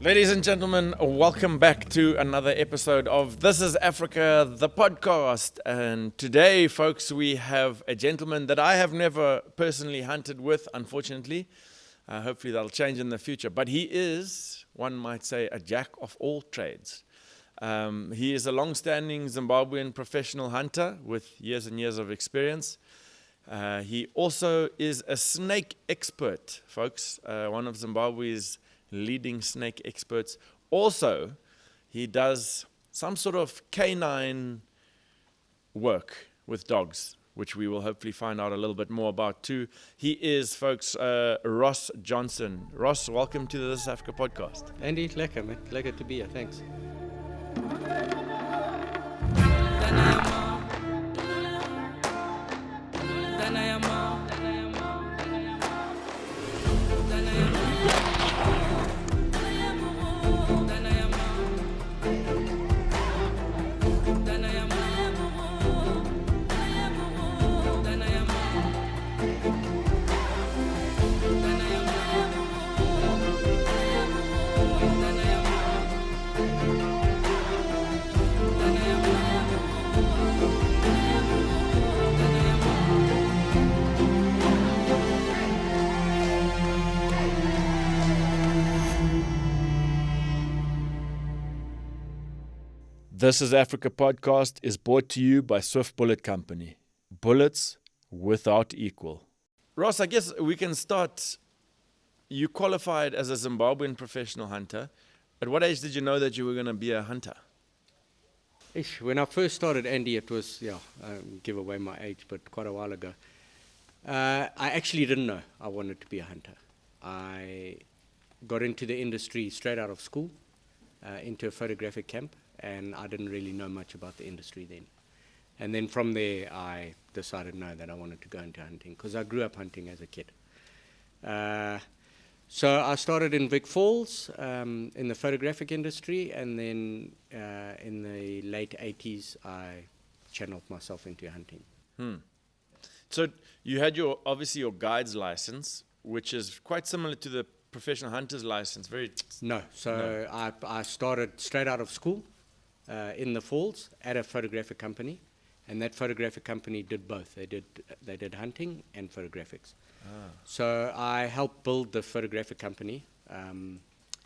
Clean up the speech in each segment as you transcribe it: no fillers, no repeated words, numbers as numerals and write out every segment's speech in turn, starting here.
Ladies and gentlemen, welcome back to another episode of This is Africa, the podcast. And today, folks, we have a gentleman that I have never personally hunted with, unfortunately. Hopefully that'll change in the future. But he is, one might say, a jack of all trades. He is a long-standing Zimbabwean professional hunter with years and years of experience. He also is a snake expert, folks, one of Zimbabwe's leading snake experts. Also, he does some sort of canine work with dogs, which we will hopefully find out a little bit more about too. He is, folks, Ross Johnston. Ross, welcome to the This is Africa podcast. Andy, lekker man. Lekker to be here, thanks. This is Africa podcast is brought to you by Swift Bullet Company. Bullets without equal. Ross, I guess we can start. You qualified as a Zimbabwean professional hunter. At what age did you know that you were going to be a hunter? When I first started, Andy, it was, give away my age, but quite a while ago. I actually didn't know I wanted to be a hunter. I got into the industry straight out of school, into a photographic camp. And I didn't really know much about the industry then. And then from there, I decided that I wanted to go into hunting, because I grew up hunting as a kid. So I started in Vic Falls in the photographic industry, and then in the late 80s, I channeled myself into hunting. So you had obviously your guide's license, which is quite similar to the professional hunter's license. No. I started straight out of school. In the Falls at a photographic company, and that photographic company did both. They did hunting and photographics. So I helped build the photographic company, and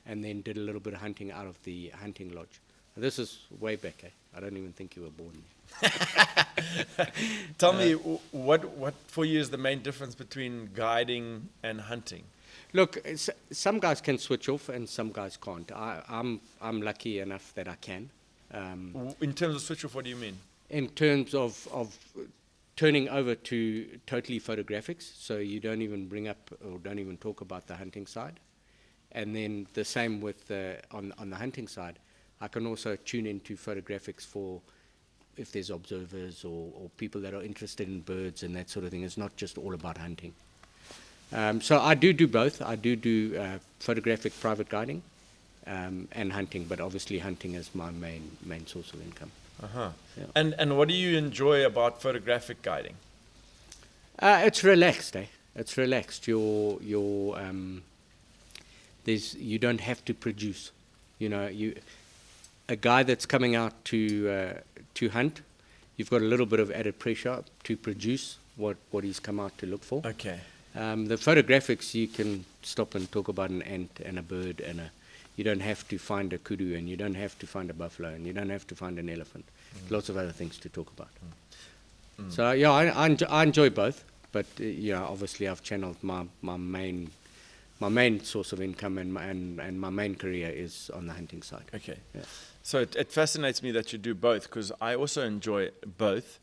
then did a little bit of hunting out of the hunting lodge. This is way back. I don't even think you were born. Tell me, what for you is the main difference between guiding and hunting? Look, some guys can switch off, and some guys can't. I'm lucky enough that I can. In terms of switch off, what do you mean? In terms of turning over to totally photographics, so you don't even bring up or don't even talk about the hunting side. And then the same with on the hunting side, I can also tune into photographics for if there's observers or people that are interested in birds and that sort of thing. It's not just all about hunting. So I do both. I do photographic private guiding. And hunting, but obviously hunting is my main source of income. Yeah. And what do you enjoy about photographic guiding? It's relaxed, It's relaxed. You don't have to produce. A guy that's coming out to hunt, you've got a little bit of added pressure to produce what he's come out to look for. Okay. The photographics, you can stop and talk about an ant and a bird you don't have to find a kudu, and you don't have to find a buffalo, and you don't have to find an elephant. Lots of other things to talk about. So I enjoy both, but obviously I've channeled my main source of income and my main career is on the hunting side. Okay. Yeah. So it fascinates me that you do both, because I also enjoy both.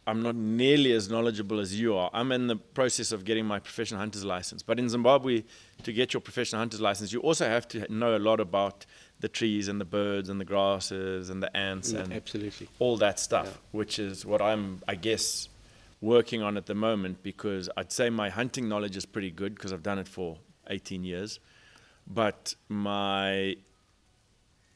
I'm not nearly as knowledgeable as you are. I'm in the process of getting my professional hunter's license. But in Zimbabwe, to get your professional hunter's license, you also have to know a lot about the trees and the birds and the grasses and the ants and absolutely all that stuff, which is what I'm, I guess, working on at the moment, because I'd say my hunting knowledge is pretty good because I've done it for 18 years. But my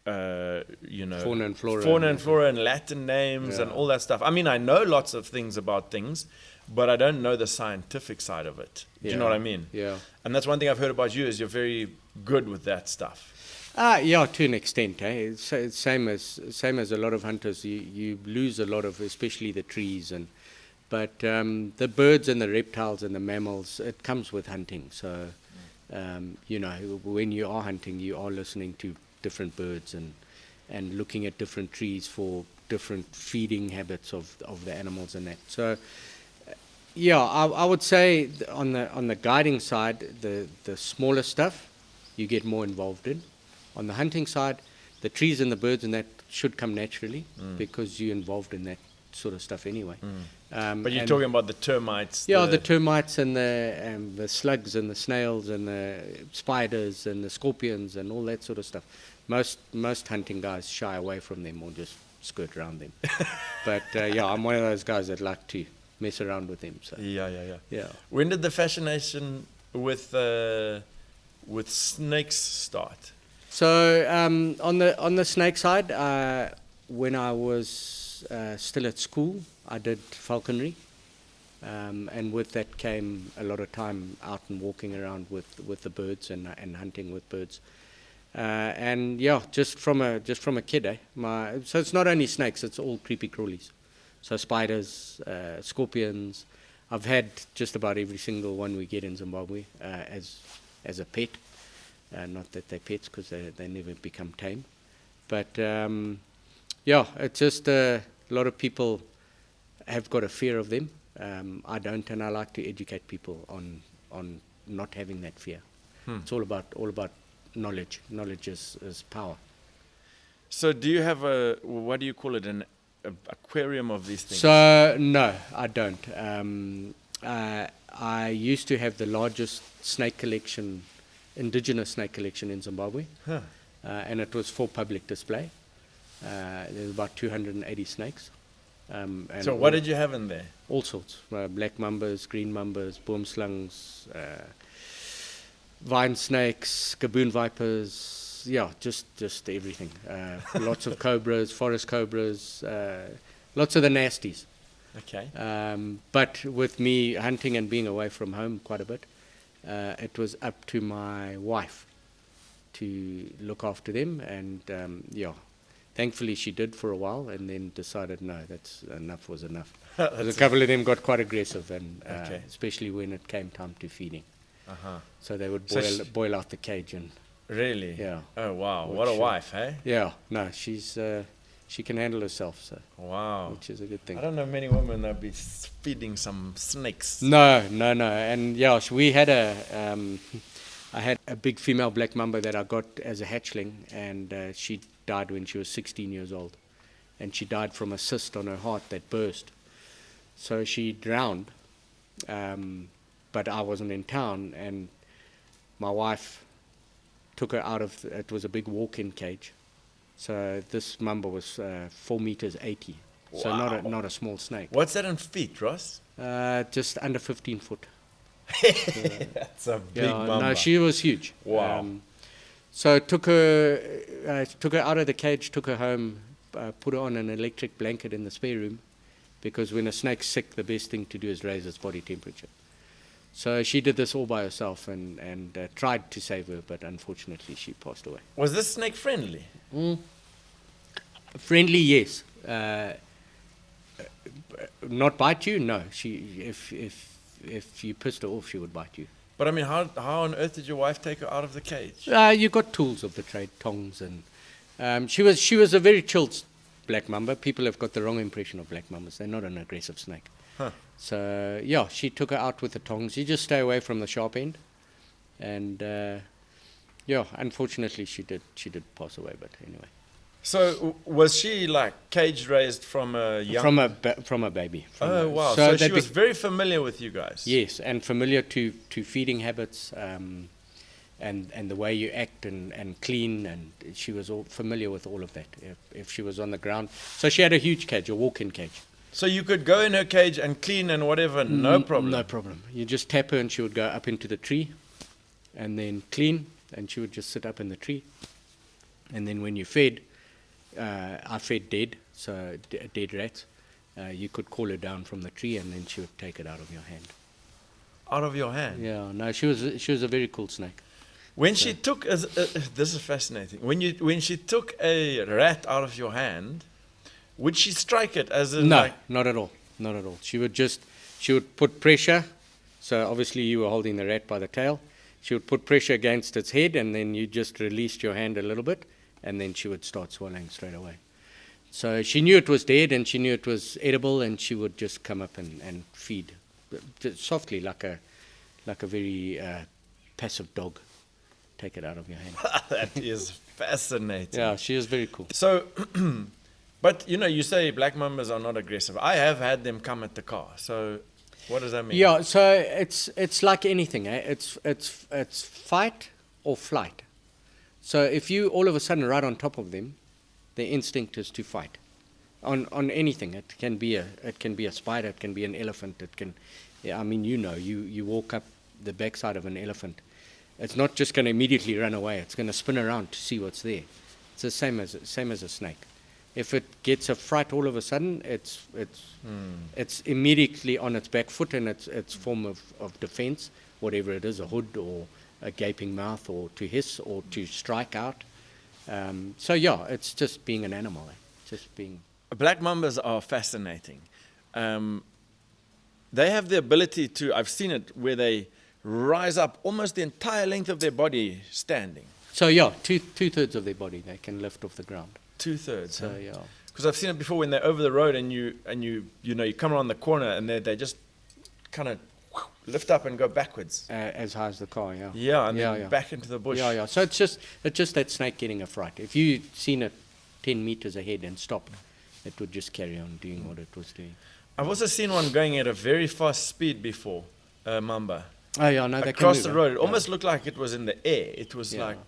Fauna and flora. and Latin names and Yeah. all that stuff. I mean, I know lots of things about things, but I don't know the scientific side of it. Do you know what I mean? Yeah. And that's one thing I've heard about you is you're very good with that stuff. Yeah, to an extent. It's same as a lot of hunters. You lose a lot of, especially the trees, but the birds and the reptiles and the mammals, it comes with hunting. So when you are hunting, you are listening to different birds and looking at different trees for different feeding habits of the animals and that. So I would say on the guiding side, the smaller stuff you get more involved in. On the hunting side, the trees and the birds and that should come naturally because you're involved in that sort of stuff anyway. But you're talking about the termites. The termites and the slugs and the snails and the spiders and the scorpions and all that sort of stuff. Most hunting guys shy away from them or just skirt around them. But I'm one of those guys that like to mess around with them. So. Yeah. When did the fascination with snakes start? So on the snake side, when I was still at school, I did falconry, and with that came a lot of time out and walking around with the birds and hunting with birds, just from a kid. So it's not only snakes; it's all creepy crawlies, so spiders, scorpions. I've had just about every single one we get in Zimbabwe as a pet. Not that they're pets because they never become tame, but it's just a lot of people have got a fear of them. I don't, and I like to educate people on not having that fear. It's all about knowledge. Knowledge is power. So do you have what do you call it, an aquarium of these things? So no, I don't. I used to have the largest snake collection, indigenous snake collection in Zimbabwe, and it was for public display. There's about 280 snakes. And so what did you have in there? All sorts, black mambas, green mambas, boomslangs, vine snakes, gaboon vipers, just everything. Lots of cobras, forest cobras, lots of the nasties. Okay. But with me hunting and being away from home quite a bit, it was up to my wife to look after them, and thankfully she did for a while, and then decided no, that's enough was enough. A couple of them got quite aggressive, and especially when it came time to feeding. So they would boil out the cage and. Really? Yeah. Oh wow! What a wife, hey? Yeah. No, she can handle herself, so. Wow. Which is a good thing. I don't know many women that be feeding some snakes. No, and we had I had a big female black mamba that I got as a hatchling, and she died when she was 16 years old, and she died from a cyst on her heart that burst. So she drowned, but I wasn't in town, and my wife took her out of. It was a big walk-in cage. So this mamba was 4 meters 80. Wow. So not a small snake. What's that in feet, Ross? Just under 15 foot. That's a big mamba. No, she was huge. Wow. So took her out of the cage, took her home, put her on an electric blanket in the spare room, because when a snake's sick, the best thing to do is raise its body temperature. So she did this all by herself and tried to save her, but unfortunately she passed away. Was this snake friendly? Friendly, yes. Not bite you? No. If you pissed her off, she would bite you. But I mean, how on earth did your wife take her out of the cage? You got tools of the trade, tongs, and she was a very chilled black mamba. People have got the wrong impression of black mambas. They're not an aggressive snake. So she took her out with the tongs. You just stay away from the sharp end, and unfortunately she did pass away. But anyway. So was she like cage raised from a young? From a baby. Wow! So she was very familiar with you guys. Yes, and familiar to feeding habits, and the way you act and clean, and she was all familiar with all of that. If she was on the ground, so she had a huge cage, a walk-in cage. So you could go in her cage and clean and whatever, no problem. No problem. You just tap her and she would go up into the tree, and then clean, and she would just sit up in the tree. And then when you fed, I fed dead, so dead rats. You could call her down from the tree, and then she would take it out of your hand. Out of your hand? Yeah, no, she was a very cool snake. When she took, this is fascinating. When she took a rat out of your hand, would she strike it as in No, like? not at all, not at all. She would put pressure. So obviously you were holding the rat by the tail. She would put pressure against its head, and then you just released your hand a little bit, and then she would start swallowing straight away. So she knew it was dead, and she knew it was edible, and she would just come up and feed softly, like a very passive dog. Take it out of your hand. That is fascinating. Yeah, she is very cool. So, but you say black mambas are not aggressive. I have had them come at the car. So, what does that mean? Yeah, so it's like anything. It's fight or flight. So if you all of a sudden right on top of them, their instinct is to fight. On anything, it can be a spider, it can be an elephant, it can. Yeah, I mean, you walk up the backside of an elephant. It's not just going to immediately run away. It's going to spin around to see what's there. It's the same as a snake. If it gets a fright all of a sudden, it's immediately on its back foot, and its form of defense, whatever it is, a hood or a gaping mouth, or to hiss or to strike out. So yeah, it's just being an animal. Just being. Black mambas are fascinating. They have the ability to. I've seen it where they rise up almost the entire length of their body standing. So yeah, two-thirds of their body they can lift off the ground. 2/3. So yeah. Because I've seen it before when they're over the road and you come around the corner and they just kind of lift up and go backwards. As high as the car, yeah. Yeah, and then back into the bush. Yeah. So it's just that snake getting a fright. If you'd seen it 10 meters ahead and stopped, it would just carry on doing what it was doing. I've also seen one going at a very fast speed before, mamba. Oh yeah, no, they across can the move, road. It almost looked like it was in the air. It was Yeah. like,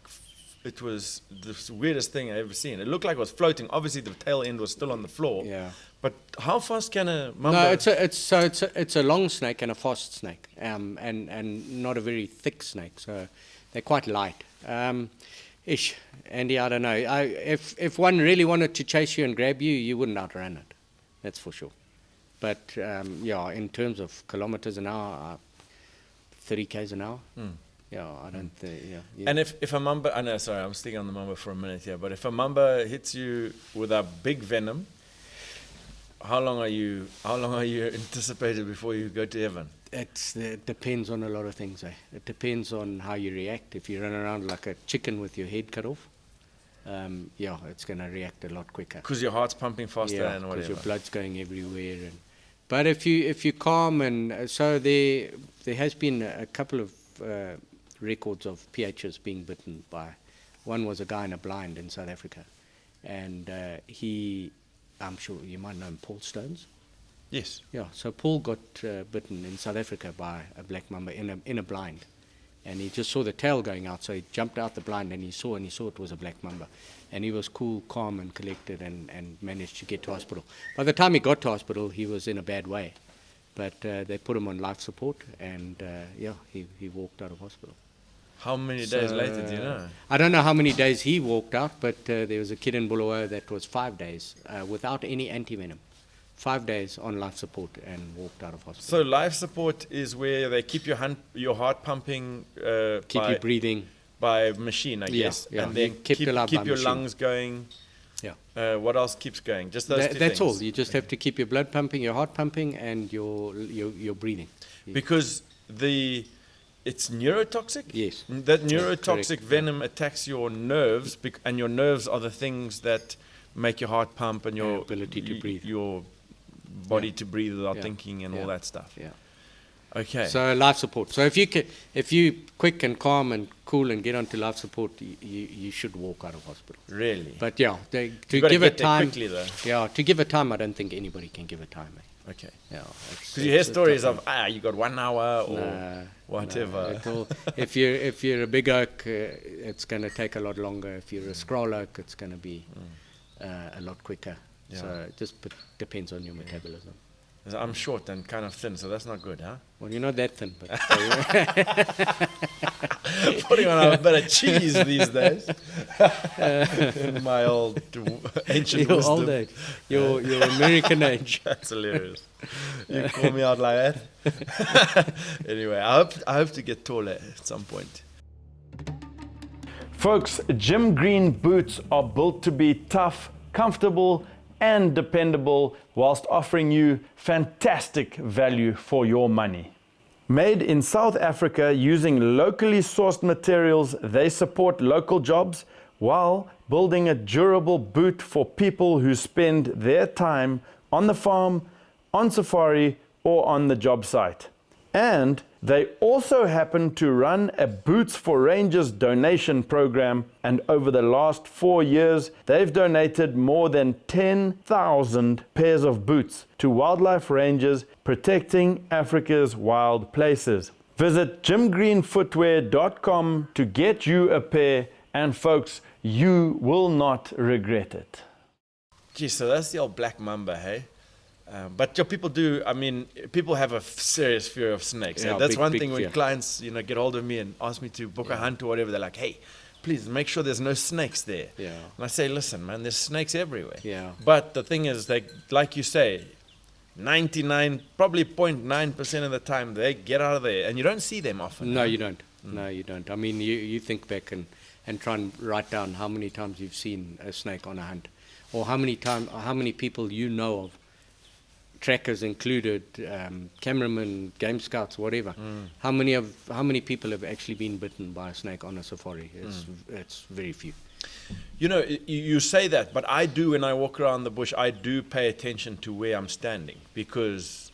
it was the weirdest thing I've ever seen. It looked like it was floating. Obviously, the tail end was still on the floor. Yeah. But how fast can a mamba? No, it's a long snake and a fast snake, and not a very thick snake. So they're quite light. Andy, I don't know. If one really wanted to chase you and grab you, you wouldn't outrun it. That's for sure. But yeah, in terms of kilometers an hour, 30 k's an hour. Yeah, I don't think. Yeah. And if a mamba, I know, sorry, I'm sticking on the mamba for a minute here. But if a mamba hits you with a big venom, how long are you anticipated before you go to heaven? It depends on a lot of things. It depends on how you react. If you run around like a chicken with your head cut off, yeah, it's going to react a lot quicker. Because your heart's pumping faster and whatever. Because your blood's going everywhere. But if you calm, and so there has been a couple of records of PHs being bitten by. One was a guy in a blind in South Africa, and I'm sure you might know him, Paul Stones. Yes. Yeah. So Paul got bitten in South Africa by a black mamba in a blind, and he just saw the tail going out. So he jumped out the blind and he saw it was a black mamba, and he was cool, calm, and collected, and managed to get to hospital. By the time he got to hospital, he was in a bad way, but they put him on life support, and yeah, he walked out of hospital. How many days later, do you know? I don't know how many days he walked out, but there was a kid in Bulawayo that was 5 days without any antivenom. 5 days on life support and walked out of hospital. So life support is where they keep your heart pumping, keep you breathing by machine, I guess, yeah. and then keep your machine. lungs going. Yeah. What else keeps going? Just those two things. That's all. You just have to keep your blood pumping, your heart pumping, and your breathing. Because it's neurotoxic? Yes. That neurotoxic correct. venom attacks your nerves, and your nerves are the things that make your heart pump and your ability to breathe. Your body to breathe without thinking and all that stuff. Yeah. Okay. So life support. So if you quick and calm and cool and get onto life support, you should walk out of hospital. Really? But yeah, to You've give got it to time. quickly, though. Yeah, to give it time, I don't think anybody can give it time. Okay. Yeah. Because you hear stories of you got 1 hour or whatever. No, if you're a big oak, it's going to take a lot longer. If you're a scroll oak, it's going to be a lot quicker. Yeah. So it just depends on your metabolism. I'm short and kind of thin, so that's not good, huh? Well, you're not that thin, but Putting on a bit of cheese these days. In my old ancient Your wisdom. old age, your American age. That's hilarious. You call me out like that. Anyway, I hope to get taller at some point. Folks, Jim Green boots are built to be tough, comfortable, and dependable whilst offering you fantastic value for your money. Made in South Africa using locally sourced materials, they support local jobs while building a durable boot for people who spend their time on the farm, on safari, or on the job site. And they also happen to run a Boots for Rangers donation program, and over the last 4 years, they've donated more than 10,000 pairs of boots to wildlife rangers protecting Africa's wild places. Visit jimgreenfootwear.com to get you a pair, and folks, you will not regret it. Gee, so that's the old black mamba, hey? But people do, I mean, people have a serious fear of snakes. Yeah, that's one big thing when fear. clients, get hold of me and ask me to book a hunt or whatever. They're like, hey, please make sure there's no snakes there. Yeah. And I say, listen, man, there's snakes everywhere. Yeah. But the thing is, like you say, 99, probably 0.9% of the time, they get out of there. And you don't see them often. No, you don't. No, you don't. I mean, you think back and try and write down how many times you've seen a snake on a hunt, or how many people you know of, trackers included, cameramen, game scouts, whatever. How many people have actually been bitten by a snake on a safari? It's very few. You say that, but I do, when I walk around the bush, I do pay attention to where I'm standing, because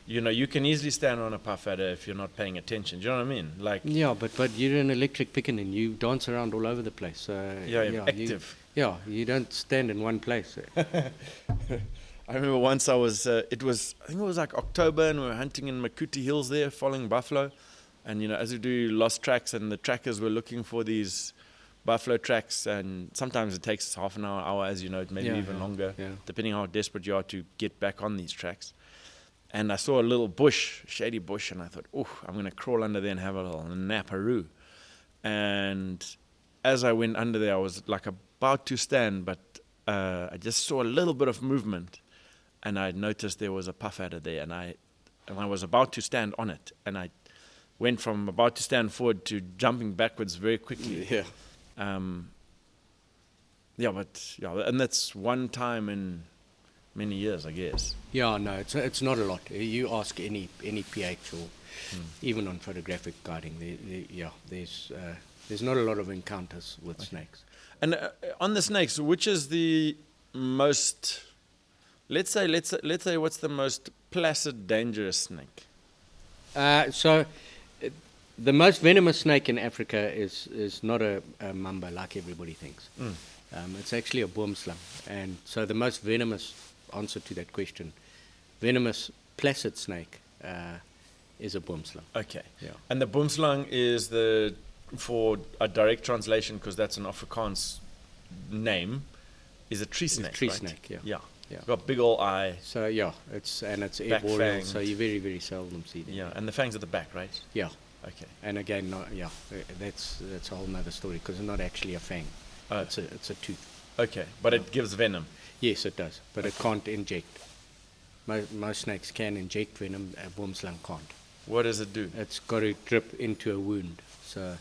you can easily stand on a puff adder if you're not paying attention. Do you know what I mean? Like, yeah, but you're an electric pickaninny. You dance around all over the place. So you're active. You don't stand in one place. I remember once I think it was like October, and we were hunting in Makuti Hills there, following buffalo. And, as we do lost tracks, and the trackers were looking for these buffalo tracks, and sometimes it takes half an hour, as you know, maybe even longer, depending how desperate you are to get back on these tracks. And I saw a little bush, shady bush, and I thought, I'm going to crawl under there and have a little naparoo. And as I went under there, I was like about to stand, but I just saw a little bit of movement. And I noticed there was a puff adder there, and I was about to stand on it, and I went from about to stand forward to jumping backwards very quickly. Yeah. And that's one time in many years, I guess. Yeah, no, it's not a lot. You ask any PH or even on photographic guiding, there's not a lot of encounters with snakes. And on the snakes, which is the most, let's say, what's the most placid, dangerous snake? The most venomous snake in Africa is not a mamba like everybody thinks. It's actually a boomslang. And so the most venomous, answer to that question, venomous placid snake is a boomslang. Okay. Yeah. And the boomslang is for a direct translation, because that's an Afrikaans name, is a tree snake. Tree right? snake, yeah. Yeah. Yeah. Got big old eye. So it's Back arboreal, fanged. so you very, very seldom see them. Yeah, and the fangs at the back, right? Yeah. Okay. And again, that's a whole nother story, because it's not actually a fang. It's a tooth. Okay, but it gives venom. Yes, it does, but it can't inject. Most snakes can inject venom. A boomslang can't. What does it do? It's got to drip into a wound. So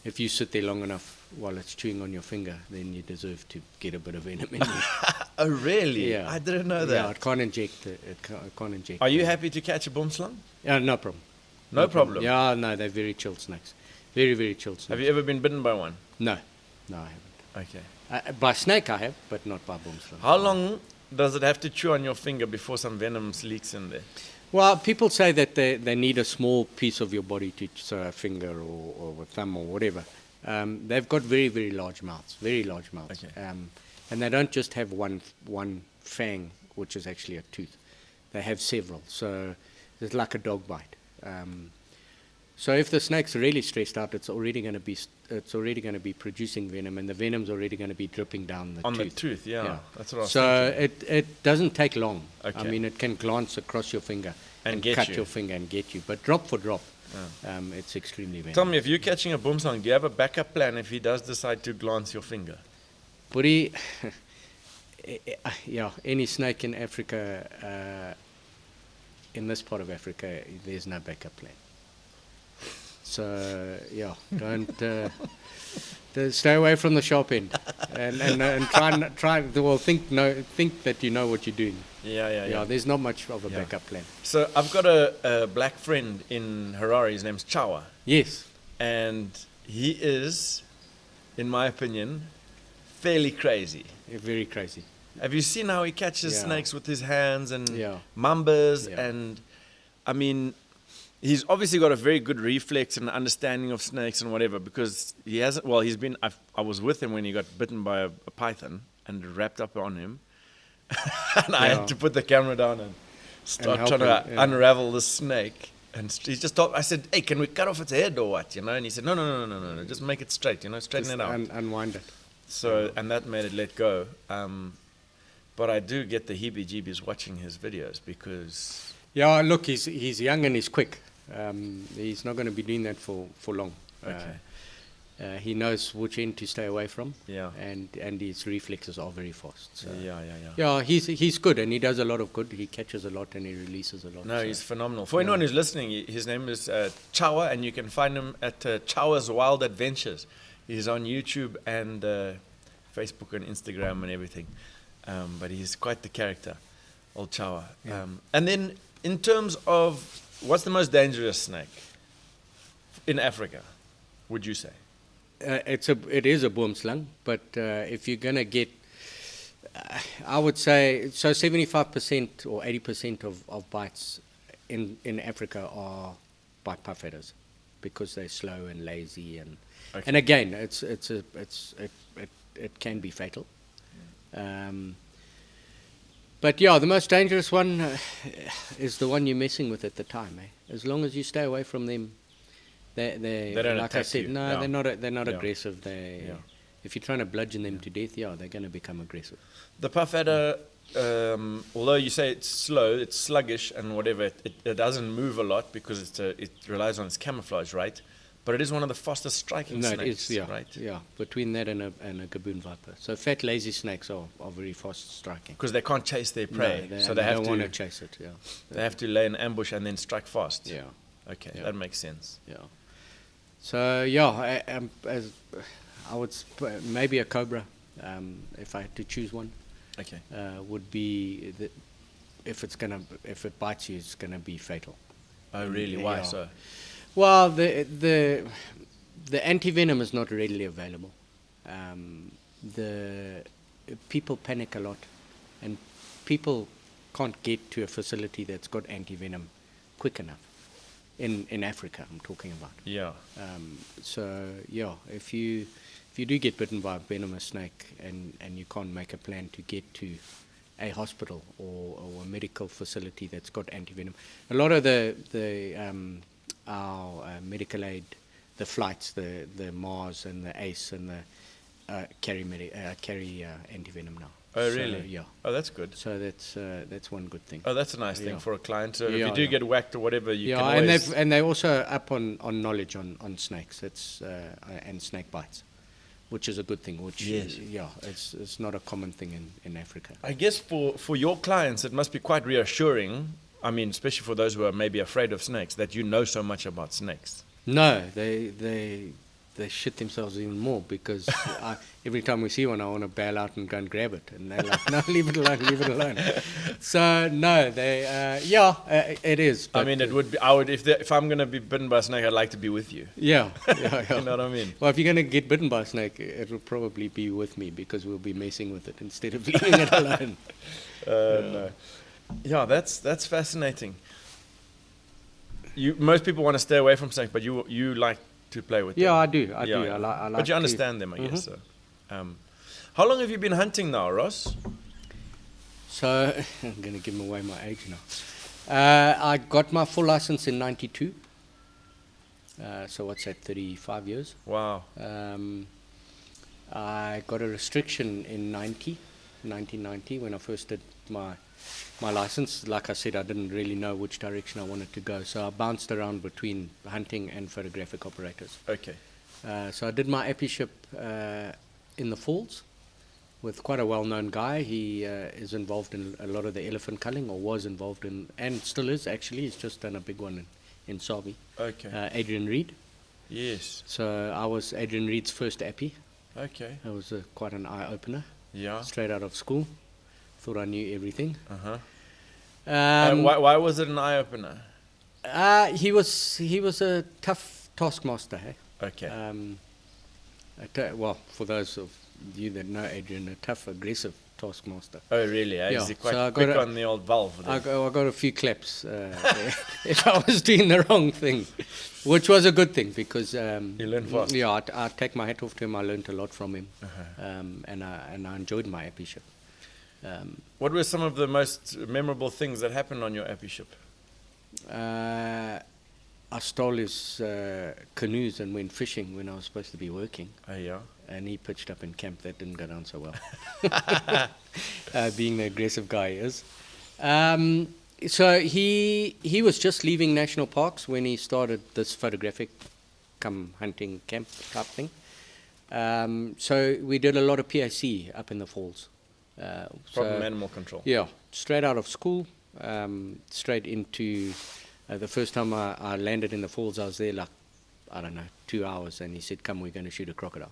if you sit there long enough while it's chewing on your finger, then you deserve to get a bit of venom in you. Oh, really? Yeah. I didn't know that. Yeah, it can't inject. It can't inject. Are you happy to catch a boomslang? Yeah, no problem. No problem. Yeah, no, they're very chilled snakes. Very, very chilled snakes. Have you ever been bitten by one? No, I haven't. Okay. By snake I have, but not by boomslang. How long does it have to chew on your finger before some venom leaks in there? Well, people say that they need a small piece of your body to, so a finger or a thumb or whatever. They've got very, very large mouths, Okay. And they don't just have one fang, which is actually a tooth. They have several, so it's like a dog bite. So if the snake's really stressed out, it's already going to be producing venom, and the venom's already going to be dripping down the tooth. On the tooth, yeah. That's what I was So thinking. it doesn't take long. Okay. I mean, it can glance across your finger And get cut you. your finger and get you. But drop for drop, It's extremely venomous. Tell me, if you're catching a boomslang, do you have a backup plan if he does decide to glance your finger? Buddy, yeah, any snake in Africa, in this part of Africa, there's no backup plan. So yeah, don't stay away from the sharp end, and think that you know what you're doing. Yeah. There's not much of a backup plan. So I've got a black friend in Harare. His name's Chawa, Yes. and he is, in my opinion, fairly crazy. Very crazy. Have you seen how he catches Yeah. snakes with his hands and Yeah. mambas? Yeah. And I mean, he's obviously got a very good reflex and understanding of snakes and whatever, because he hasn't. Well, he's been. I was with him when he got bitten by a python and it wrapped up on him, and I had to put the camera down and start help trying to him, yeah. unravel the snake. And he just told. I said, "Hey, can we cut off its head or what?" You know? And he said, "No, just make it straight. You know, straighten Just it out." unwind it. So, and that made it let go. But I do get the heebie-jeebies watching his videos because... Yeah, look, he's young and he's quick. He's not going to be doing that for long. Okay. He knows which end to stay away from. Yeah. And his reflexes are very fast. So. Yeah. Yeah, he's good and he does a lot of good. He catches a lot and he releases a lot. No, so. he's phenomenal. For anyone who's listening, his name is Chawa, and you can find him at Chawa's Wild Adventures. He's on YouTube and Facebook and Instagram and everything. But he's quite the character, old Chawa. Yeah. And then in terms of what's the most dangerous snake in Africa, would you say? It is a boomslang, but if you're going to get, I would say, so 75% or 80% of bites in Africa are by puffedders because they're slow and lazy and Okay. and again it can be fatal. But yeah, the most dangerous one is the one you're messing with at the time. As long as you stay away from them, they don't like I attack said, you. no, Yeah. they're not Yeah. aggressive. If you're trying to bludgeon them to death, they're going to become aggressive. The puff adder, although you say it's slow, it's sluggish and whatever, it doesn't move a lot because it relies on its camouflage, right? But it is one of the fastest striking No, snakes, it's right? Yeah, between that and a gaboon viper. So fat, lazy snakes are very fast striking. Because they can't chase their prey, No, they don't want to chase it. Yeah, they have to lay an ambush and then strike fast. yeah, Okay, Yeah. that makes sense. yeah. So yeah, I would maybe a cobra, if I had to choose one, Okay. would be if it bites you, it's gonna be fatal. Oh, really? Why Yeah. so? Well, the antivenom is not readily available. The people panic a lot, and people can't get to a facility that's got antivenom quick enough. In Africa, I'm talking about. Yeah. So yeah, if you do get bitten by a venomous snake and you can't make a plan to get to a hospital or a medical facility that's got antivenom, a lot of our medical aid, the flights, the Mars and the ACE and the carry antivenom now. Oh, So, really? yeah. Oh, that's good. So that's one good thing. Oh, that's a nice thing Yeah. for a client. So if Yeah, you do yeah. get whacked or whatever, you Yeah, can always... and they're also up on knowledge on snakes. It's and snake bites, which is a good thing. Which Yes. it's not a common thing in Africa. I guess for your clients, it must be quite reassuring. I mean, especially for those who are maybe afraid of snakes, that you know so much about snakes. No, they shit themselves even more because every time we see one, I want to bail out and go and grab it, and they're like, "No, leave it alone." So no, it is. I mean, it would be. If I'm going to be bitten by a snake, I'd like to be with you. Yeah. You know what I mean? Well, if you're going to get bitten by a snake, it will probably be with me because we'll be messing with it instead of leaving it alone. No. Yeah, that's fascinating. Most people want to stay away from snakes, but you like to play with them. Yeah, I do. I Yeah, do. yeah. I like But you to- understand them, I guess. So. How long have you been hunting now, Ross? So I'm going to give away my age now. I got my full license in '92. So what's that? 35 years. Wow. I got a restriction in 1990 when I first did my my license. Like I said, I didn't really know which direction I wanted to go, so I bounced around between hunting and photographic operators. Okay. So I did my appyship in the Falls with quite a well-known guy. He is involved in a lot of the elephant culling, or was involved in, and still is actually. He's just done a big one in Sabi. Okay. Adrian Reed. Yes. So I was Adrian Reed's first appy. Okay. It was quite an eye-opener. Yeah. Straight out of school. Thought I knew everything. Uh-huh. Um, Why was it an eye-opener? he was a tough taskmaster. Hey? Okay. Well, for those of you that know Adrian, a tough, aggressive taskmaster. Oh, really? Eh? Yeah, Is he quite so I quick got on the old valve? I got a few claps if I was doing the wrong thing, which was a good thing because You learn fast. Yeah, I take my hat off to him. I learned a lot from him, Uh-huh. and I enjoyed my appyship. What were some of the most memorable things that happened on your appyship? I stole his canoes and went fishing when I was supposed to be working. Oh, yeah. And he pitched up in camp. That didn't go down so well. Being the aggressive guy he is. So he was just leaving national parks when he started this photographic come hunting camp type thing. So we did a lot of PAC up in the Falls. Problem animal control. Yeah, straight out of school, straight into the first time I landed in the Falls, I was there like, I don't know, 2 hours, and he said, come, we're going to shoot a crocodile.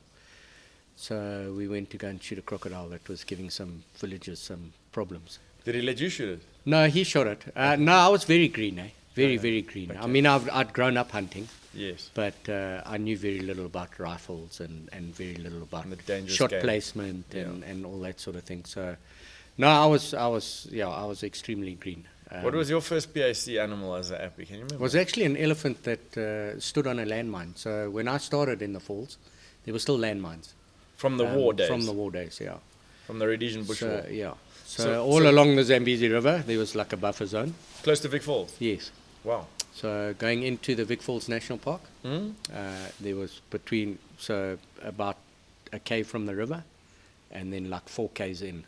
So we went to go and shoot a crocodile that was giving some villagers some problems. Did he let you shoot it? No, he shot it. No, I was very green, Very, Okay. very green. Okay. I mean, I'd grown up hunting, Yes. but I knew very little about rifles and very little about And the dangerous shot game. placement Yeah. and all that sort of thing. So, no, I was extremely green. What was your first PAC animal as an appy? Can you It remember? was actually an elephant that stood on a landmine. So when I started in the Falls, there were still landmines. From the war days? From the war days, yeah. From the Rhodesian Bush So, War? yeah. So, So- all so- along the Zambezi River, there was like a buffer zone. Close to Vic Falls? Yes. Wow. So going into the Vic Falls National Park, Hmm? there was about a K from the river, and then like 4 Ks in,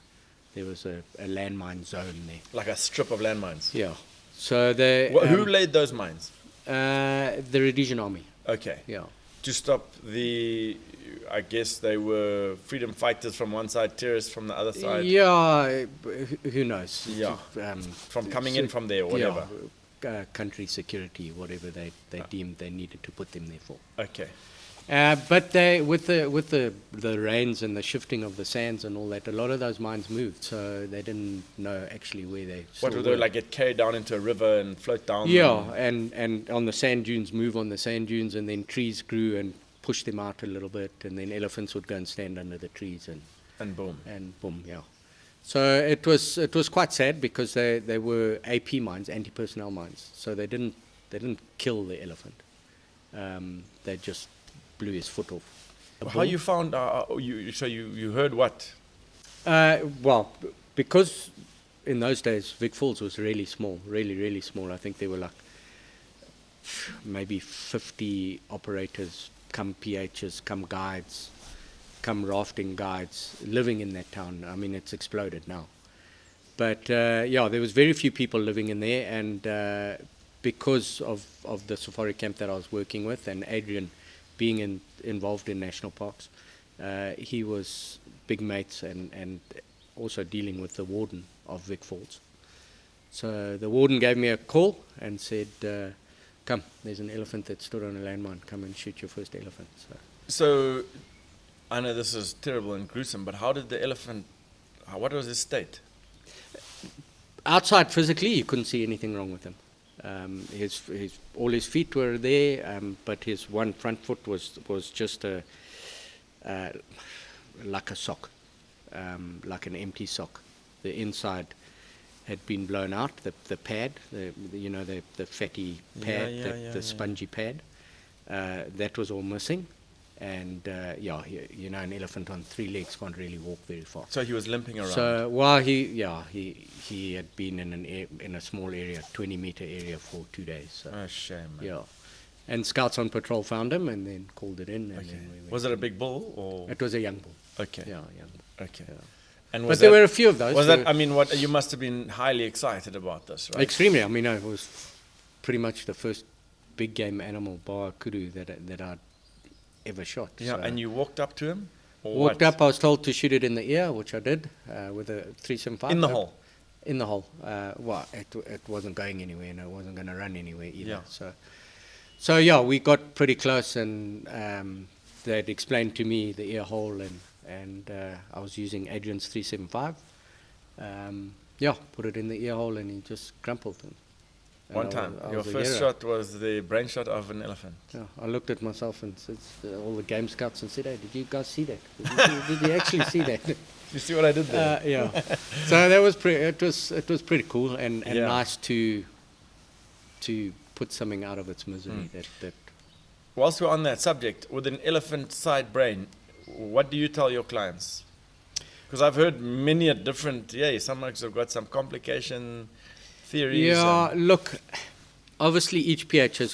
there was a landmine zone there. Like a strip of landmines? Yeah. So the Who laid those mines? the Rhodesian Army. Okay. Yeah. To stop I guess they were freedom fighters from one side, terrorists from the other side? Yeah. Who knows? Yeah. From coming in from there or whatever? Yeah, country security, whatever they deemed they needed to put them there for. Okay. But they, with the rains and the shifting of the sands and all that, a lot of those mines moved, so they didn't know actually where they. What would they like get carried down into a river and float down? Yeah, and on the sand dunes, move on the sand dunes, and then trees grew and pushed them out a little bit, and then elephants would go and stand under the trees And boom. and boom, yeah. So it was quite sad because they were AP mines, anti-personnel mines. So they didn't kill the elephant. They just blew his foot off. How you found? You heard what? Well, because in those days Vic Falls was really small, really small. I think there were like maybe 50 operators, come PHs, come guides, come rafting guides living in that town. I mean, it's exploded now. But yeah, there was very few people living in there, and because of the safari camp that I was working with, and Adrian being involved in national parks, he was big mates and also dealing with the warden of Vic Falls. So the warden gave me a call and said, come, there's an elephant that stood on a landmine, come and shoot your first elephant. So, I know this is terrible and gruesome, but how did the elephant, what was his state? Outside physically, you couldn't see anything wrong with him. All his feet were there, but his one front foot was just like a sock, like an empty sock. The inside had been blown out, the pad, the fatty pad, the spongy pad, that was all missing. And an elephant on 3 legs can't really walk very far. So he was limping around. So while he had been in a small area, 20-meter area for 2 days. So, oh, shame. Man. yeah, and scouts on patrol found him and then called it in. And Okay. then we went. Was it a big bull or? It was a young bull. Okay. Yeah, young bull. Okay. Yeah. And But there were a few of those. Was that? I mean, what you must have been highly excited about this, right? Extremely. I mean, it was pretty much the first big game animal, bar kudu, that I'd ever shot. Yeah, So and you walked up to him? Or walked what? up, I was told to shoot it in the ear, which I did, with a 375. In the hole? In the hole. Well, it wasn't going anywhere, and it wasn't going to run anywhere either. Yeah. So yeah, we got pretty close, and they'd explained to me the ear hole, and I was using Adrian's 375. Yeah, put it in the ear hole, and he just crumpled it. One time. I Your was a first hero. shot was the brain shot of an elephant. Yeah, I looked at myself and said, all the game scouts and said, "Hey, did you guys see that? Did you actually see that?" You see what I did there? Yeah. So that was it was pretty cool and Yeah. nice to put something out of its misery. That Whilst we're on that subject, with an elephant side brain, what do you tell your clients? Because I've heard many a different, some have got some complication theories. Yeah, look, obviously each PH has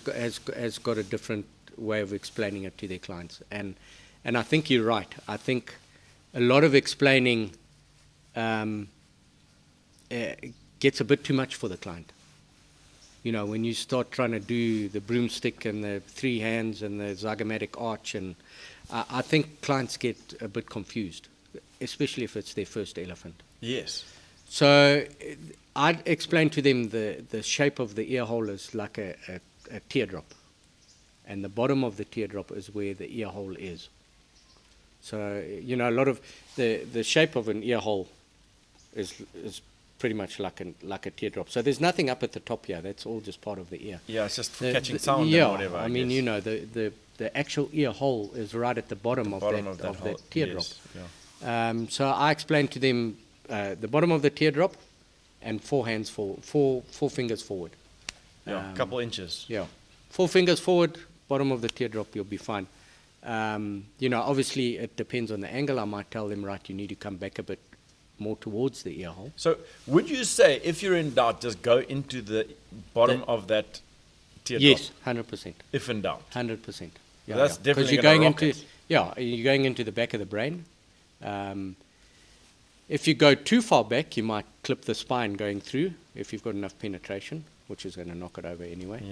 got a different way of explaining it to their clients, and I think you're right. I think a lot of explaining gets a bit too much for the client. You know, when you start trying to do the broomstick and the three hands and the zygomatic arch, and I think clients get a bit confused, especially if it's their first elephant. Yes. So I'd explain to them the shape of the ear hole is like a teardrop, and the bottom of the teardrop is where the ear hole is. So, you know, a lot of the shape of an ear hole is pretty much like a teardrop. So there's nothing up at the top here. That's all just part of the ear. Yeah, it's just for catching sound and whatever. I mean, guess. you know, the actual ear hole is right at the bottom of that teardrop. Yes, yeah. So I explained to them the bottom of the teardrop and four fingers forward. Yeah, a couple inches. Yeah, 4 fingers forward, bottom of the teardrop, you'll be fine. You know, obviously it depends on the angle. I might tell them, right, you need to come back a bit more towards the ear hole. So would you say, if you're in doubt, just go into the bottom of that teardrop? Yes, 100%. If in doubt. 100%. Yeah, That's definitely you're gonna going rock into it. you're going into the back of the brain. If you go too far back, you might clip the spine going through if you've got enough penetration, which is going to knock it over anyway.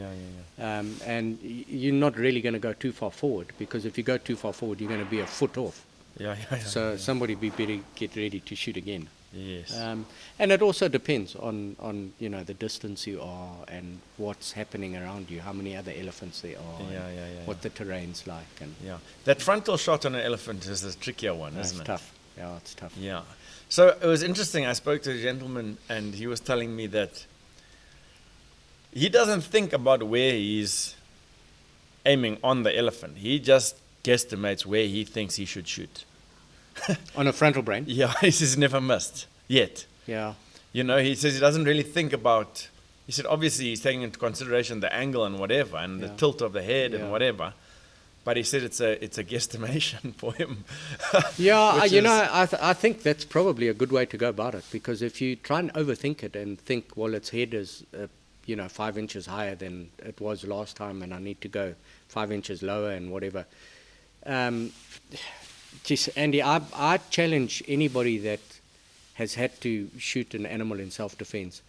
Yeah. And you're not really going to go too far forward, because if you go too far forward, you're going to be a foot off. Yeah. So somebody be better get ready to shoot again. Yes. And it also depends on you know, the distance you are and what's happening around you, how many other elephants there are, Yeah. what the terrain's like, and Yeah. That frontal shot on an elephant is the trickier one, it's isn't it? tough. Yeah, it's tough. Yeah. So it was interesting. I spoke to a gentleman, and he was telling me that he doesn't think about where he's aiming on the elephant. He just guesstimates where he thinks he should shoot. On a frontal brain. Yeah, he says never missed yet. Yeah. You know, he says he doesn't really think about. He said obviously he's taking into consideration the angle and whatever, and the Yeah. tilt of the head and Yeah. whatever. But he said it's a guesstimation for him. Yeah, Which you is- know, I think that's probably a good way to go about it, because if you try and overthink it and think, well, its head is, you know, 5 inches higher than it was last time, and I need to go 5 inches lower and whatever. Geez, Andy, I challenge anybody that has had to shoot an animal in self-defense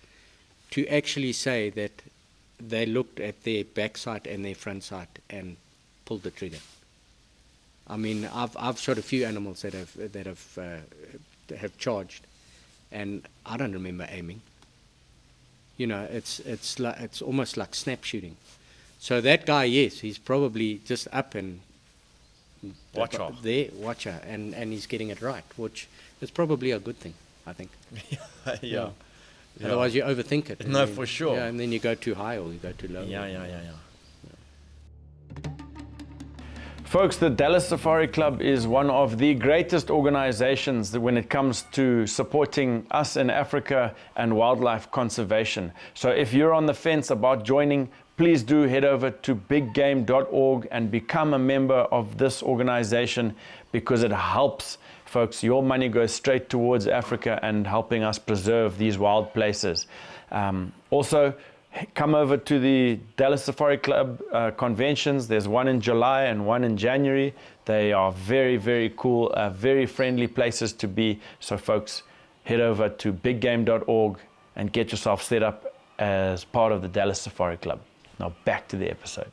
to actually say that they looked at their backside and their front side and pulled the trigger. I mean, I've shot a few animals that have charged, and I don't remember aiming. You know, it's almost like snap shooting. So that guy, yes, he's probably just up and Watcher. watcher, and he's getting it right, which is probably a good thing, I think. Yeah. Otherwise, you overthink it. and No, then- for sure. Yeah, and then you go too high or you go too low. Yeah. Folks, the Dallas Safari Club is one of the greatest organizations when it comes to supporting us in Africa and wildlife conservation. So if you're on the fence about joining, please do head over to biggame.org and become a member of this organization, because it helps, folks. Your money goes straight towards Africa and helping us preserve these wild places. Also, come over to the Dallas Safari Club conventions. There's one in July and one in January. They are very, very cool, very friendly places to be. So folks, head over to biggame.org and get yourself set up as part of the Dallas Safari Club. Now back to the episode.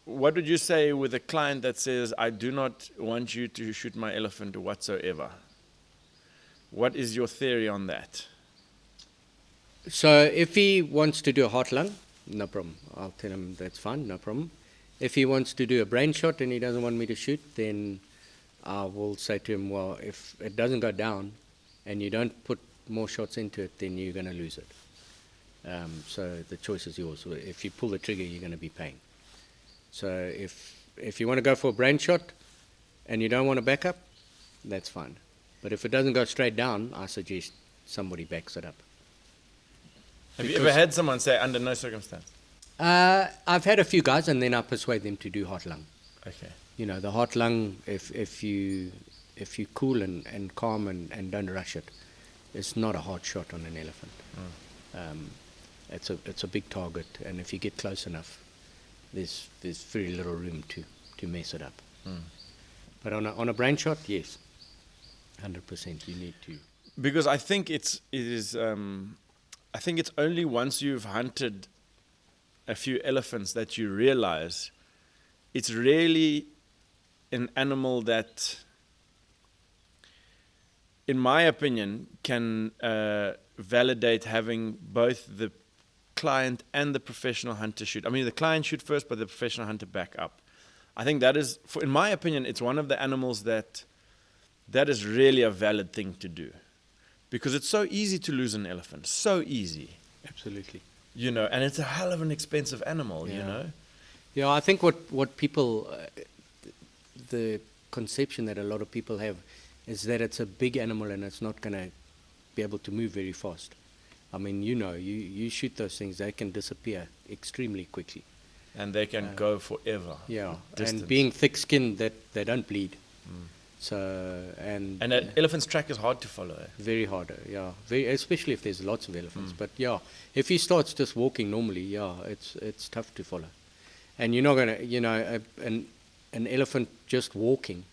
What would you say with a client that says, I do not want you to shoot my elephant whatsoever? What is your theory on that? So if he wants to do a heart lung, no problem. I'll tell him that's fine, no problem. If he wants to do a brain shot and he doesn't want me to shoot, then I will say to him, well, if it doesn't go down and you don't put more shots into it, then you're going to lose it. So the choice is yours. If you pull the trigger, you're going to be paying. So if you want to go for a brain shot and you don't want to back up, that's fine. But if it doesn't go straight down, I suggest somebody backs it up. Have you ever had someone say, under no circumstance? I've had a few guys, and then I persuade them to do heart lung. Okay. You know, the heart lung, if you cool and calm and don't rush it, it's not a hard shot on an elephant. It's a big target, and if you get close enough, there's very little room to mess it up. But on a brain shot, yes, 100% you need to. Because I think it is. I think it's only once you've hunted a few elephants that you realize it's really an animal that, in my opinion, can validate having both the client and the professional hunter shoot. I mean, the client shoot first, but the professional hunter back up. I think that is, in my opinion, it's one of the animals that is really a valid thing to do. Because it's so easy to lose an elephant, so easy. Absolutely. You know, and it's a hell of an expensive animal, Yeah. you know. Yeah, I think what people, the conception that a lot of people have is that it's a big animal and it's not going to be able to move very fast. I mean, you shoot those things, they can disappear extremely quickly. And they can go forever. Yeah, Distance. and being thick-skinned, that they don't bleed. So And an elephant's track is hard to follow. Eh? very hard, yeah. Especially if there's lots of elephants. But yeah, if he starts just walking normally, yeah, it's tough to follow. And you're not gonna, an elephant just walking,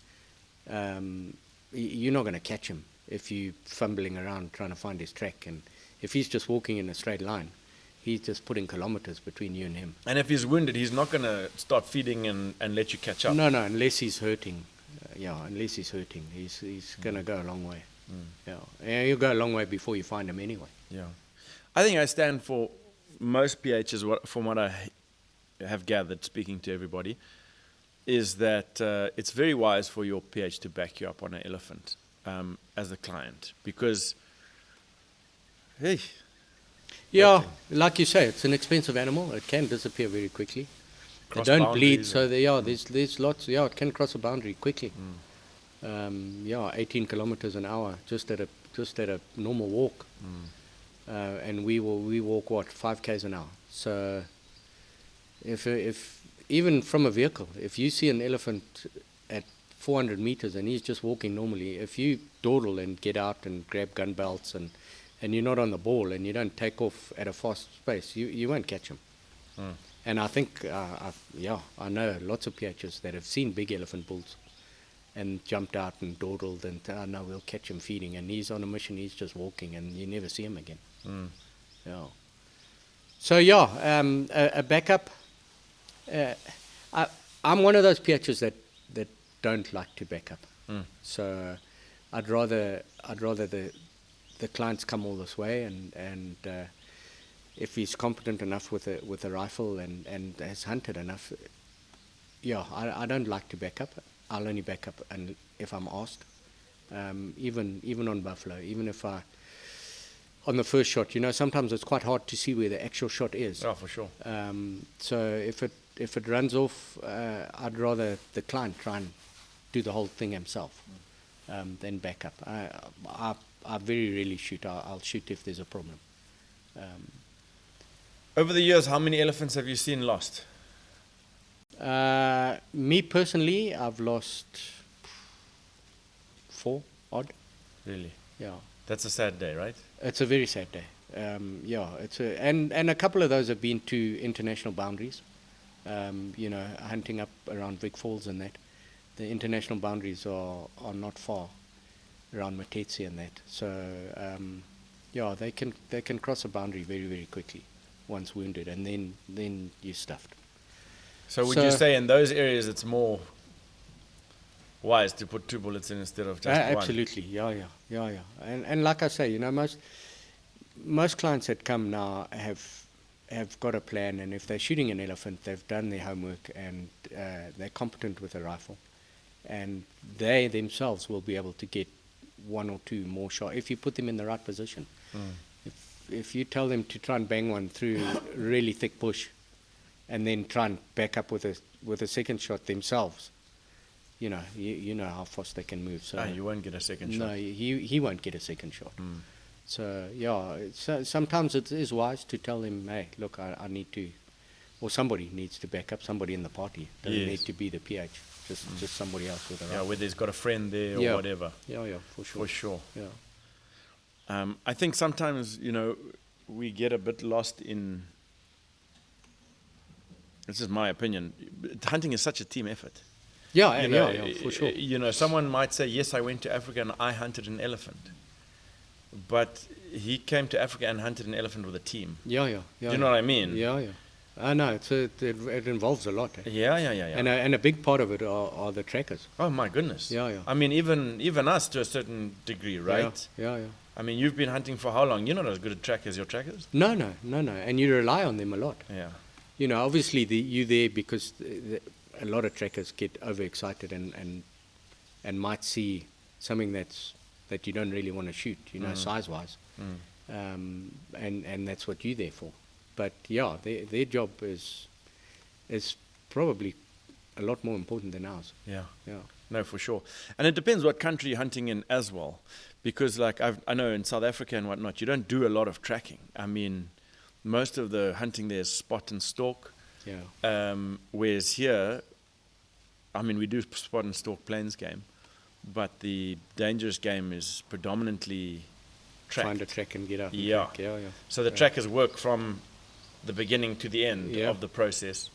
you're not gonna catch him if you're fumbling around trying to find his track. And if he's just walking in a straight line, he's just putting kilometers between you and him. And if he's wounded, he's not going to start feeding and let you catch up. No, unless he's hurting. Unless he's hurting, he's going to go a long way. Yeah, you'll go a long way before you find him anyway. Yeah. I think I stand for most PHs, from what I have gathered, speaking to everybody, is that it's very wise for your PH to back you up on an elephant as a client. Because, hey. Yeah, like you say, it's an expensive animal. It can disappear very quickly. They don't bleed, so there's lots. Yeah, it can cross a boundary quickly. 18 kilometers an hour just at a normal walk, and we walk 5 k's an hour. So if even from a vehicle, if you see an elephant at 400 meters and he's just walking normally, if you dawdle and get out and grab gun belts and you're not on the ball and you don't take off at a fast pace, you won't catch him. And I think, I know lots of PHs that have seen big elephant bulls and jumped out and dawdled and, no, we'll catch him feeding. And he's on a mission, he's just walking and you never see him again. Yeah. So, a backup. I'm one of those PHs that don't like to back up. So I'd rather the clients come all this way and if he's competent enough with a rifle and has hunted enough, I don't like to back up. I'll only back up if I'm asked. Even on buffalo, even if on the first shot, sometimes it's quite hard to see where the actual shot is. Oh, for sure. So if it runs off, I'd rather the client try and do the whole thing himself than back up. I very rarely shoot. I'll shoot if there's a problem. Over the years, how many elephants have you seen lost? Me personally, I've lost 4 odd. Really? Yeah. That's a sad day, right? It's a very sad day. yeah, and a couple of those have been to international boundaries. Hunting up around Vic Falls and that. The international boundaries are not far around Matetse and that. So yeah, they can cross a boundary very, very quickly once wounded, and then you're stuffed. So would you say in those areas it's more wise to put 2 bullets in instead of just one? Absolutely, yeah. And like I say, most clients that come now have got a plan, and if they're shooting an elephant, they've done their homework, and they're competent with a rifle, and they themselves will be able to get 1 or 2 more shots if you put them in the right position. If you tell them to try and bang one through really thick bush, and then try and back up with a second shot themselves, you know how fast they can move. So you won't get a second shot. No, he won't get a second shot. So yeah, sometimes it is wise to tell him, hey, look, I need to, or somebody needs to back up, somebody in the party. Doesn't need to be the PH, just somebody else with a rifle. Yeah, whether he's got a friend there or whatever. Yeah, for sure. For sure. Yeah. I think sometimes, we get a bit lost in, this is my opinion, hunting is such a team effort. Yeah, for sure. Someone might say, yes, I went to Africa and I hunted an elephant. But he came to Africa and hunted an elephant with a team. Yeah. Do you know what I mean? Yeah. I know, it involves a lot. Eh? Yeah. And a big part of it are the trackers. Oh, my goodness. Yeah. I mean, even us to a certain degree, right? Yeah. I mean, you've been hunting for how long? You're not as good at track as your trackers? No. And you rely on them a lot. Yeah. Obviously you there because a lot of trackers get overexcited and might see something that you don't really want to shoot, size-wise. And that's what you're there for. But yeah, their job is probably a lot more important than ours. Yeah. No, for sure. And it depends what country you're hunting in as well. Because I know in South Africa and whatnot, you don't do a lot of tracking. I mean, most of the hunting there is spot and stalk. Yeah. Whereas here, I mean, we do spot and stalk plains game, but the dangerous game is predominantly tracked. Find a track and get up. Yeah. Yeah. So the trackers work from the beginning to the end of the process,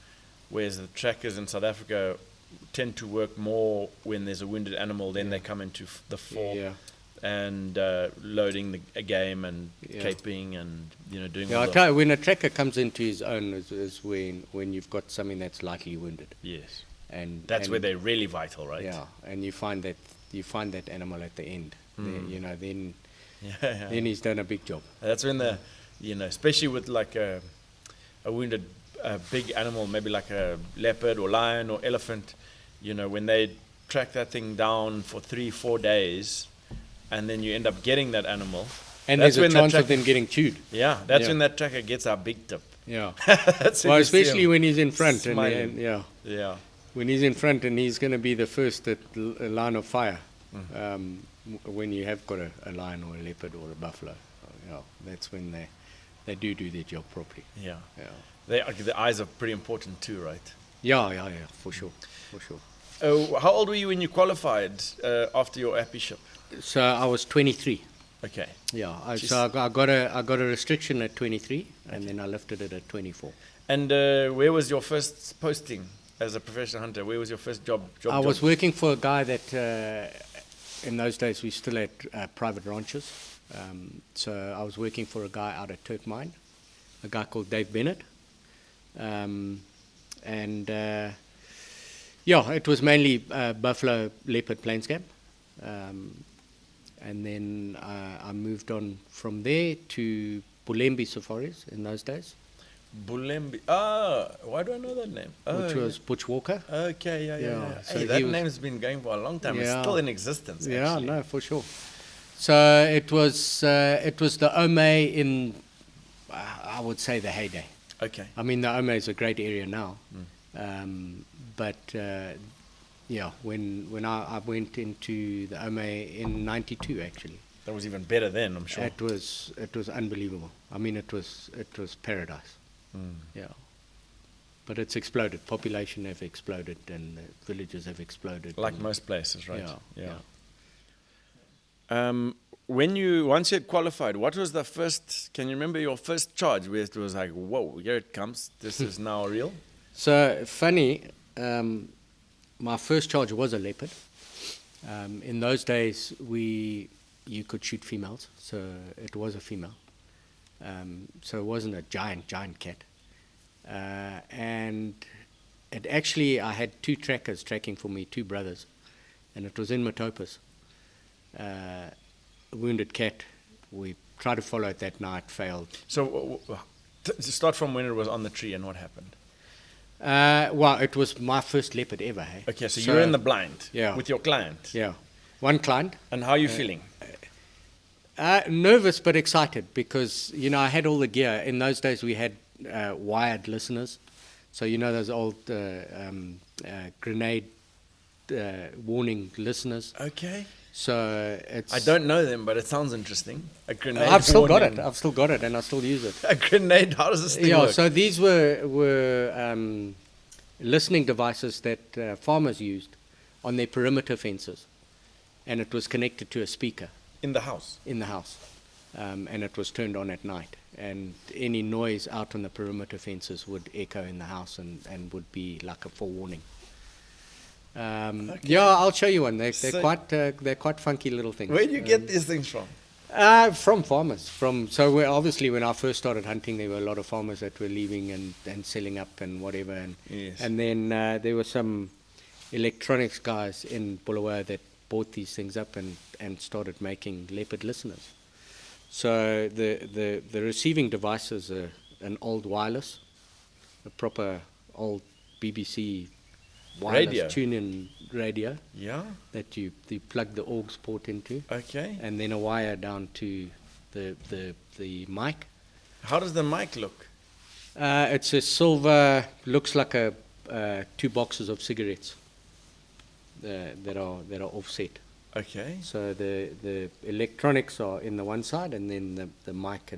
whereas the trackers in South Africa tend to work more when there's a wounded animal. Then they come into the fore and loading a game and caping and doing. Yeah, I tell you, when a tracker comes into his own is when you've got something that's lightly wounded. Yes. And that's where they're really vital, right? Yeah, and you find that animal at the end. Then he's done a big job. That's when especially with like a wounded big animal, maybe like a leopard or lion or elephant, when they track that thing down for 3-4 days, and then you end up getting that animal. And there's a chance of them getting chewed. Yeah, that's when that tracker gets our big tip. Yeah. Well, especially when he's in front. Yeah. When he's in front and he's going to be the first at line of fire. When you have got a lion or a leopard or a buffalo, that's when they do their job properly. Yeah. The eyes are pretty important too, right? Yeah, for sure. How old were you when you qualified after your apprenticeship? So I was 23. Okay. Yeah. So I got a restriction at 23, and then I lifted it at 24. And where was your first posting as a professional hunter? Where was your first job? I was working for a guy that in those days we still had private ranches. So I was working for a guy out at Turk Mine, a guy called Dave Bennett. It was mainly buffalo, leopard, plains game. And then I moved on from there to Bulembi safaris in those days. Bulembi. Why do I know that name? Which was Butch Walker. Okay, yeah. So hey, that name's been going for a long time. It's still in existence, actually. Yeah, no, for sure. So it was the Ome in, I would say, the heyday. Okay. I mean, the Ome is a great area now. But when I went into the Ome in 92, actually. That was even better then, I'm sure. It was unbelievable. I mean, it was paradise. Yeah. But it's exploded. Population have exploded, and villages have exploded. Like most places, right? Yeah. Once you had qualified, what was the first? Can you remember your first charge where it was like, whoa, here it comes. This is now real. So funny, my first charge was a leopard. In those days, you could shoot females, so it was a female. So it wasn't a giant cat. And it actually, I had two trackers tracking for me, two brothers, and it was in Matopus. A wounded cat. We tried to follow it that night, failed. So to start from when it was on the tree and what happened. Well, it was my first leopard ever. Hey? Okay, so you were in the blind yeah. with your client. Yeah, one client. And how are you feeling? Nervous but excited because, I had all the gear. In those days we had wired listeners. So, those old grenade warning listeners. Okay. So it's... I don't know them, but it sounds interesting. A grenade I've still got warning. it. I've still got it and I still use it. A grenade? How does this thing work? So these were listening devices that farmers used on their perimeter fences. And it was connected to a speaker. In the house? In the house. And it was turned on at night. And any noise out on the perimeter fences would echo in the house and would be like a forewarning. Okay. Yeah, I'll show you one. They're quite funky little things. Where do you get these things from? From farmers. Obviously when I first started hunting, there were a lot of farmers that were leaving and selling up and whatever. And then there were some electronics guys in Bulawayo that bought these things up and started making leopard listeners. So the receiving device is an old wireless, a proper old BBC wireless tune-in radio. Yeah. That you plug the aux port into. Okay. And then a wire down to the mic. How does the mic look? It's a silver, looks like two boxes of cigarettes that are offset. Okay. So the electronics are in the one side, and then the mic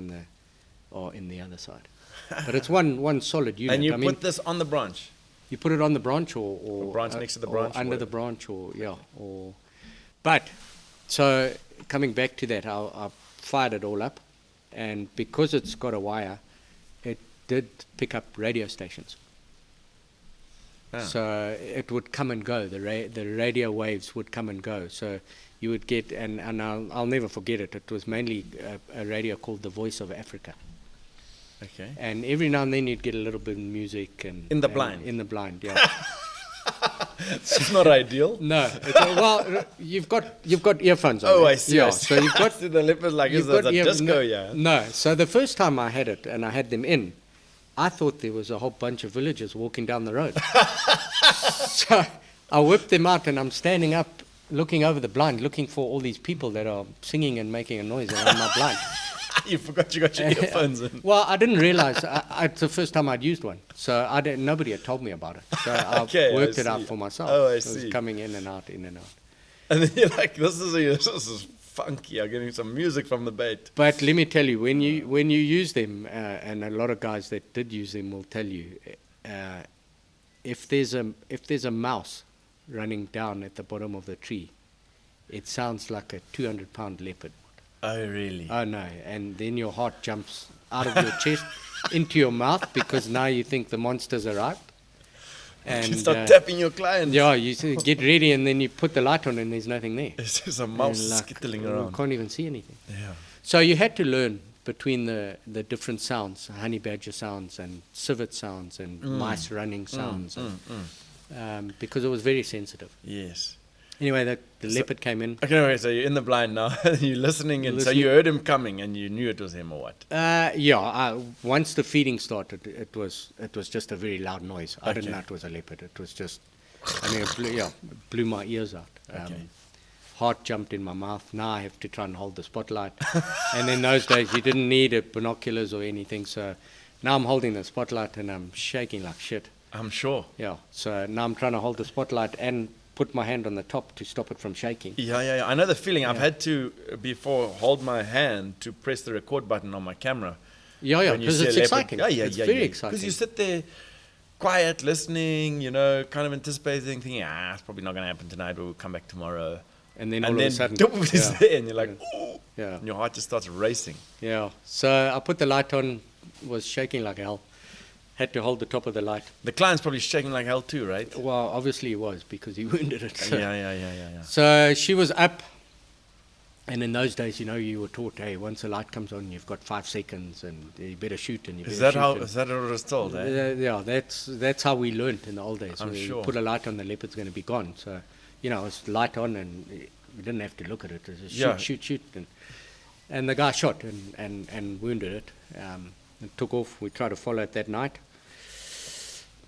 are in the other side. But it's one solid unit. And you put this on the branch? You put it on the branch or branch next to the branch? Or under the branch But, so coming back to that, I fired it all up, and because it's got a wire, it did pick up radio stations. So it would come and go. The radio waves would come and go. So you would get, and I'll never forget it. It was mainly a radio called the Voice of Africa. Okay. And every now and then you'd get a little bit of music and in the blind. In the blind, yeah. It's not ideal. No. Well, you've got earphones on. Oh, there. I see. Yeah. I see. So you've got the leopard like is a disco, yeah. No. So the first time I had it and I had them in, I thought there was a whole bunch of villagers walking down the road. So I whipped them out and I'm standing up looking over the blind, looking for all these people that are singing and making a noise around my blind. You forgot you got your earphones in. Well, I didn't realize. It's the first time I'd used one. So nobody had told me about it. So I worked it out for myself. Oh, I It see. was coming in and out, in and out. And then you're like, this is funky. I'm getting some music from the bait. But let me tell you, when you use them, and a lot of guys that did use them will tell you, if there's a mouse running down at the bottom of the tree, it sounds like a 200-pound leopard. Oh, really? Oh, no. And then your heart jumps out of your chest into your mouth because now you think the monster's arrived. And you start tapping your client. Yeah, you say, get ready, and then you put the light on and there's nothing there. It's just a mouse skittling around. You can't even see anything. Yeah. So you had to learn between the different sounds, honey badger sounds and civet sounds and mice running sounds, because it was very sensitive. Yes. Anyway, the leopard came in. Okay, wait, so you're in the blind now. You're listening, and so you heard him coming, and you knew it was him, or what? Yeah. Once the feeding started, it was just a very loud noise. I didn't know it was a leopard. It was just, it blew my ears out. Heart jumped in my mouth. Now I have to try and hold the spotlight. And in those days, you didn't need binoculars or anything. So now I'm holding the spotlight, and I'm shaking like shit. I'm sure. Yeah. So now I'm trying to hold the spotlight and put my hand on the top to stop it from shaking. Yeah. I know the feeling. I've had to, before, hold my hand to press the record button on my camera. Yeah, because it's exciting. It's very exciting. Because you sit there quiet, listening, kind of anticipating, thinking, it's probably not going to happen tonight, but we'll come back tomorrow. and then all And of then a sudden, it's there, and you're like, ooh, yeah, and your heart just starts racing. yeah. So I put the light on, was shaking like hell. Had to hold the top of the light. The client's probably shaking like hell too, right? Well, obviously he was because he wounded it. So. Yeah. So she was up, and in those days, you were taught, hey, once the light comes on, you've got 5 seconds, and you better shoot, and you better Is that shoot. how? And- Is that what it was told? Eh? Yeah, that's how we learned in the old days. I'm When sure. you put a light on, the leopard's going to be gone. So, it's light on, and we didn't have to look at it. It was just shoot, and the guy shot and wounded it. It took off. We tried to follow it that night.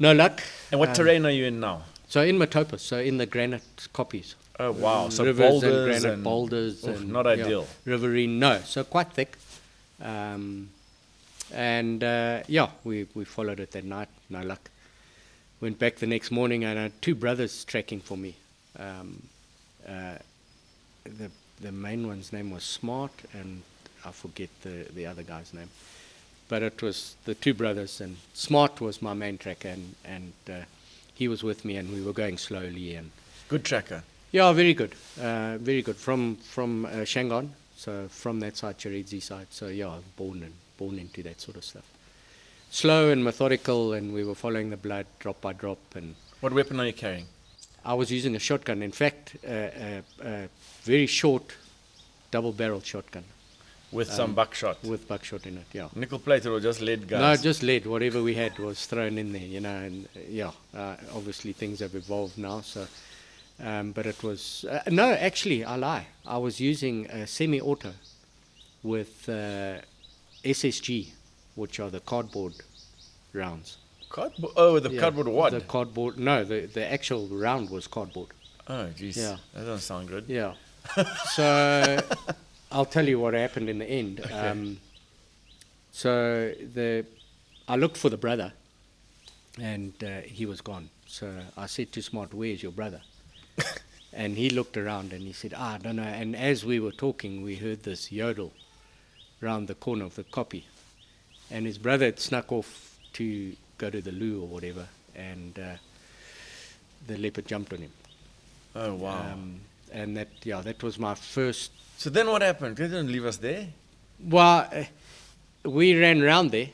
No luck. And what terrain are you in now? So in Matopus, so in the granite copies. Oh wow! So Rivers boulders and granite and boulders. oof, And, not ideal. Riverine, no. So quite thick. We followed it that night. No luck. Went back the next morning, and I had 2 brothers tracking for me. The main one's name was Smart, and I forget the other guy's name. But it was the 2 brothers, and Smart was my main tracker, and he was with me, and we were going slowly. And Good tracker. yeah, very good, from Shangon, so from that side, Cheredzi side. So yeah, born into that sort of stuff. Slow and methodical, and we were following the blood drop by drop. And What weapon are you carrying? I was using a shotgun. In fact, a very short, double-barreled shotgun With some buckshot. with buckshot in it. Yeah. Nickel plated or just lead, guys? No, just lead. Whatever we had was thrown in there, and obviously things have evolved now. So, but it was no. Actually, I lie. I was using a semi-auto with SSG, which are the cardboard rounds. Cardboard? Oh, the Yeah, cardboard wad. The cardboard. No, the actual round was cardboard. Oh, jeez. Yeah. That doesn't sound good. Yeah. So I'll tell you what happened in the end. Okay. I looked for the brother, and he was gone. So I said to Smart, "Where's your brother?" And he looked around and he said, "I don't know." And as we were talking, we heard this yodel round the corner of the kopje. And his brother had snuck off to go to the loo or whatever, and the leopard jumped on him. Oh, wow. And that was my first. So then what happened? They didn't leave us there? Well, we ran round there,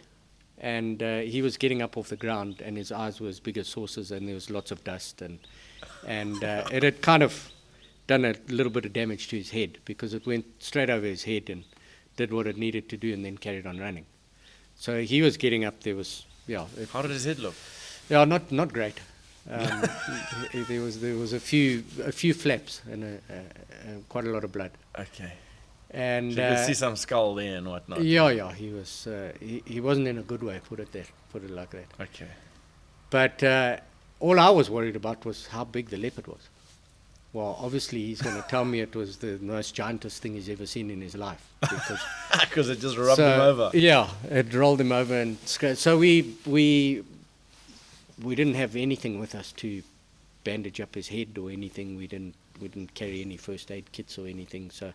and he was getting up off the ground, and his eyes were as big as saucers, and there was lots of dust, and it had kind of done a little bit of damage to his head, because it went straight over his head and did what it needed to do, and then carried on running. So he was getting up. There was How did his head look? not great. There was a few flaps and quite a lot of blood. Okay. And So you could see some skull there and whatnot. yeah, he was he wasn't in a good way. Put it like that. Okay. But all I was worried about was how big the leopard was. Well, obviously he's going to tell me it was the most giantest thing he's ever seen in his life, Because it just rubbed him over. Yeah, it rolled him over and so we didn't have anything with us to bandage up his head or anything. We didn't carry any first aid kits or anything. So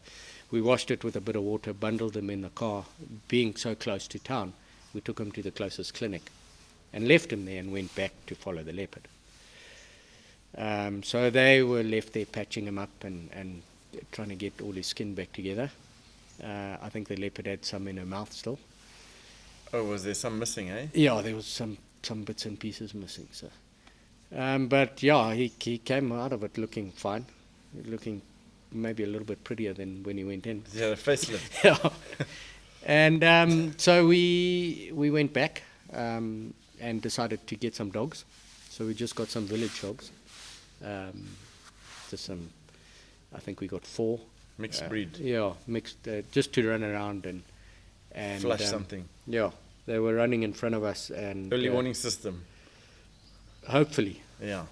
we washed it with a bit of water, bundled him in the car. Being so close to town, we took him to the closest clinic and left him there and went back to follow the leopard. So they were left there patching him up and trying to get all his skin back together. I think the leopard had some in her mouth still. Oh, was there some missing, eh? Yeah, there was some bits and pieces missing. So, but yeah, he came out of it looking fine, looking maybe a little bit prettier than when he went in. He had a facelift. Yeah. And so we went back and decided to get some dogs. So we just got some village dogs. Just some, I think we got 4. Mixed breed. Yeah, mixed, just to run around and Flush something. Yeah, they were running in front of us and Early warning system. hopefully. Yeah.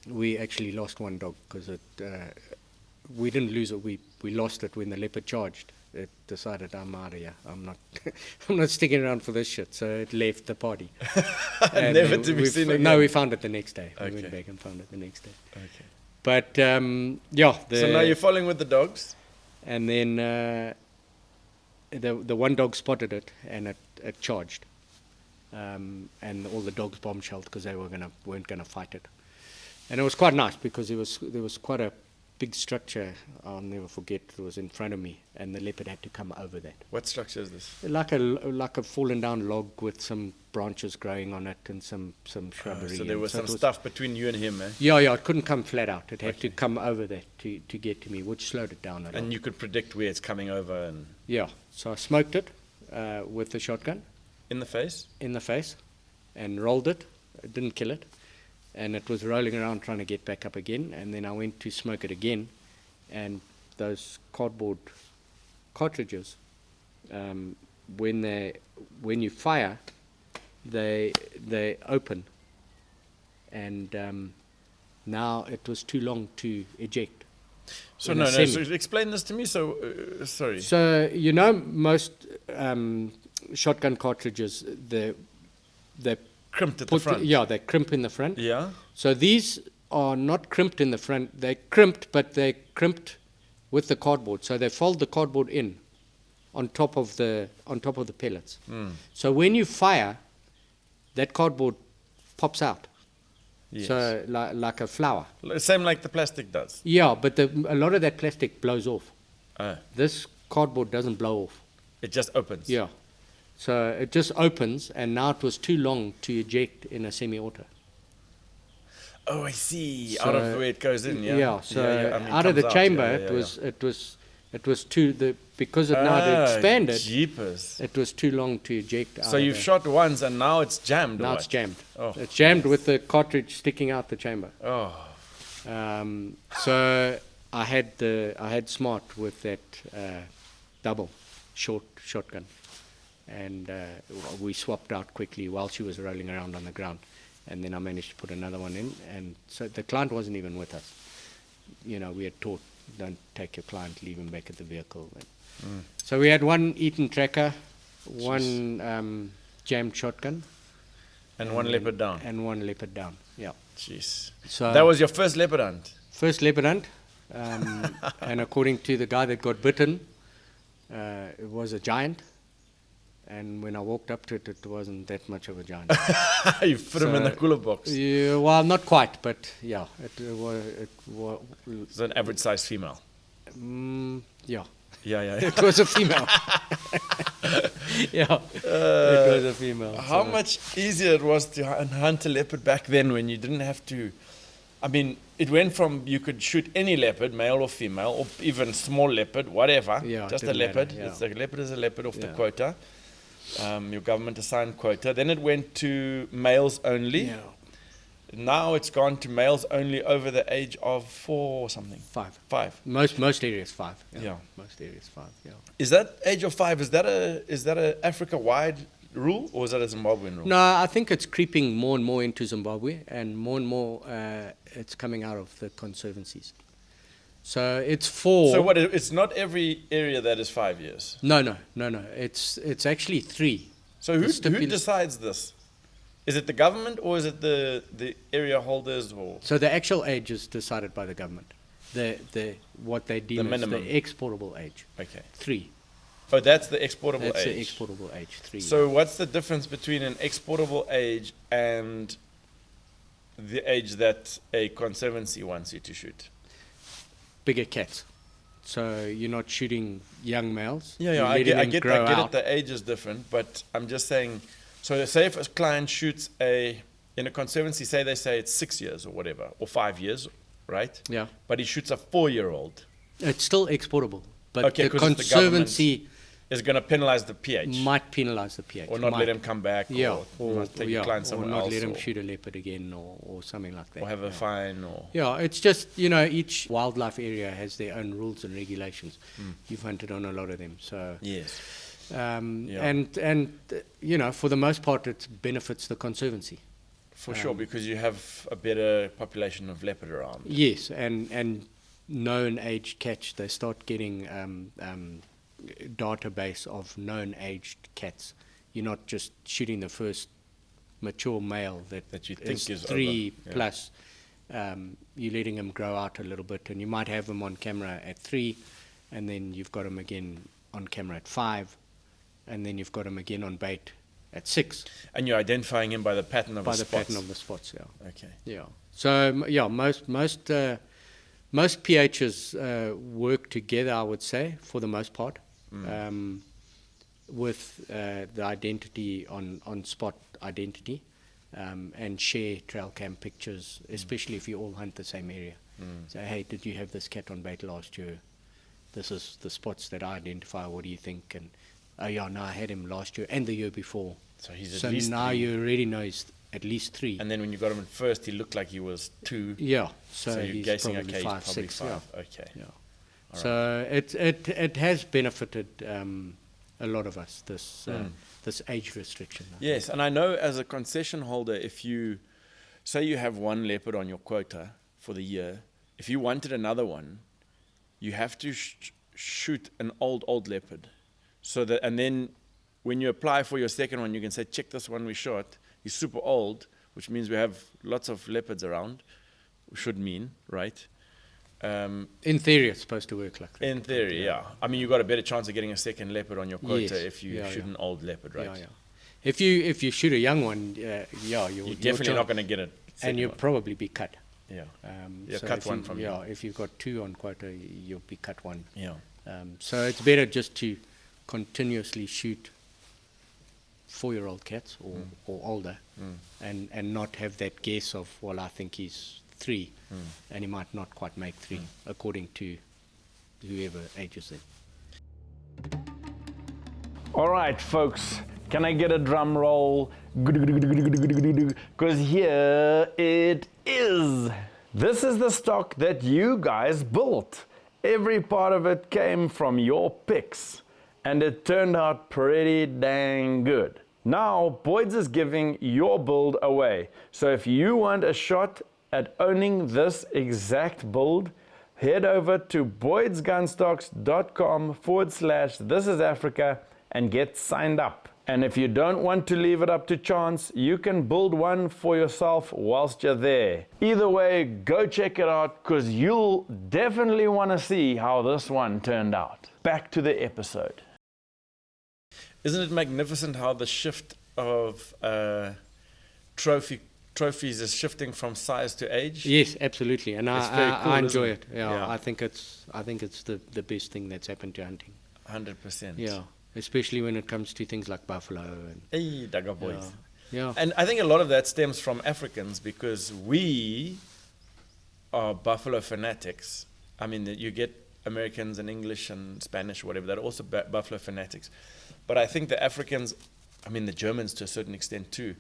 We actually lost one dog because we didn't lose it. We lost it when the leopard charged. It decided, I'm out of here. I'm not sticking around for this shit. So it left the party. And Never to be seen again. No, we found it the next day. Okay. We went back and found it the next day. Okay. But So now you're following with the dogs? And then the one dog spotted it and it charged. And all the dogs bombshelled because they weren't gonna fight it. And it was quite nice because there was quite a big structure, I'll never forget, it was in front of me, and the leopard had to come over that. What structure is this? Like a fallen down log with some branches growing on it and some shrubbery. So there was some it stuff between you and him, eh? Yeah, it couldn't come flat out. It had to come over that to get to me, which slowed it down a lot. And you could predict where it's coming over and Yeah, so I smoked it with the shotgun in the face? in the face and rolled it. I didn't kill it. And it was rolling around trying to get back up again. And then I went to smoke it again. And those cardboard cartridges, when you fire, they open. And now it was too long to eject. So in a so semi. explain this to me. So sorry. So most shotgun cartridges, they Crimped at the front. they crimp in the front. Yeah. So these are not crimped in the front. They're crimped, but they're crimped with the cardboard. So they fold the cardboard in on top of the pellets. Mm. So when you fire, that cardboard pops out. Yes. So like a flower. Same like the plastic does. Yeah, but a lot of that plastic blows off. Ah. This cardboard doesn't blow off. It just opens. Yeah. So it just opens, and now it was too long to eject in a semi-auto. Oh, I see. So- Out of where it goes in, yeah. So I mean, out of the comes chamber, yeah. it was too because it now had expanded. Jeepers. It was too long to eject. So you've shot once and now it's jammed. or Now what? it's jammed. Oh. It's jammed with the cartridge sticking out the chamber. Oh. So I had smart with that double short shotgun, and we swapped out quickly while she was rolling around on the ground, and then I managed to put another one in, and so the client wasn't even with us. You know, we had taught, don't take your client, leave him back at the vehicle. So we had one Eaton tracker, one jammed shotgun, And one leopard down. and one leopard down. Yeah. Jeez. So That was your first leopard hunt? first leopard hunt, and according to the guy that got bitten, it was a giant. And when I walked up to it, it wasn't that much of a giant. You put him in the So- cooler box. Yeah, well, not quite, but yeah, it was. It's an average sized female. Yeah, Yeah. it was a female. Yeah, it was a female. How so- much easier it was to hunt a leopard back then when you didn't have to. I mean, it went from you could shoot any leopard, male or female, or even small leopard, whatever. Yeah, just a didn't matter, leopard. yeah. It's a leopard is a leopard off the Yeah. quota. Your government assigned quota. Then it went to males only. Yeah, Now it's gone to males only over the age of 4 or something. 5. 5. Most areas 5. Yeah. Most areas 5. Yeah. Is that age of 5? Is that a Africa wide rule or is that a Zimbabwean rule? No, I think it's creeping more and more into Zimbabwe, and more it's coming out of the conservancies. So it's 4. So what? It's not every area that is 5 years. No. It's actually 3. So who decides this? Is it the government or is it the area holders or? So the actual age is decided by the government. The what they deem as minimum. the exportable age. Okay. 3. Oh, that's the exportable That's age. the exportable age. 3. So what's the difference between an exportable age and the age that a conservancy wants you to shoot? Bigger cats. So you're not shooting young males. Yeah, You're I letting get them grow it. out. The age is different, but I'm just saying. So say if a client shoots in a conservancy, say it's 6 years or whatever, or 5 years, right? Yeah. But he shoots a 4-year-old. It's still exportable, but Okay, the 'cause it's the conservancy Is going to penalize the PH, might penalize the pH. or not might. let him come back, Yeah, or must take your client or somewhere not else, let him or, shoot a leopard again, or something like that. or have a fine, or Yeah, it's just, each wildlife area has their own rules and regulations. You've hunted on a lot of them, so yes. and for the most part, it benefits the conservancy. For sure, because you have a better population of leopard around. Yes, and known aged catch. They start getting database of known aged cats. You're not just shooting the first mature male That you think is 3 over, yeah. plus. You're letting them grow out a little bit, and you might have them on camera at 3, and then you've got them again on camera at 5, and then you've got them again on bait at 6 And you're identifying him by the pattern of by his the spots. pattern of the spots. Yeah. Okay. Yeah. So most Most PHs work together, I would say, for the most part, with the identity on spot identity, and share trail cam pictures, especially if you all hunt the same area. Say, hey, did you have this cat on bait last year? This is the spots that I identify. What do you think? And oh yeah, no, I had him last year and the year before. So he's So at least now 3. you already know he's at least 3. And then when you got him at first, he looked like he was 2. Yeah, So so you're he's guessing, probably okay, 5, he's probably 6. 5. Yeah, Okay. yeah. All So it has benefited a lot of us, this age restriction. I think. Yes, and I know as a concession holder, if you say you have 1 leopard on your quota for the year, if you wanted another one, you have to shoot an old leopard. So that, and then when you apply for your second one, you can say, check this one we shot. He's super old, which means we have lots of leopards around. Should mean, right? In theory, it's supposed to work like that. In theory, yeah. I mean, you got a better chance of getting a second leopard on your quota Yes. if you Yeah, shoot yeah. an old leopard, right? Yeah, yeah. If you shoot a young one, you're Definitely not going to get it. and you'll probably be cut. Yeah. So cut if one you- from yeah. If you've got 2 on quota, you'll be cut 1. Yeah. So it's better just to continuously shoot 4-year-old cats or older, and not have that guess of, well, I think he's 3, and he might not quite make 3, according to whoever ages them. All right, folks, can I get a drum roll? Because here it is. This is the stock that you guys built. Every part of it came from your picks, and it turned out pretty dang good. Now, Boyd's is giving your build away. So if you want a shot at owning this exact build, head over to boydsgunstocks.com/thisisafrica and get signed up. And if you don't want to leave it up to chance, you can build one for yourself whilst you're there. Either way, go check it out, because you'll definitely want to see how this one turned out. Back to the episode. Isn't it magnificent how the shift of trophies is shifting from size to age? Yes, absolutely, and It's very cool, I enjoy isn't it. it? Yeah, Yeah. I think it's the best thing that's happened to hunting. 100%. Yeah, especially when it comes to things like buffalo and Hey, Daga boys. yeah. And I think a lot of that stems from Africans, because we are buffalo fanatics. I mean, you get Americans and English and Spanish, whatever, that are also buffalo fanatics. But I think the Africans, I mean the Germans to a certain extent too,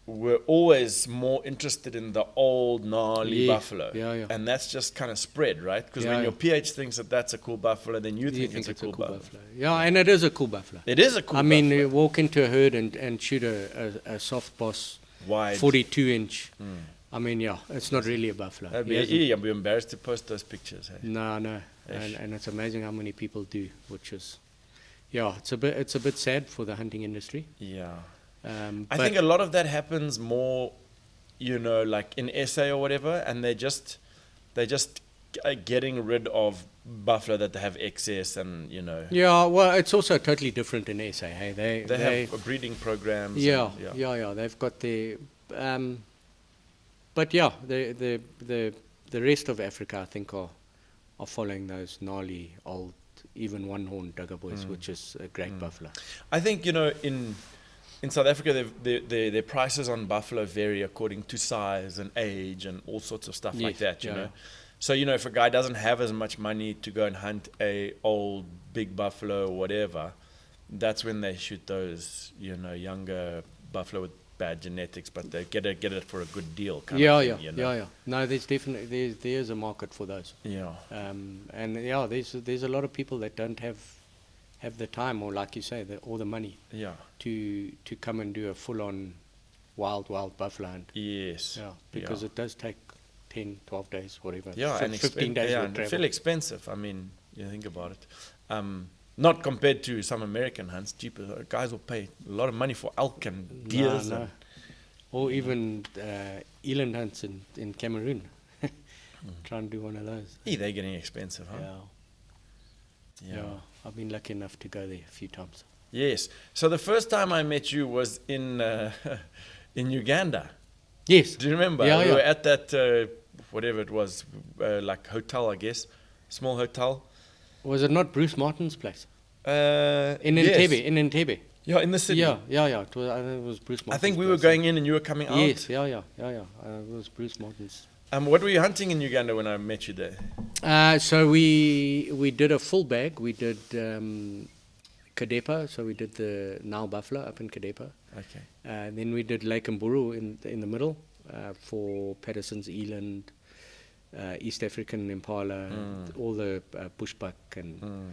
were always more interested in the old gnarly Yeah, buffalo. yeah, yeah. And that's just kind of spread, right? Because Yeah, when yeah. your PH thinks that that's a cool buffalo, then you think it's a cool buffalo. Yeah, and it is a cool buffalo. It is a cool I mean, buffalo. you walk into a herd and shoot a soft boss Wide. 42-inch. I mean, yeah, it's not really a buffalo. I'd He hasn't- I'd be embarrassed to post those pictures. Hey? No, Ish. and it's amazing how many people do, which is, yeah, it's a bit sad for the hunting industry. Yeah. I but think a lot of that happens more, you know, like in SA or whatever, and they're just getting rid of buffalo that they have excess, and you know yeah, well, it's also totally different in SA. Hey, they have breeding programs. yeah, and, yeah, they've got the, but yeah, the rest of Africa, I think, are following those gnarly old, even one-horn Duggar boys, which is a great buffalo. I think, you know, in South Africa, their prices on buffalo vary according to size and age and all sorts of stuff like Yes, that, you yeah, know. yeah. So, you know, if a guy doesn't have as much money to go and hunt a old big buffalo or whatever, that's when they shoot those, you know, younger buffalo with bad genetics, but they get it for a good deal. Kind of thing, you know? Yeah. No, there's definitely there's a market for those. Yeah. And yeah, there's a lot of people that don't have the time, or like you say, or the money Yeah. to come and do a full-on wild buffalo hunt. Yes. Yeah, because it does take 10, 12 days, whatever. Yeah, and 15 days yeah, of and travel. fairly expensive. I mean, you think about it. Not compared to some American hunts. Cheaper guys will pay a lot of money for elk and deers. No. Or even eland hunts in Cameroon. Try and do one of those. Yeah, they're getting expensive, huh? Yeah. I've been lucky enough to go there a few times. Yes. So the first time I met you was in Uganda. Yes. Do you remember? Yeah, We yeah. were at that whatever it was, like hotel, I guess, small hotel. Was it not Bruce Martin's place? In Yes. Entebbe, in Entebbe. Yeah, in the city. Yeah. It was, I think it was Bruce Martin's I think we place, were going in and you were coming out. Yes, yeah. It was Bruce Martin's. What were you hunting in Uganda when I met you there? So we did a full bag. We did Kadepa, so we did the Nile buffalo up in Kadepa. Okay. Then we did Lake Mburu in the middle for Patterson's eland, East African impala, all the bushbuck and.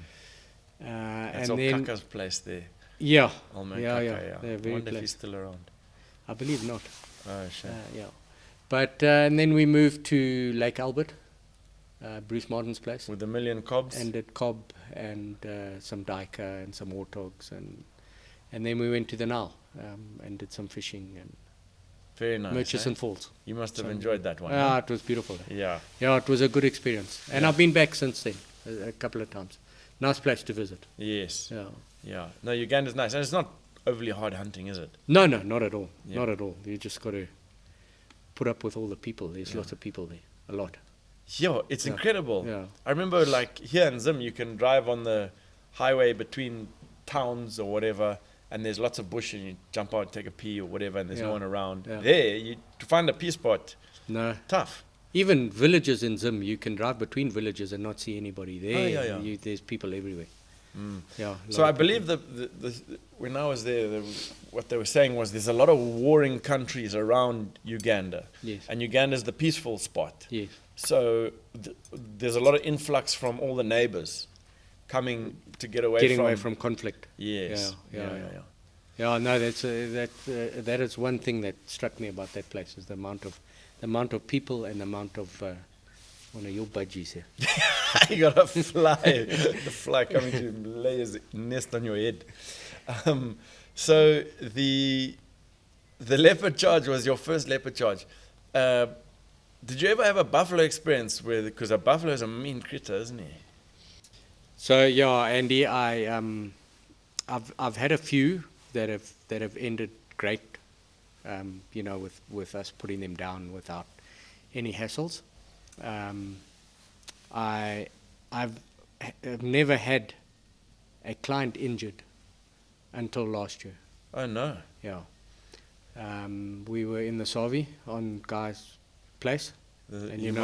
That's and all then Kaka's place there. yeah, Old man yeah, Kaka, yeah. They're I very wonder if close. he's still around. I believe not. Oh, shit. Yeah, but and then we moved to Lake Albert, Bruce Martin's place, With a million cobs. and did cob and some duiker and some warthogs, and then we went to the Nile and did some fishing and Very nice. Murchison Falls. You must have So- enjoyed that one. Ah, huh? it was beautiful. Yeah. Yeah, it was a good experience, and Yeah. I've been back since then a couple of times. Nice place to visit. Yes. Yeah. Yeah. No, Uganda's nice. And it's not overly hard hunting, is it? No, not at all. Yeah. Not at all. You just got to put up with all the people. There's Yeah. lots of people there. A lot. Yeah, it's Yeah. incredible. Yeah. I remember, like, here in Zim, you can drive on the highway between towns or whatever, and there's lots of bush, and you jump out and take a pee or whatever, and there's no Yeah. one around. Yeah. There, to find a pee spot, No. tough. Even villages in Zim, you can drive between villages and not see anybody there. Oh, yeah. There's people everywhere. Mm. Yeah. a So lot I of people. believe that when I was there, what they were saying was there's a lot of warring countries around Uganda, Yes. and Uganda's the peaceful spot. Yes. So there's a lot of influx from all the neighbors coming to get away Getting from. away from conflict. Yes. Yeah. Yeah, no, that is one thing that struck me about that place is the amount of people and the amount of one of your budgies here. You got a fly, the fly coming to lay his nest on your head. So the leopard charge was your first leopard charge. Did you ever have a buffalo experience because a buffalo is a mean critter, isn't he? So yeah, Andy, I've had a few that have ended great, with us putting them down without any hassles. I've never had a client injured until last year. Oh no. Yeah. We were in the Savi on Guy's place. The And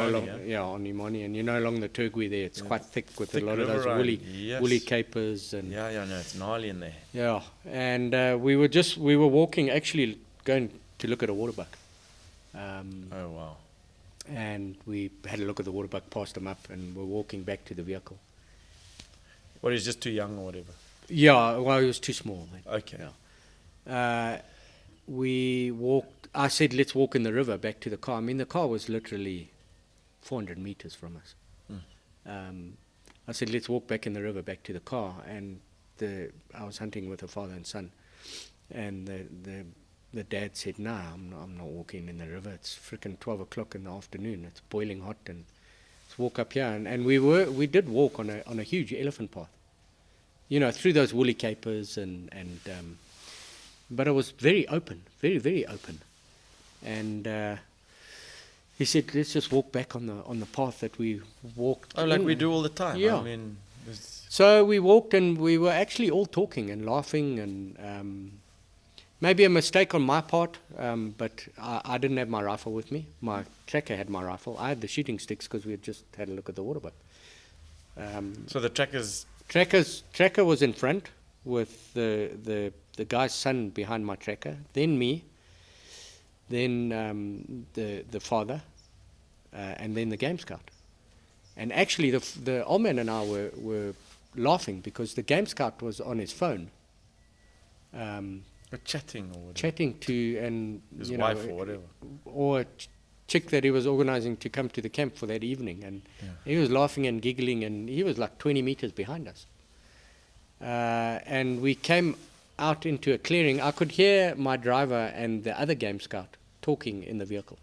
on Imani, and along the Turgui there, it's quite thick with Thick a lot of those riverine, yes. woolly capers and Yeah, no, it's gnarly in there. yeah. And we were walking, actually going to look at a waterbuck, Oh wow. and we had a look at the waterbuck, passed him up, and we're walking back to the vehicle. Well, he's just too young or whatever. Yeah, well, he was too small then. Okay. Yeah. We walked. I said, let's walk in the river back to the car. I mean, the car was literally 400 meters from us. I said, let's walk back in the river back to the car. And I was hunting with a father and son. And the dad said, nah, I'm not walking in the river. It's freaking 12 o'clock in the afternoon. It's boiling hot. And let's walk up here. And we did walk on a huge elephant path. Through those woolly capers but it was very open, very, very open. And he said, let's just walk back on the path that we walked. Oh, like in. we do all the time. Yeah. I mean, So we walked and we were actually all talking and laughing and maybe a mistake on my part, but I didn't have my rifle with me. My tracker had my rifle. I had the shooting sticks because we had just had a look at the waterbuck. so the trackers. Tracker was in front with the guy's son behind my tracker, then me, then the father, and then the game scout. And actually, the old man and I were laughing because the game scout was on his phone, Chatting or whatever. chatting to His wife or whatever. or a chick that he was organizing to come to the camp for that evening, and Yeah. he was laughing and giggling, and he was like 20 meters behind us. And we came out into a clearing. I could hear my driver and the other game scout talking in the vehicle.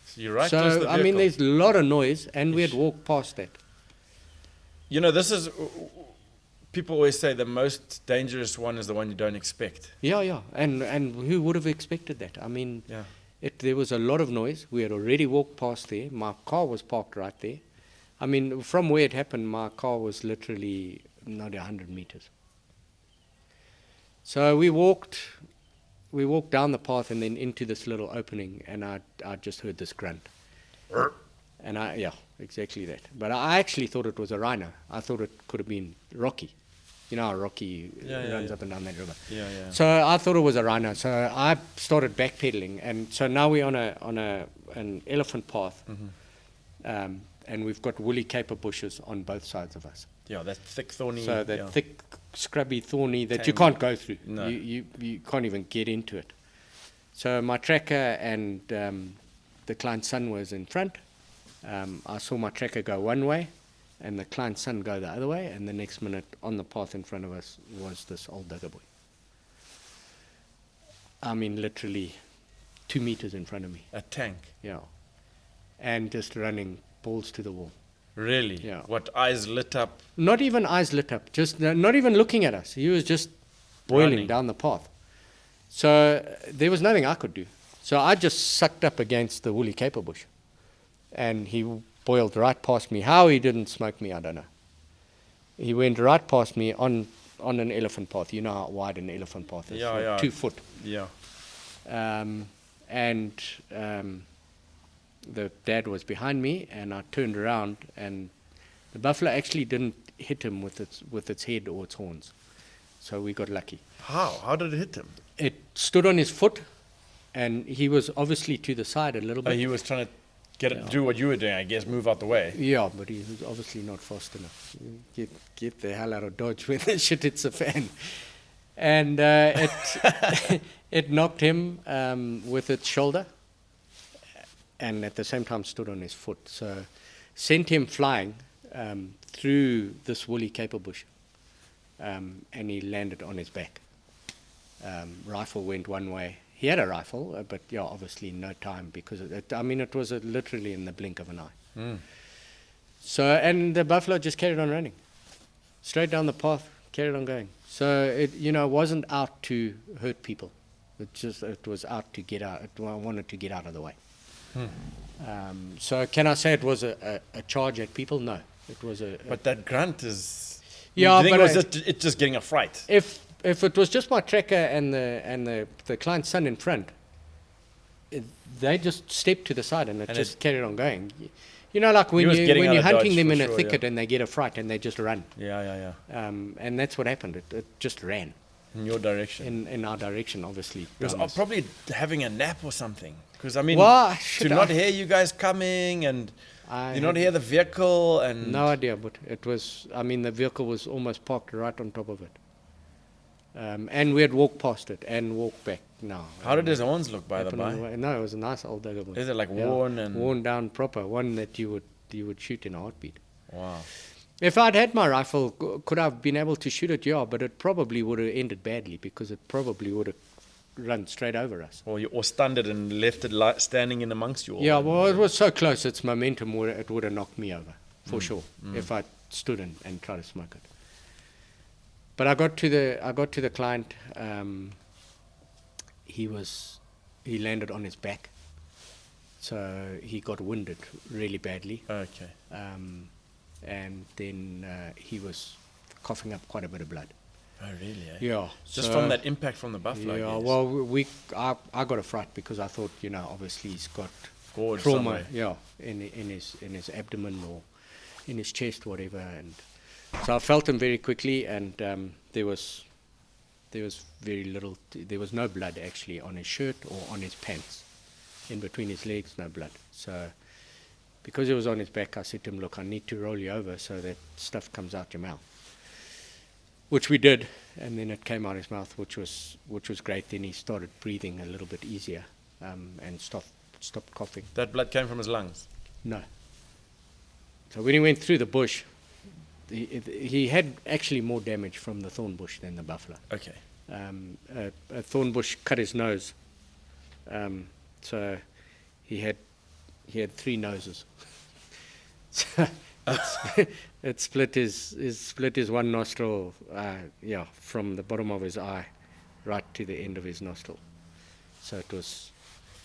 So you're right close to the So, I mean, vehicle. there's a lot of noise, and we had walked past that. This is. People always say the most dangerous one is the one you don't expect. Yeah. And who would have expected that? I mean, Yeah. There was a lot of noise. We had already walked past there. My car was parked right there. I mean, from where it happened, my car was literally not 100 meters. So we walked down the path and then into this little opening, and I just heard this grunt. And yeah, exactly that. But I actually thought it was a rhino. I thought it could have been Rocky. You know how Rocky runs up and down that river. Yeah. So I thought it was a rhino. So I started backpedaling, and so now we're on an elephant path, and we've got woolly caper bushes on both sides of us. Yeah, that thick, thorny. So that thick, scrubby, thorny that you Tangy. can't go through. No. You can't even get into it. So my tracker and the client's son was in front. I saw my tracker go one way and the client's son go the other way, and the next minute on the path in front of us was this old digger boy. I mean, literally 2 meters in front of me. A tank. Yeah. And just running balls to the wall. Really? Yeah. What, eyes lit up? Not even eyes lit up, just not even looking at us. He was just boiling Running. down the path. So there was nothing I could do. So I just sucked up against the woolly caper bush. And he boiled right past me. How he didn't smoke me, I don't know. He went right past me on an elephant path. You know how wide an elephant path is? Yeah. 2 foot. Yeah. The dad was behind me, and I turned around, and the buffalo actually didn't hit him with its head or its horns. So we got lucky. How did it hit him? It stood on his foot, and he was obviously to the side a little bit. He was trying to get it, do what you were doing, I guess, move out the way. Yeah, but he was obviously not fast enough. Get the hell out of Dodge when the shit hits a fan. And it knocked him with its shoulder, and at the same time stood on his foot. So sent him flying through this woolly caper bush, and he landed on his back. Rifle went one way. He had a rifle, but yeah, obviously no time, because it was literally in the blink of an eye. So, and the buffalo just carried on running, straight down the path, carried on going. So it wasn't out to hurt people. It was out to get out. It wanted to get out of the way. So can I say it was a charge at people? No, it was But that grunt is. Yeah, you think but it was it's just getting a fright. If it was just my tracker and the client's son in front, they just stepped to the side and it just carried on going. You know, like when you're hunting them in a thicket and they get a fright and they just run. Yeah. And that's what happened. It just ran. In your direction. In our direction, obviously. It was probably having a nap or something. Because, I mean, to not hear you guys coming and you not hear the vehicle and... No idea, but it was... I mean, the vehicle was almost parked right on top of it. And we had walked past it and walked back now. How did his horns look, by the by? No, it was a nice old digger boy. Is it like worn and... Worn down proper, one that you would shoot in a heartbeat. Wow. If I'd had my rifle, could I have been able to shoot it? Yeah, but it probably would have ended badly, because it probably would have run straight over us. Or stunned it and left it standing in amongst you all. Yeah, well, it was so close, its momentum, it would have knocked me over, for sure, if I stood and tried to smoke it. But I got to the client. He landed on his back, so he got wounded really badly. Okay. And then he was coughing up quite a bit of blood. Oh, really? Eh? Yeah. Just from that impact from the buffalo. Yeah. Well, I got a fright, because I thought, obviously he's got Gorge trauma. somewhere. Yeah, in his abdomen or in his chest, whatever. And so I felt him very quickly, and there was very little. There was no blood actually on his shirt or on his pants. In between his legs, no blood. So, because it was on his back, I said to him, "Look, I need to roll you over so that stuff comes out your mouth." Which we did, and then it came out his mouth, which was great. Then he started breathing a little bit easier, and stopped coughing. That blood came from his lungs? No. So when he went through the bush, he had actually more damage from the thorn bush than the buffalo. Okay. A thorn bush cut his nose, so he had 3 noses. So it split his one nostril, from the bottom of his eye right to the end of his nostril. So it was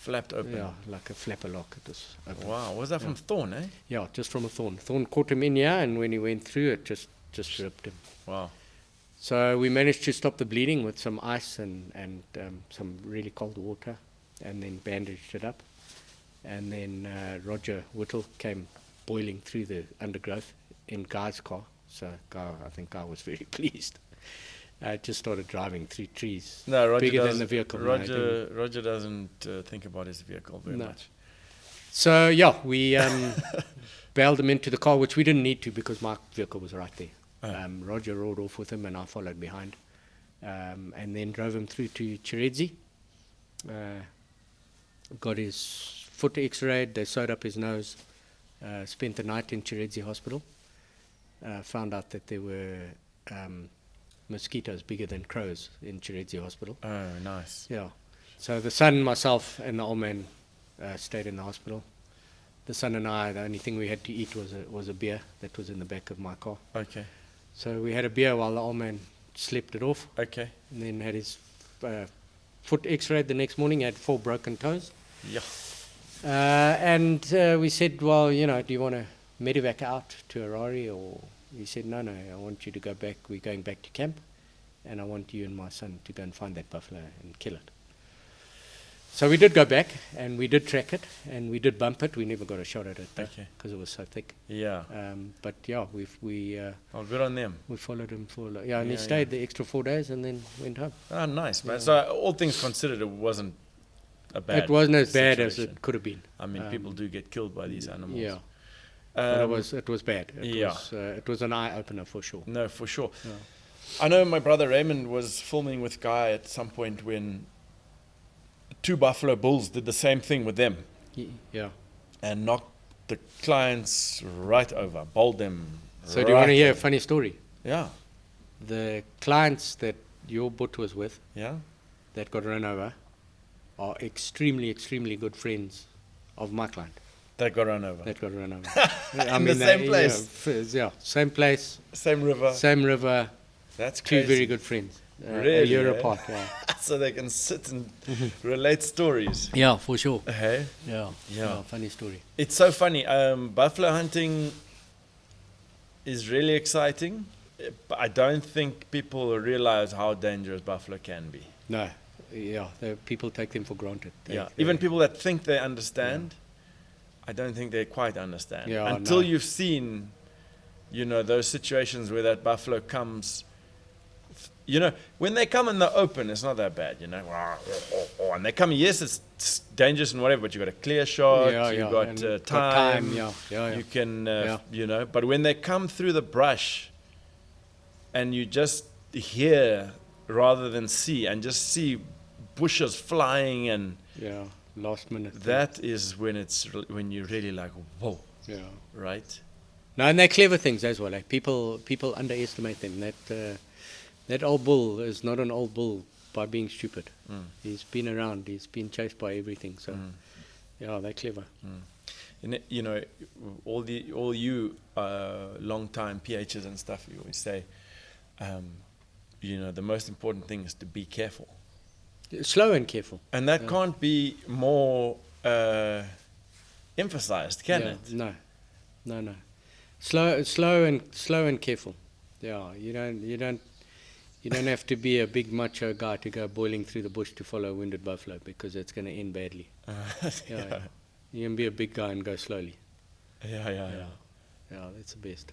flapped open. Yeah, like a flapper lock. It was open. Wow, was that from thorn, eh? Yeah, just from a thorn. Thorn caught him in here, and when he went through, it just ripped him. Wow. So we managed to stop the bleeding with some ice and some really cold water, and then bandaged it up. And then Roger Whittle came boiling through the undergrowth in Guy's car. So I think Guy was very pleased. Just started driving through trees, No, Roger bigger than doesn't- the vehicle. Roger doesn't think about his vehicle very much. So yeah, we bailed him into the car, which we didn't need to because my vehicle was right there. Roger rolled off with him, and I followed behind, and then drove him through to Chiredzi. Got his foot x-rayed, they sewed up his nose, spent the night in Chiredzi Hospital. Found out that there were mosquitoes bigger than crows in Chiredzi Hospital. Oh, nice. Yeah. So the son, myself, and the old man stayed in the hospital. The son and I, the only thing we had to eat was a beer that was in the back of my car. Okay. So we had a beer while the old man slept it off, Okay. and then had his foot x-rayed the next morning. He had 4 broken toes. Yeah. And we said, well, do you want to medevac out to Harare? Or he said, no, I want you to go back. We're going back to camp, and I want you and my son to go and find that buffalo and kill it. So we did go back, and we did track it, and we did bump it. We never got a shot at it because it was so thick. Yeah. But yeah, we Oh, good on them. followed him for and he Yeah, stayed the extra 4 days and then went home. Ah, nice, man. Yeah. So all things considered, it wasn't a bad It wasn't as bad as situation. it could have been. I mean, people do get killed by these animals. Yeah, but Um, it was bad. yeah. It was an eye opener for sure. No, for sure. Yeah. I know my brother Raymond was filming with Guy at some point when 2 buffalo bulls did the same thing with them Yeah. and knocked the clients right over, bowled them. So do you want to right hear a over. funny story? Yeah. The clients that your boat was with Yeah. that got run over are extremely, extremely good friends of my client They got run over. that got run over. In the same place? Yeah, same place, Same river. same river, That's 2 crazy. very good friends. A Really, year eh? apart, yeah. So they can sit and relate stories. Yeah, for sure. Hey? Yeah, funny story. It's so funny. Buffalo hunting is really exciting, but I don't think people realize how dangerous buffalo can be. No, yeah, people take them for granted. Even people that think they understand, I don't think they quite understand. Yeah, Until no. you've seen, those situations where that buffalo comes. When they come in the open, it's not that bad, And they come, yes, it's dangerous and whatever, but you've got a clear shot, you've got and time, yeah. you can, but when they come through the brush and you just hear rather than see, and just see bushes flying, and Yeah, last minute. that is when you're really like, whoa, Yeah. right? No, and they're clever things as well. Like people underestimate them. That old bull is not an old bull by being stupid. He's been around. He's been chased by everything. So, yeah, they're clever. And all you long time PHs and stuff, you always say, the most important thing is to be careful, Slow and careful. and that can't be more emphasized, can Yeah, it? No. Slow and careful. Yeah, you don't have to be a big macho guy to go boiling through the bush to follow a wounded buffalo, because it's going to end badly. Yeah. You can be a big guy and go slowly. Yeah. Yeah, that's the best.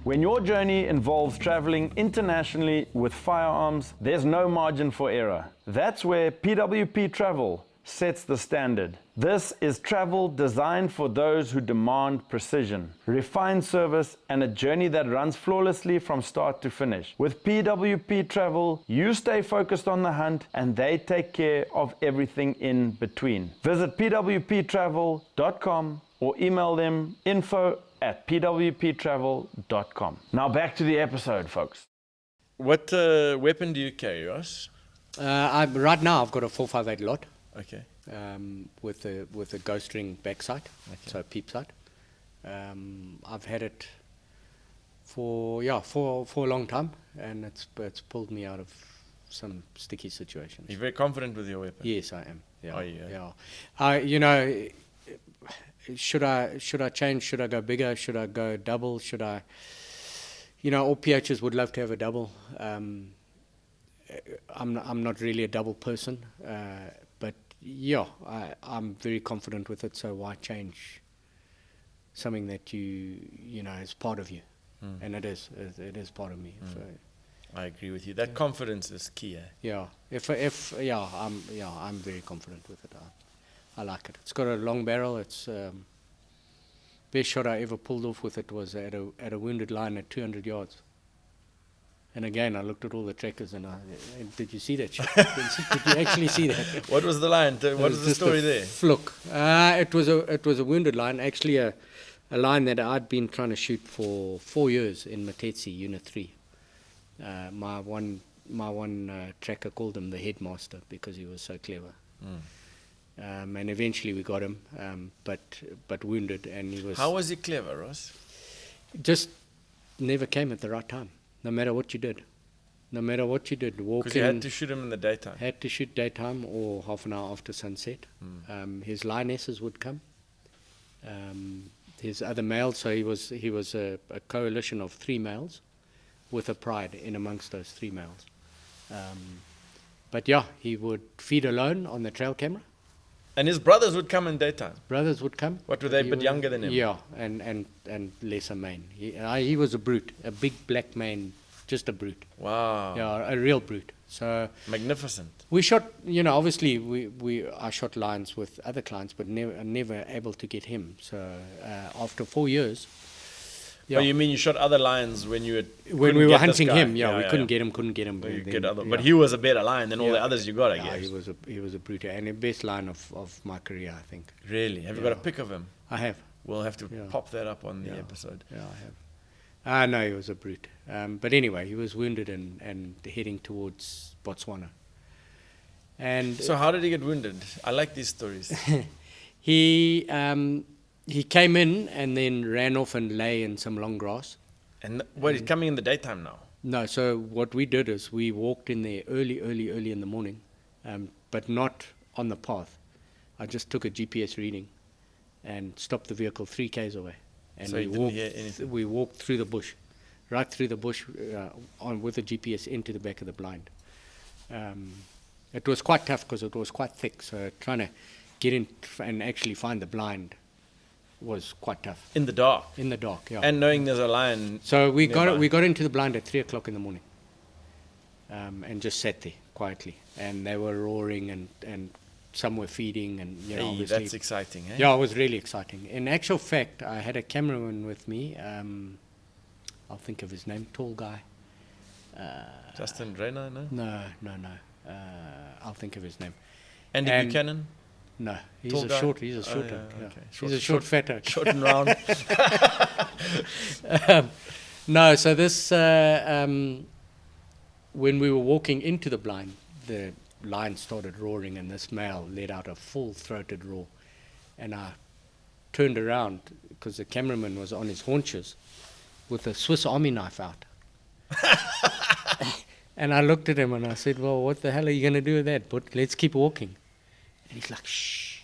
When your journey involves traveling internationally with firearms, there's no margin for error. That's where PWP Travel sets the standard. This is travel designed for those who demand precision, refined service, and a journey that runs flawlessly from start to finish. With PWP Travel, you stay focused on the hunt and they take care of everything in between. Visit pwptravel.com or email them info@pwptravel.com. Now back to the episode, folks. What weapon do you carry, Ross? Right now I've got a 458 lot. Okay. With a ghost ring backside, so peep sight. I've had it for a long time, and it's pulled me out of some sticky situations. You're very confident with your weapon. Yes, I am. Yeah, Are you? yeah. You know, should I change? Should I go bigger? Should I go double? Should I? You know, all PHs would love to have a double. I'm not really a double person, but yeah, I'm very confident with it. So why change something that you know is part of you, and it is part of me. So I agree with you. That confidence is key. yeah, I'm very confident with it. I like it. It's got a long barrel. It's best shot I ever pulled off with it was at a wounded lion at 200 yards. And again, I looked at all the trackers and did you see that shot? Did you actually see that? What was the line? What is the story there? Fluke. It was a wounded lion. Actually, a lion that I'd been trying to shoot for 4 years in Matetsi, Unit 3. My one tracker called him the headmaster because he was so clever. And eventually we got him, but wounded, and he was. How was he clever, Ross? Just never came at the right time. No matter what you did, walking. Because you had to shoot him in the daytime. Had to shoot daytime or half an hour after sunset. His lionesses would come. His other males, so he was a coalition of 3 males, with a pride in amongst those 3 males. But yeah, he would feed alone on the trail camera. And his brothers would come in daytime. Brothers would come. What were they, a bit younger than him? Yeah, and lesser mane. He was a brute, a big black mane, just a brute. Wow. Yeah, a real brute. So magnificent. We shot, you know, obviously I shot lions with other clients, but never able to get him. So after 4 years. Yeah. Oh, you mean you shot other lions when you when we were hunting him? Yeah, we couldn't get him. But he was a better lion than all the others you got, I guess. He was a brute and the best lion of my career, I think. Really? Have you got a pic of him? I have. We'll have to pop that up on the episode. Yeah, I have. No, he was a brute. But anyway, he was wounded and heading towards Botswana. And so how did he get wounded? I like these stories. He came in and then ran off and lay in some long grass. And what, he's coming in the daytime now? No, so what we did is we walked in there early in the morning, but not on the path. I just took a GPS reading and stopped the vehicle 3 k's away. And so we walked through the bush, right through the bush with the GPS into the back of the blind. It was quite tough because it was quite thick, so trying to get in and actually find the blind was quite tough. In the dark? In the dark, yeah. And knowing there's a lion. So we got into the blind at 3 o'clock in the morning, and just sat there quietly. And they were roaring, and some were feeding, and you know, hey, that's exciting, eh? Yeah, it was really exciting. In actual fact, I had a cameraman with me. I'll think of his name. Tall guy. Justin Rayner, no? No. I'll think of his name. Andy Buchanan? No, he's a short. He's a short. Okay. He's a short fatter. Short and round. No, so this when we were walking into the blind, the lion started roaring, and this male let out a full-throated roar, and I turned around because the cameraman was on his haunches with a Swiss Army knife out. And I looked at him and I said, "Well, what the hell are you going to do with that? But let's keep walking." And he's like, "Shh."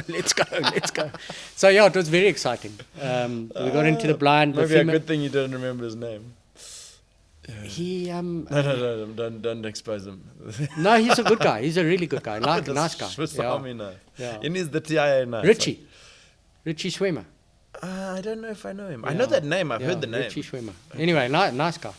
let's go. So yeah, it was very exciting. We got into the blind. Maybe a good thing you didn't remember his name. He No, don't expose him. No, he's a good guy. He's a really good guy. Nice guy. Swiss Army knife. Yeah. And he's the TIA knife. Richie Schwimmer. I don't know if I know him. I know that name. I've heard the name. Richie Schwimmer. Anyway, nice guy.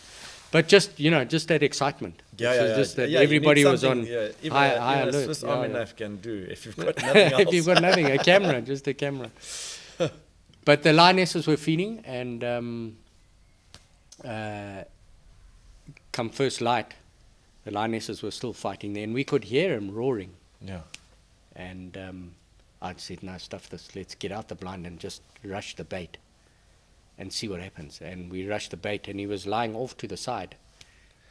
But just that excitement. Just that everybody was on high alert. Swiss Army knife can do if you've got nothing else. If you've got nothing, just a camera. But the lionesses were feeding, and come first light, the lionesses were still fighting there, and we could hear them roaring. Yeah. And I'd said, "No, stuff this. Let's get out the blind and just rush the bait and see what happens." And we rushed the bait, and he was lying off to the side.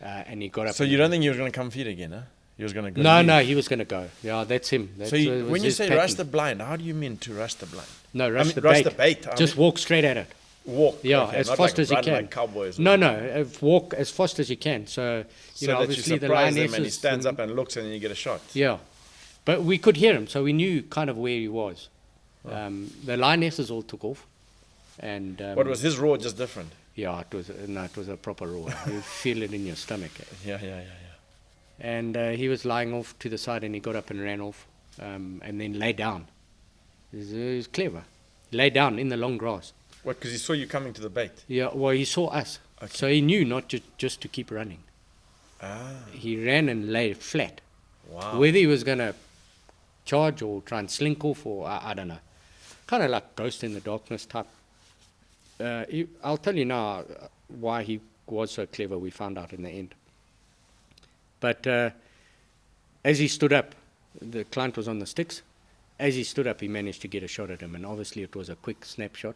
And he got up. So you don't think he was going to come feed again, huh? He was going to go. No, he was going to go. Yeah, that's him. So when you say rush the blind, how do you mean to rush the blind? No, rush the bait. Just walk straight at it. Walk. Yeah, okay, as fast as you can. Like cowboys. No, walk as fast as you can. So you know, that obviously you surprise the him and he stands up and looks, and then you get a shot. Yeah, but we could hear him, so we knew kind of where he was. The lionesses all took off, and What was his roar just different? yeah, it was a proper roar. You feel it in your stomach. Yeah. And he was lying off to the side, and he got up and ran off, and then lay down. He was clever. Lay down in the long grass. What, because he saw you coming to the bait? Yeah, well, he saw us, Okay. so he knew not just to keep running. Ah, He ran and lay flat. wow. Whether he was going to charge or try and slink off, or I don't know. Kind of like Ghost in the Darkness type. I'll tell you now why he was so clever. We found out in the end. But as he stood up, the client was on the sticks. As he stood up, he managed to get a shot at him, and obviously it was a quick snapshot,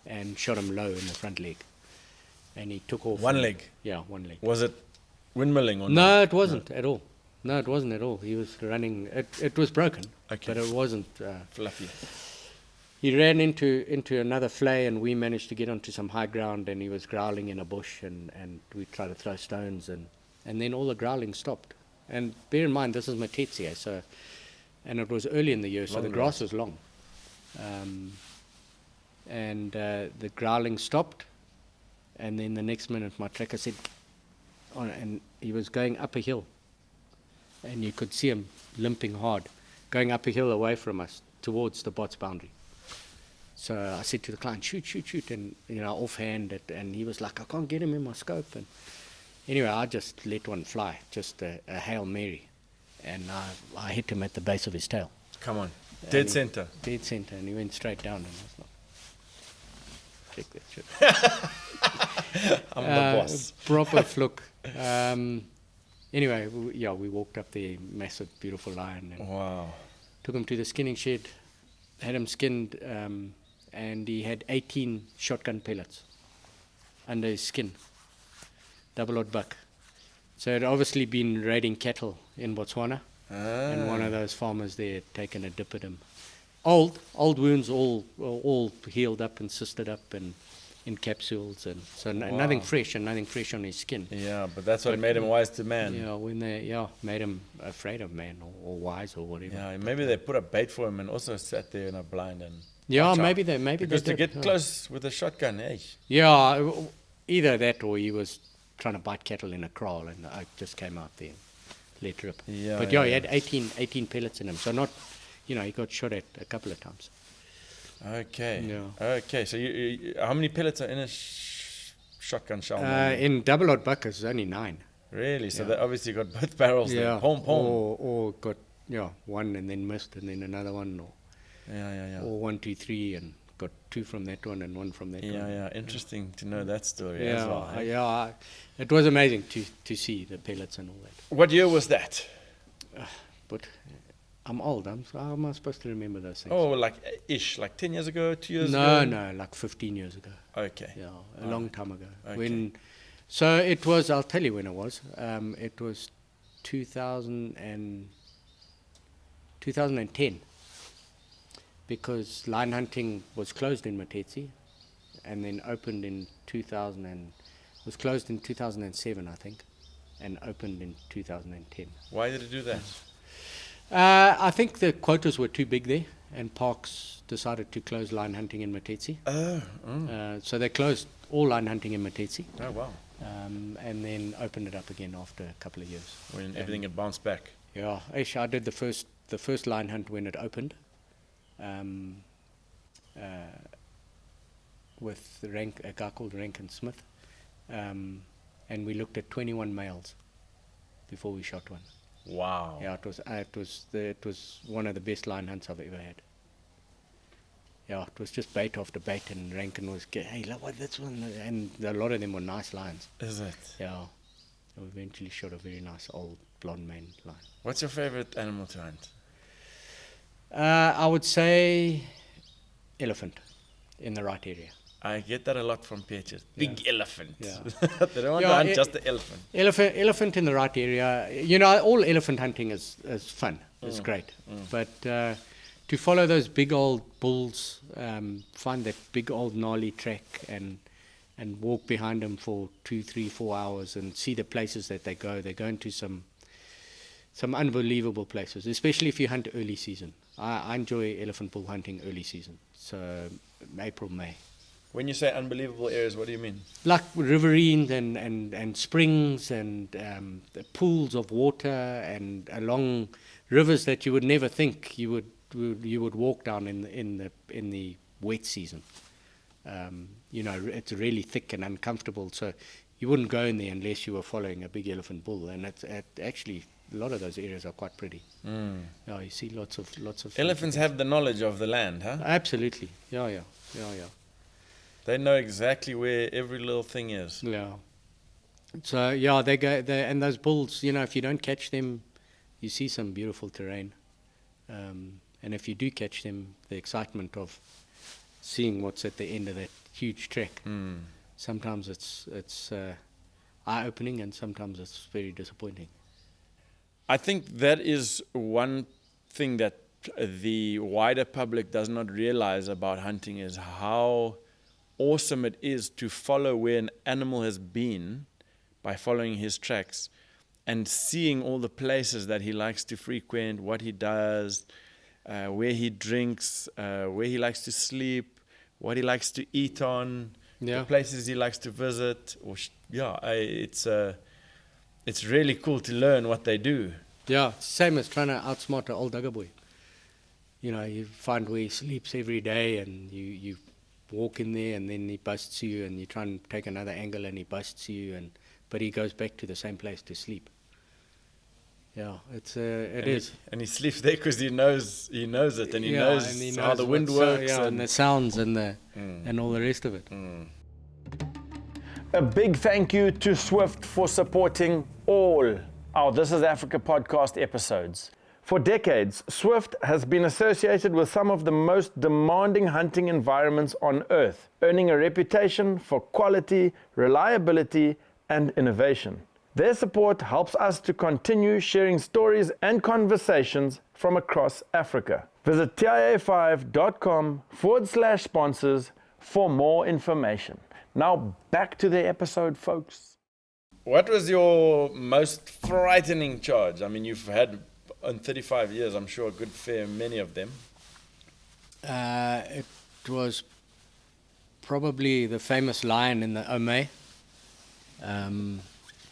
and shot him low in the front leg. And he took off. One leg? Yeah, one leg. Was it windmilling or not? No, it wasn't at all. No, it wasn't at all. He was running. It was broken, Okay. but it wasn't. Fluffy. He ran into another flay, and we managed to get onto some high ground, and he was growling in a bush, and we tried to throw stones, and then all the growling stopped. And bear in mind, this is Matetsia, so, and it was early in the year, so Long the grass was long. And the growling stopped, and then the next minute my tracker said, and he was going up a hill, and you could see him limping hard, going up a hill away from us towards the bot's boundary. So I said to the client, shoot, and offhand, and he was like, I can't get him in my scope. And anyway, I just let one fly, just a Hail Mary, and I hit him at the base of his tail. Come on. Dead And center. Dead center, and he went straight down, and I was like, check that shit. I'm the boss. Proper fluke. Anyway, we walked up the massive, beautiful lion, and Wow. took him to the skinning shed, had him skinned, and he had 18 shotgun pellets under his skin, double-odd buck. So he'd obviously been raiding cattle in Botswana, and one of those farmers there had taken a dip at him. Old wounds, all healed up and cysted up and in capsules, and so nothing fresh on his skin. Yeah, but that's what made him wise to man. Yeah, when they made him afraid of man, or wise, or whatever. Yeah, maybe they put a bait for him and also sat there in a blind and Yeah, watch out. maybe Because they to did. get close with a shotgun, eh? Yeah, either that or he was trying to bite cattle in a kraal, and the oak just came out there and let rip. Yeah, But yeah, he had 18 pellets in him, so not, he got shot at a couple of times. Okay. Yeah. Okay, so you how many pellets are in a shotgun shell? In double-odd buck, it's only 9. Really? So Yeah. they obviously got both barrels there. Pom, pom. Or got one and then missed, and then another one, Yeah. or 1, 2, 3, and got 2 from that one and 1 from that one. Yeah. Interesting to know that story as well. eh? It was amazing to see the pellets and all that. What year was that? But I'm old. How am I supposed to remember those things? Oh, like 10 years ago, 2 years no, ago? like 15 years ago. Okay. Yeah, a long time ago. Okay. So it was. I'll tell you when it was. It was 2010, because lion hunting was closed in Matetsi, and then opened in 2000 and was closed in 2007, I think, and opened in 2010. Why did it do that? I think the quotas were too big there, and parks decided to close lion hunting in Matetsi. So they closed all lion hunting in Matetsi, Oh, wow. and then opened it up again after a couple of years. When everything had bounced back. Yeah, actually, I did the first lion hunt when it opened, with a guy called Rankin Smith, and we looked at 21 males before we shot one. Wow. Yeah, it was one of the best lion hunts I've ever had. Yeah, it was just bait after bait, and Rankin was, hey, look what this one, and a lot of them were nice lions. Is it? Yeah, we eventually shot a very nice old blonde mane lion. What's your favorite animal to hunt? I would say elephant, in the right area. I get that a lot from pitchers. Big elephant. Yeah. They don't want Yeah, to hunt just the elephant. Elephant in the right area. All elephant hunting is fun. It's great. But to follow those big old bulls, find that big old gnarly track, and walk behind them for 2, 3, 4 hours and see the places that they go. They go into some some unbelievable places, especially if you hunt early season. I enjoy elephant bull hunting early season, so April, May. When you say unbelievable areas, what do you mean? Like riverines and springs and the pools of water and along rivers that you would never think you would walk down in the wet season. It's really thick and uncomfortable, so you wouldn't go in there unless you were following a big elephant bull. And it's actually a lot of those areas are quite pretty. Yeah, you see lots of Elephants have the knowledge of the land, huh? Absolutely. Yeah. They know exactly where every little thing is. Yeah. So yeah, and those bulls, if you don't catch them, you see some beautiful terrain. And if you do catch them, the excitement of seeing what's at the end of that huge trek. Sometimes it's eye-opening, and sometimes it's very disappointing. I think that is one thing that the wider public does not realize about hunting, is how awesome it is to follow where an animal has been by following his tracks and seeing all the places that he likes to frequent, what he does, where he drinks, where he likes to sleep, what he likes to eat on, the places he likes to visit. It's really cool to learn what they do. Yeah, same as trying to outsmart an old Dugger boy. You find where he sleeps every day, and you walk in there, and then he busts you, and you try and take another angle, and he busts you, but he goes back to the same place to sleep. Yeah, it is. And he sleeps there because he knows it, and he knows how the wind works, and the sounds and all the rest of it. A big thank you to Swift for supporting all our This is Africa podcast episodes. For decades, Swift has been associated with some of the most demanding hunting environments on Earth, earning a reputation for quality, reliability, and innovation. Their support helps us to continue sharing stories and conversations from across Africa. Visit tia5.com/sponsors for more information. Now back to the episode, folks. What was your most frightening charge? I mean, you've had, in 35 years, I'm sure, a good fair many of them. It was probably the famous lion in the Ome,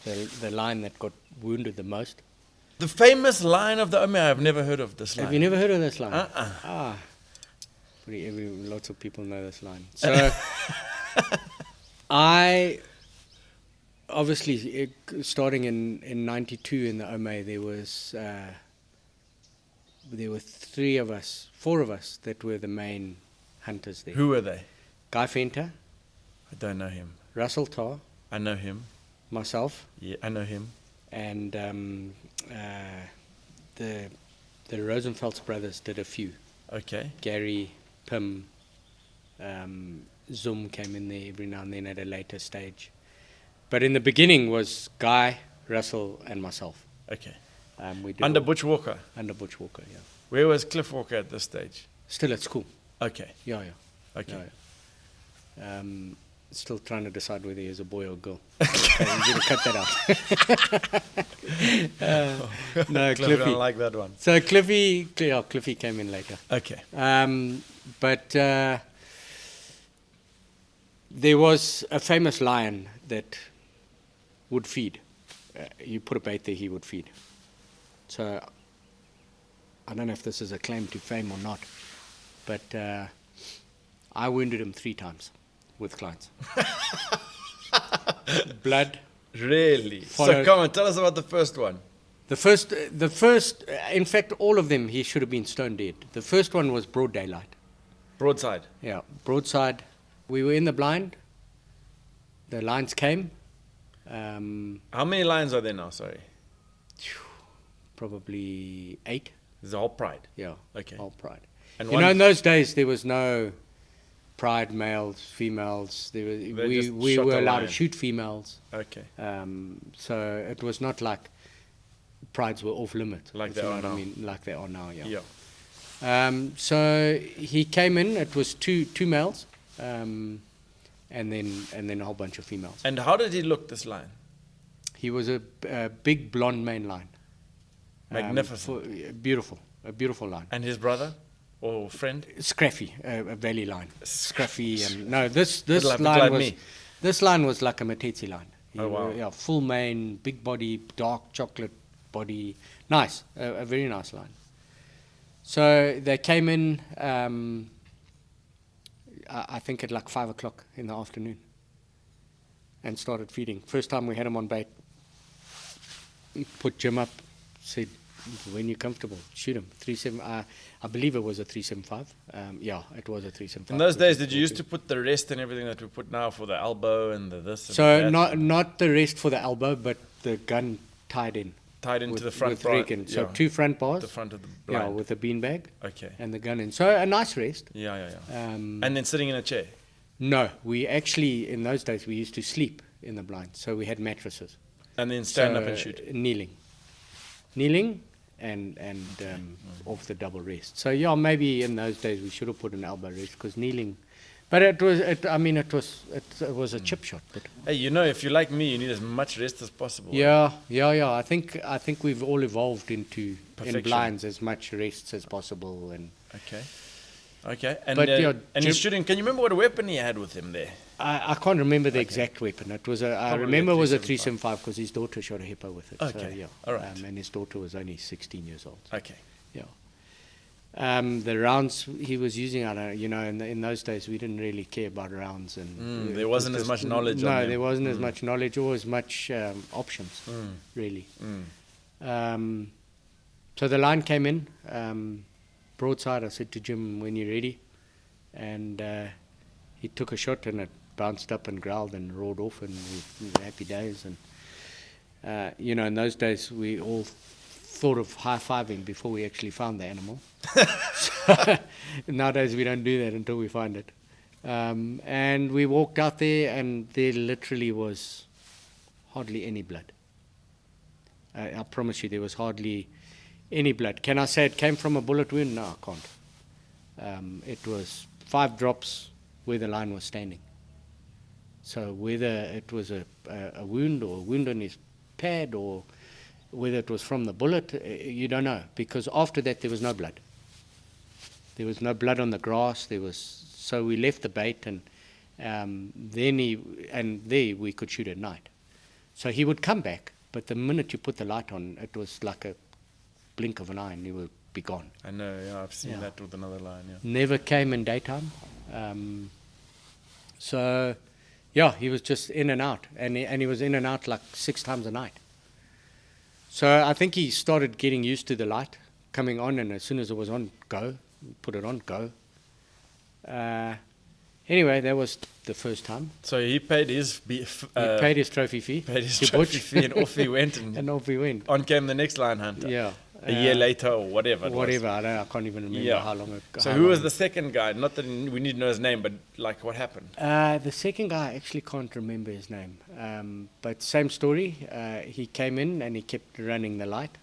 the lion that got wounded the most. The famous lion of the Ome. I've never heard of this lion. Have you never heard of this lion? Lots of people know this lion. So I obviously, starting in 92 in the Ome, there were four of us that were the main hunters there. Who were they? Guy Venter. I don't know him. Russell Tarr. I know him. Myself. Yeah, I know him. And the Rosenfeld's brothers did a few. Okay. Gary, Pim, Zoom came in there every now and then at a later stage. But in the beginning was Guy, Russell, and myself. Okay. We did under Butch Walker? Under Butch Walker, yeah. Where was Cliff Walker at this stage? Still at school. Okay. Yeah. Okay. Yeah. Still trying to decide whether he's a boy or a girl. Okay, I'm going to cut that out. No, Cliffy. Cliffy. I don't like that one. So Cliffy came in later. Okay. But there was a famous lion that would feed. You put a bait there, he would feed. So I don't know if this is a claim to fame or not, but I wounded him 3 times with clients. Blood. Really? Followed. So come on, tell us about the first one. The first, in fact, all of them, he should have been stone dead. The first one was broad daylight. Broadside? Yeah, broadside. We were in the blind. The lions came. How many lions are there now, sorry? Probably 8. There's a whole pride? Yeah, Okay. whole pride. And in those days, there was no pride males, females. We were allowed to shoot females. Okay. So it was not like prides were off limit. Like they are now. Like they are now, yeah. Yeah. So he came in. It was two males, and then a whole bunch of females. And how did he look, this lion? He was a big blonde mane lion. Magnificent. Beautiful, a beautiful line. And his brother or friend? Scruffy, a valley line. Scruffy, and no, this Like line was me. this line was like a Mateti line. Oh, wow. Yeah, full mane, big body, dark chocolate body, nice, a very nice line. So they came in, I think at like 5 o'clock in the afternoon, and started feeding. First time we had him on bait, put Jim up, said, when you're comfortable, shoot him. 3.7. I believe it was a 3.75. Yeah, it was a 3.75. In those days, did you used to put the rest and everything that we put now for the elbow and the this? And So that? not the rest for the elbow, but the gun tied in. Tied into with, the front with bar. Regan. So 2 front bars. The front of the Yeah, blind. with a beanbag Okay. and the gun in. So a nice rest. Yeah. Um, And then sitting in a chair. No, we actually, in those days, we used to sleep in the blind. So we had mattresses. And then stand So, up and shoot. Kneeling and off the double rest. So yeah, maybe in those days we should have put an elbow rest, because kneeling, but it was a chip shot. But Hey, you know, if you're like me, you need as much rest as possible. yeah. I think we've all evolved into Perfection. in blinds as much rests as possible. And Okay. And But, yeah, and he's shooting. Can you remember what weapon he had with him there? I can't remember the exact weapon. It was I Probably remember a it was a 375. 375, because his daughter shot a hippo with it. So, Okay. yeah. All right. And his daughter was only 16 years old. Okay. Yeah. The rounds he was using, I don't know, you know, in those days we didn't really care about rounds, and there wasn't as much knowledge on No, them. there wasn't as much knowledge or as much options, really. So the line came in, broadside. I said to Jim, when you're ready, and he took a shot, and it bounced up and growled and roared off, and we were happy days. And you know, in those days we all thought of high-fiving before we actually found the animal. So, nowadays we don't do that until we find it. And we walked out there, and there literally was hardly any blood. I promise you, there was hardly any blood. Can I say it came from a bullet wound? No, I can't. It was 5 drops where the line was standing. So whether it was a wound, or a wound on his pad, or whether it was from the bullet, you don't know, because after that there was no blood. There was no blood on the grass. So we left the bait, and there we could shoot at night. So he would come back, but the minute you put the light on, it was like a blink of an eye, and he would be gone. I know. Yeah, I've seen Yeah. that with another line. Yeah. Never came in daytime. So yeah, he was just in and out, and he was in and out like 6 times a night. So I think he started getting used to the light coming on, and as soon as it was on, go, put it on, go. Anyway, that was the first time. So he paid his He paid his trophy fee. paid his to trophy Butch. fee, and off he went, And off we went. on came the next lion hunter. Yeah. A year later or whatever. it was. Whatever, I can't even remember how long ago. So who was the second guy? Not that we need to know his name, but like what happened? The second guy, I actually can't remember his name. But same story. He came in and he kept running the light,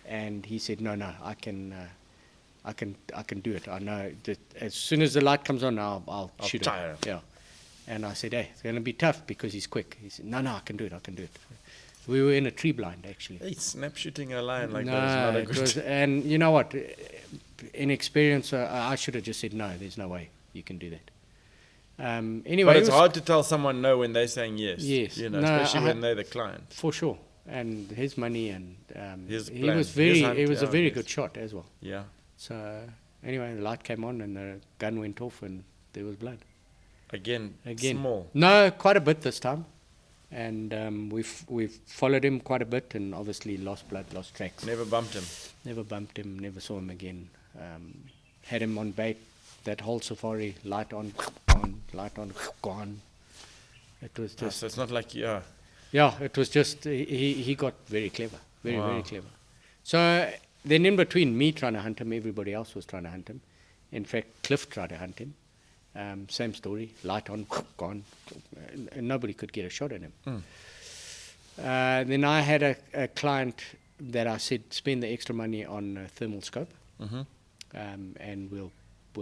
and he said, "No, I can do it. I know that as soon as the light comes on, I'll shoot try him." him. Yeah. And I said, "Hey, it's going to be tough because he's quick." He said, "No, I can do it. I can do it." We were in a tree blind, actually. Hey, snap shooting a lion like No, that is not a it good. was, and you know what? In experience, I should have just said, "No, there's no way you can do that." Anyway, But it it's was- hard to tell someone no when they're saying yes. Yes. You know, No, especially when they're the client. for sure. And his money, and His he plan, was his very, hunt, he was a yeah, very yes. good shot as well. Yeah. So anyway, the light came on and the gun went off, and there was blood. Again, Again, small. No, quite a bit this time, and we've followed him quite a bit, and obviously lost blood, lost tracks. Never bumped him. Never bumped him, never saw him again. Had him on bait that whole safari, light on, gone, light on, gone. It was just, So it's not like, yeah. yeah, it was just, he got very clever, very, Wow. very clever. So then in between me trying to hunt him, everybody else was trying to hunt him. In fact, Cliff tried to hunt him. Same story, light on, gone. And nobody could get a shot at him. Then I had a client that I said, spend the extra money on a thermal scope, and we'll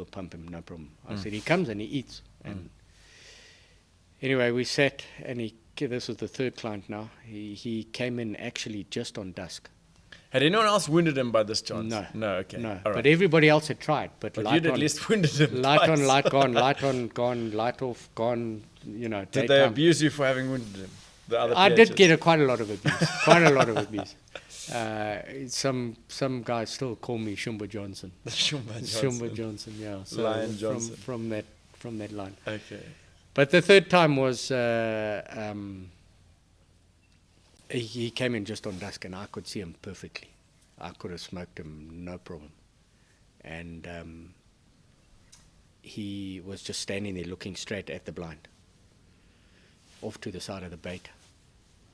pump him, no problem. I said, he comes and he eats. And anyway, we sat, and this was the third client now. He came in actually just on dusk. Had anyone else wounded him by this chance? No. No, okay. No, All but right. everybody else had tried. But But light you'd at on, least wounded him light twice. on, light gone, light on, gone, light off, gone. Did they daytime. abuse you for having wounded him? The other I did PHs? get quite a lot of abuse. Quite a lot of abuse. Some guys still call me Shumba Johnston. Shumba Shumba Johnson, yeah. So Lion Johnson. from that line. Okay. But the third time was he came in just on dusk, and I could see him perfectly. I could have smoked him, no problem. And he was just standing there looking straight at the blind, off to the side of the bait.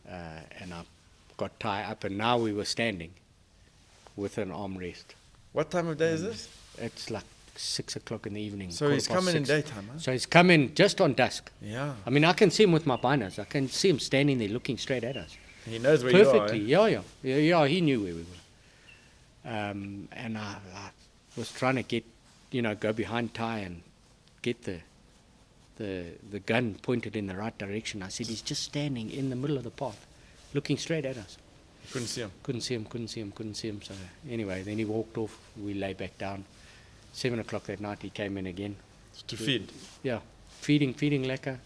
And I got tied up, and now we were standing with an armrest. What time of day is this? It's like 6 o'clock in the evening. So he's 6:15. coming in daytime, huh? So he's coming just on dusk. Yeah. I mean, I can see him with my binos. I can see him standing there looking straight at us. He knows where Perfectly, you are. yeah, he knew where we were. And I was trying to get, go behind Ty and get the gun pointed in the right direction. I said, he's just standing in the middle of the path, looking straight at us. Couldn't see him. Couldn't see him. So anyway, then he walked off. We lay back down. 7 o'clock that night, he came in again. To feed. Yeah, feeding lekker.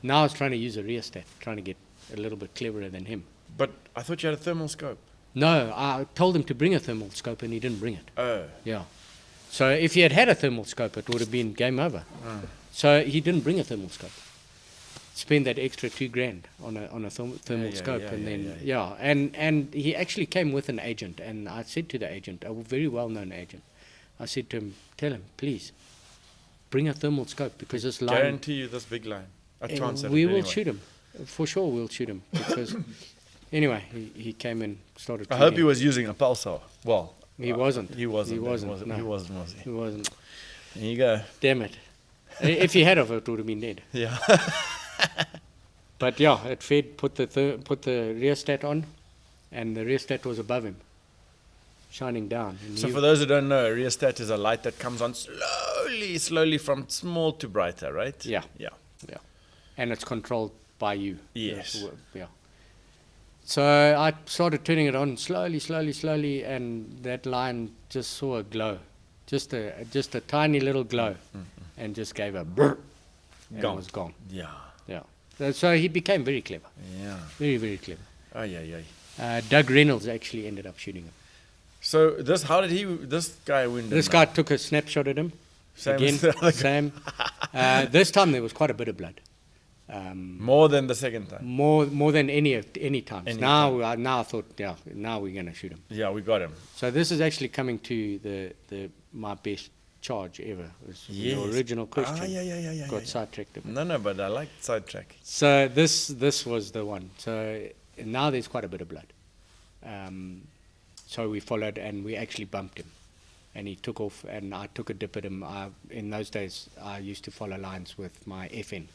Now I was trying to use a rheostat, trying to get a little bit cleverer than him. But I thought you had a thermal scope. No, I told him to bring a thermal scope, and he didn't bring it. Oh. Yeah. So if he had had a thermal scope, it would have been game over. So he didn't bring a thermal scope. Spend that extra $2,000 on a thermal scope, and then and he actually came with an agent, and I said to the agent, a very well-known agent, I said to him, tell him, please, bring a thermal scope, because this line, Guarantee you this big line. A chance at we it will anyway. shoot him. For sure we'll shoot him, because anyway, he came and started I hope shooting. he was using a pulsar. Well, He wasn't. He wasn't. He wasn't. Was No. He wasn't, was He wasn't. There you go. Damn it. If he had of it would have been dead. Yeah. But yeah, it fed, put the rheostat on, and the rheostat was above him, shining down. And So he- for those who don't know, a rheostat is a light that comes on slowly from small to brighter, right? Yeah. Yeah. Yeah. And it's controlled by you. Yes. Yeah. So I started turning it on slowly, and that line just saw a glow, just a tiny little glow, and just gave a brr, and Gone. it was gone. Yeah. Yeah. So he became very clever, Yeah. very, very clever. Oh, yeah. Doug Reynolds actually ended up shooting him. So this guy win? This guy took a snapshot at him. Same Again, as the other guy. same. This time there was quite a bit of blood. More than the second time. More than any times. Any Now I thought, yeah, now we're going to shoot him. Yeah, we got him. So this is actually coming to the my best charge ever. It was your Yes. original question. Ah, yeah. Got sidetracked a bit. No, but I like sidetrack. So this was the one. So now there's quite a bit of blood. So we followed, and we actually bumped him, and he took off, and I took a dip at him. In those days, I used to follow lines with my FN,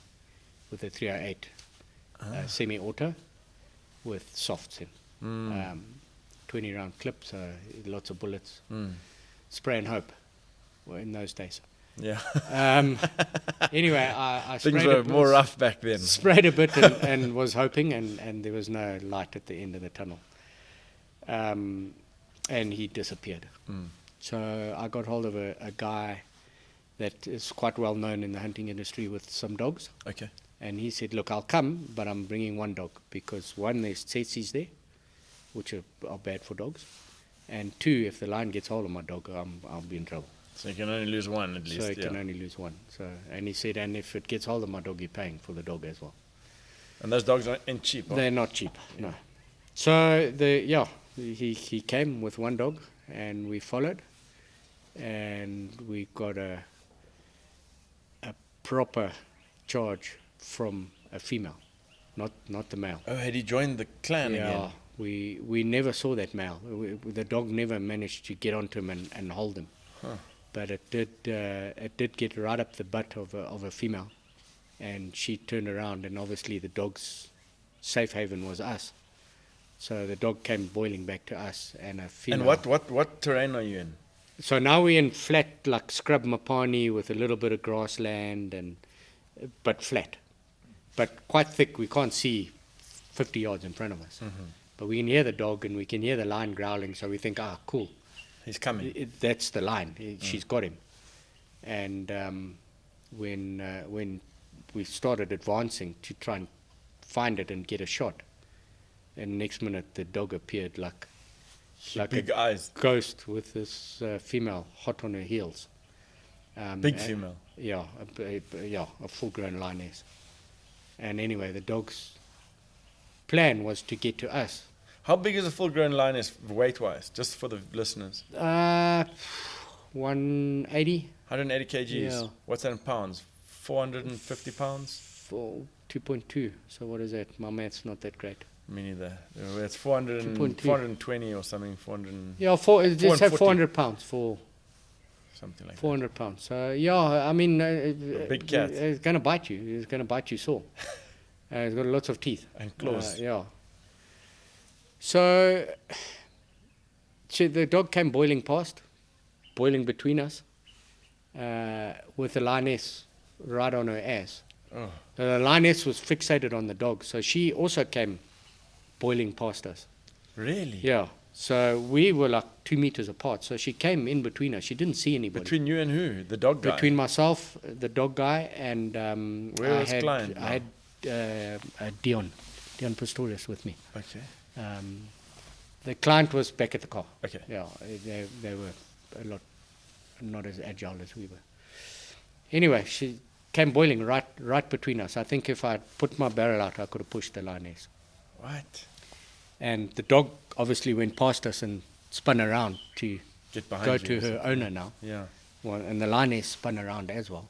with a 308 semi-auto with softs in, 20 round clip, so lots of bullets, spray and hope. Well, in those days. Yeah. Anyway, I Things sprayed were more rough back then. sprayed a bit and was hoping, and there was no light at the end of the tunnel. And he disappeared. So I got hold of a guy that is quite well known in the hunting industry with some dogs. Okay. And he said, look, I'll come, but I'm bringing one dog, because one, there's tsetsies there, which are bad for dogs. And two, if the lion gets hold of my dog, I'll be in trouble. So you can only lose one at least. So you can only lose one. And he said, and if it gets hold of my dog, you're paying for the dog as well. And those dogs ain't cheap. Huh? They're not cheap, no. So he came with one dog, and we followed, and we got a proper charge from a female, not the male. Oh, had he joined the clan again? We never saw that male. The dog never managed to get onto him and hold him. Huh. But it did get right up the butt of a female, and she turned around, and obviously the dog's safe haven was us. So the dog came boiling back to us, and a female. And what terrain are you in? So now we're in flat, like scrub Mapani, with a little bit of grassland, but flat, but quite thick. We can't see 50 yards in front of us. But we can hear the dog and we can hear the lion growling, so we think, cool. He's coming. That's the lion. She's got him. And when we started advancing to try and find it and get a shot, and next minute the dog appeared like Big a eyes. ghost with this female hot on her heels. Big female. Yeah, a full-grown lioness. And anyway, the dog's plan was to get to us. How big is a full-grown lioness weight-wise, just for the listeners? 180. 180 kgs. Yeah. What's that in pounds? 450 pounds? For 2.2. So what is that? My math's not that great. Me neither. It's 420 or something. 400. Yeah, just have 400 pounds for something like 400 pounds. So yeah, I mean, big cat. It's gonna bite you. It's gonna bite you sore. It's got lots of teeth and claws. Yeah. So the dog came boiling between us, with the lioness right on her ass. Oh. The lioness was fixated on the dog, so she also came boiling past us. Really? Yeah. So we were like 2 meters apart. So she came in between us. She didn't see anybody. Between you and who? The dog guy? Between myself, the dog guy, and Where was Klein? I had Dion Pistorius with me. Okay. The client was back at the car. Okay. Yeah, they were not as agile as we were. Anyway, she came boiling right between us. I think if I put my barrel out, I could have pushed the lioness. What? And the dog obviously went past us and spun around to Get behind go you to or her something. owner now. Yeah. Well, and the lioness spun around as well.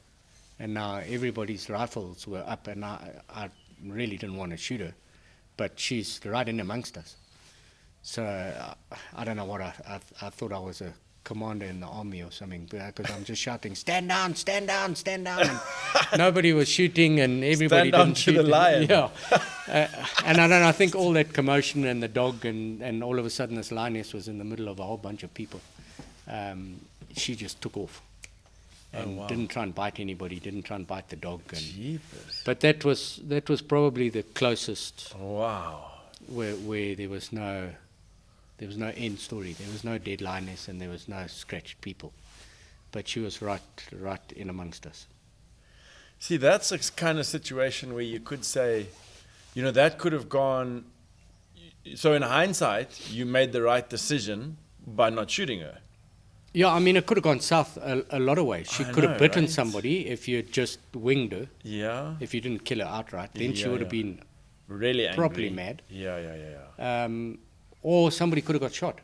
And now everybody's rifles were up, and I really didn't want to shoot her, but she's right in amongst us. So I don't know what I thought I was a commander in the army or something, because I'm just shouting, stand down, stand down, stand down. And nobody was shooting, and everybody Stand down didn't to shoot. the lion. Yeah. And I think all that commotion and the dog, and all of a sudden this lioness was in the middle of a whole bunch of people. She just took off. And didn't try and bite anybody, didn't try and bite the dog. And, Jeepers. but that was probably the closest Wow. where there was no end story. There was no dead lioness and there was no scratched people. But she was right in amongst us. See, that's a kind of situation where you could say, that could have gone. So in hindsight, you made the right decision by not shooting her. Yeah, I mean, it could have gone south a lot of ways. She could have bitten right? somebody if you had just winged her. Yeah. If you didn't kill her outright, then she Yeah, would have yeah. been Really angry. properly mad. Yeah. Or somebody could have got shot.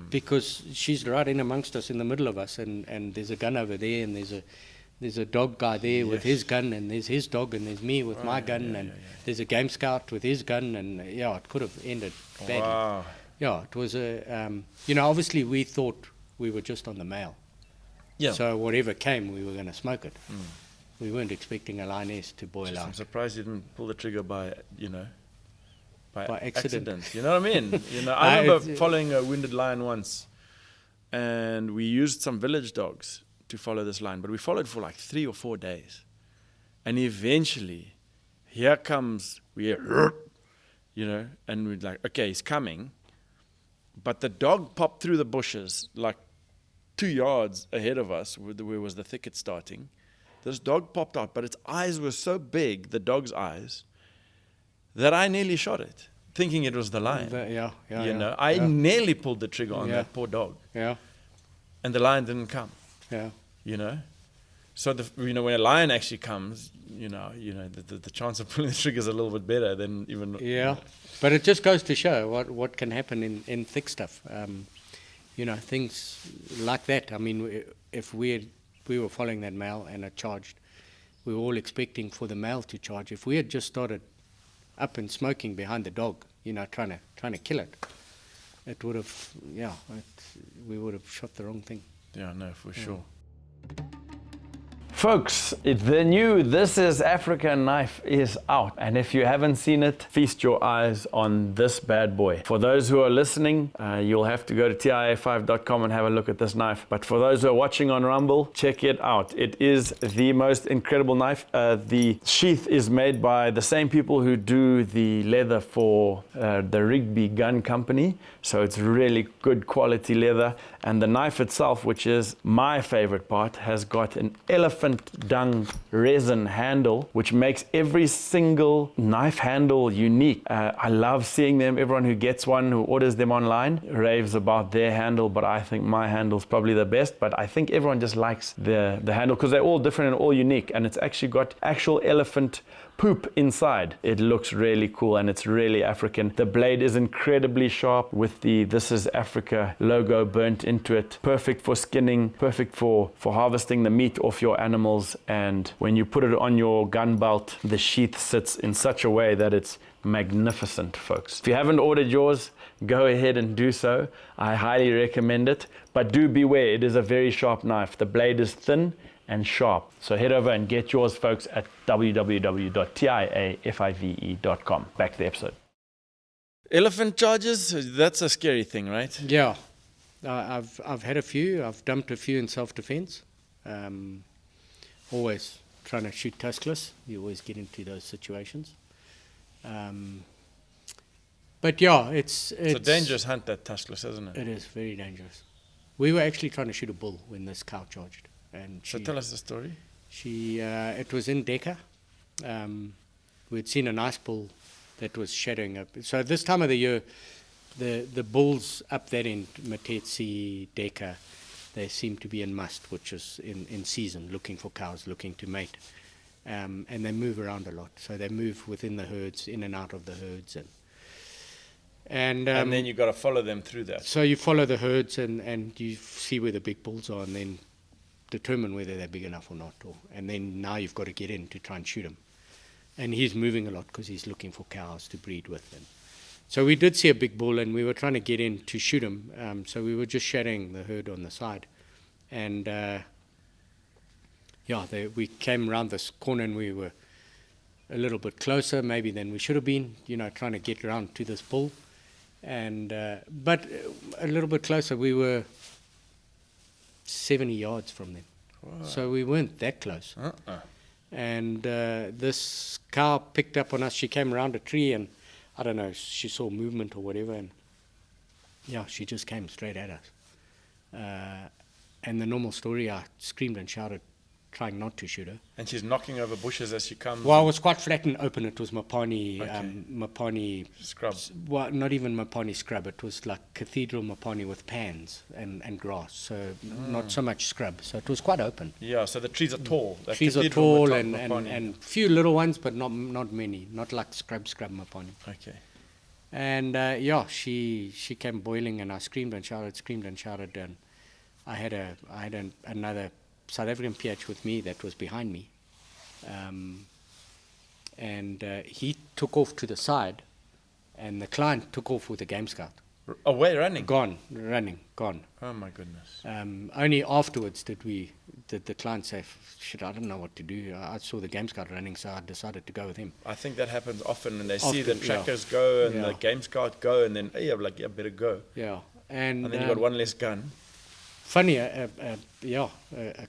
Because she's right in amongst us, in the middle of us, and there's a gun over there, and there's a dog guy there with his gun, and there's his dog, and there's me with my gun, and there's a game scout with his gun, and it could have ended badly. Wow. Yeah, it was obviously we thought we were just on the mail. Yeah. So whatever came, we were going to smoke it. We weren't expecting a lioness to boil I'm out. surprised you didn't pull the trigger by accident. You know what I mean? I remember following a wounded lion once, and we used some village dogs to follow this lion, but we followed for like 3 or 4 days. And eventually, here comes, we hear, and we're like, okay, he's coming. But the dog popped through the bushes like 2 yards ahead of us, where was the thicket starting. This dog popped out, but its eyes were so big, the dog's eyes, that I nearly shot it, thinking it was the lion. I nearly pulled the trigger on that poor dog. Yeah. And the lion didn't come. Yeah. So when a lion actually comes, the chance of pulling the trigger is a little bit better than even. Yeah. But it just goes to show what can happen in thick stuff. Things like that. I mean, if we were following that male and it charged, we were all expecting for the male to charge. If we had just started up and smoking behind the dog, trying to kill it, it would have, we would have shot the wrong thing. Yeah, no, for sure. Folks, the new This is Africa knife is out. And if you haven't seen it, feast your eyes on this bad boy. For those who are listening, you'll have to go to TIA5.com and have a look at this knife. But for those who are watching on Rumble, check it out. It is the most incredible knife. The sheath is made by the same people who do the leather for the Rigby Gun Company. So it's really good quality leather. And the knife itself, which is my favorite part, has got an elephant dung resin handle, which makes every single knife handle unique. I love seeing them. Everyone who gets one, who orders them online, raves about their handle, but I think my handle's probably the best. But I think everyone just likes the handle because they're all different and all unique, and it's actually got actual elephant poop inside. It looks really cool and it's really African. The blade is incredibly sharp with the This is Africa logo burnt into it. Perfect for skinning, perfect for harvesting the meat off your animals. And when you put it on your gun belt, the sheath sits in such a way that it's magnificent, folks. If you haven't ordered yours, go ahead and do so. I highly recommend it, but do beware, it is a very sharp knife. The blade is thin and sharp. So head over and get yours, folks, at www.tiafive.com. Back to the episode. Elephant charges, that's a scary thing, right? Yeah. I've had a few. I've dumped a few in self-defense. Always trying to shoot tuskless. You always get into those situations. But yeah, it's a dangerous hunt, that tuskless, isn't it? It is very dangerous. We were actually trying to shoot a bull when this cow charged. And so tell us the story. It was in Decca. We'd seen a nice bull that was shadowing up. So this time of the year, the bulls up that end, Matetsi, Decca, they seem to be in must, which is in season, looking for cows, looking to mate. And they move around a lot. So they move within the herds, in and out of the herds. And then you've got to follow them through that. So you follow the herds and you see where the big bulls are and then determine whether they're big enough or not. And then now you've got to get in to try and shoot him. And he's moving a lot because he's looking for cows to breed with. And so we did see a big bull and we were trying to get in to shoot him. So we were just shadowing the herd on the side. And we came around this corner and we were a little bit closer maybe than we should have been, trying to get around to this bull. And but a little bit closer, we were 70 yards from them. Wow. So we weren't that close. And this cow picked up on us. She came around a tree and I don't know, she saw movement or whatever. And she just came straight at us. And the normal story, I screamed and shouted, trying not to shoot her. And she's knocking over bushes as she comes? Well, it was quite flat and open. It was Mapani, Mapani scrub. Well, not even Mapani scrub. It was like cathedral Mapani with pans and grass. So not so much scrub. So it was quite open. Yeah, so the trees are tall. The trees are tall and few little ones, but not many. Not like scrub Mapani. Okay. And she came boiling and I screamed and shouted, and I had another South African PH with me that was behind me, and he took off to the side, and the client took off with a game scout. Away, running? Running, gone. Oh my goodness. Only afterwards did the client say, shit, I don't know what to do. I saw the game scout running, so I decided to go with him. I think that happens often, and they see the trackers go and the game scout go, and then, I'm like, yeah, better go. Yeah. And then you got one less gun. Funny, a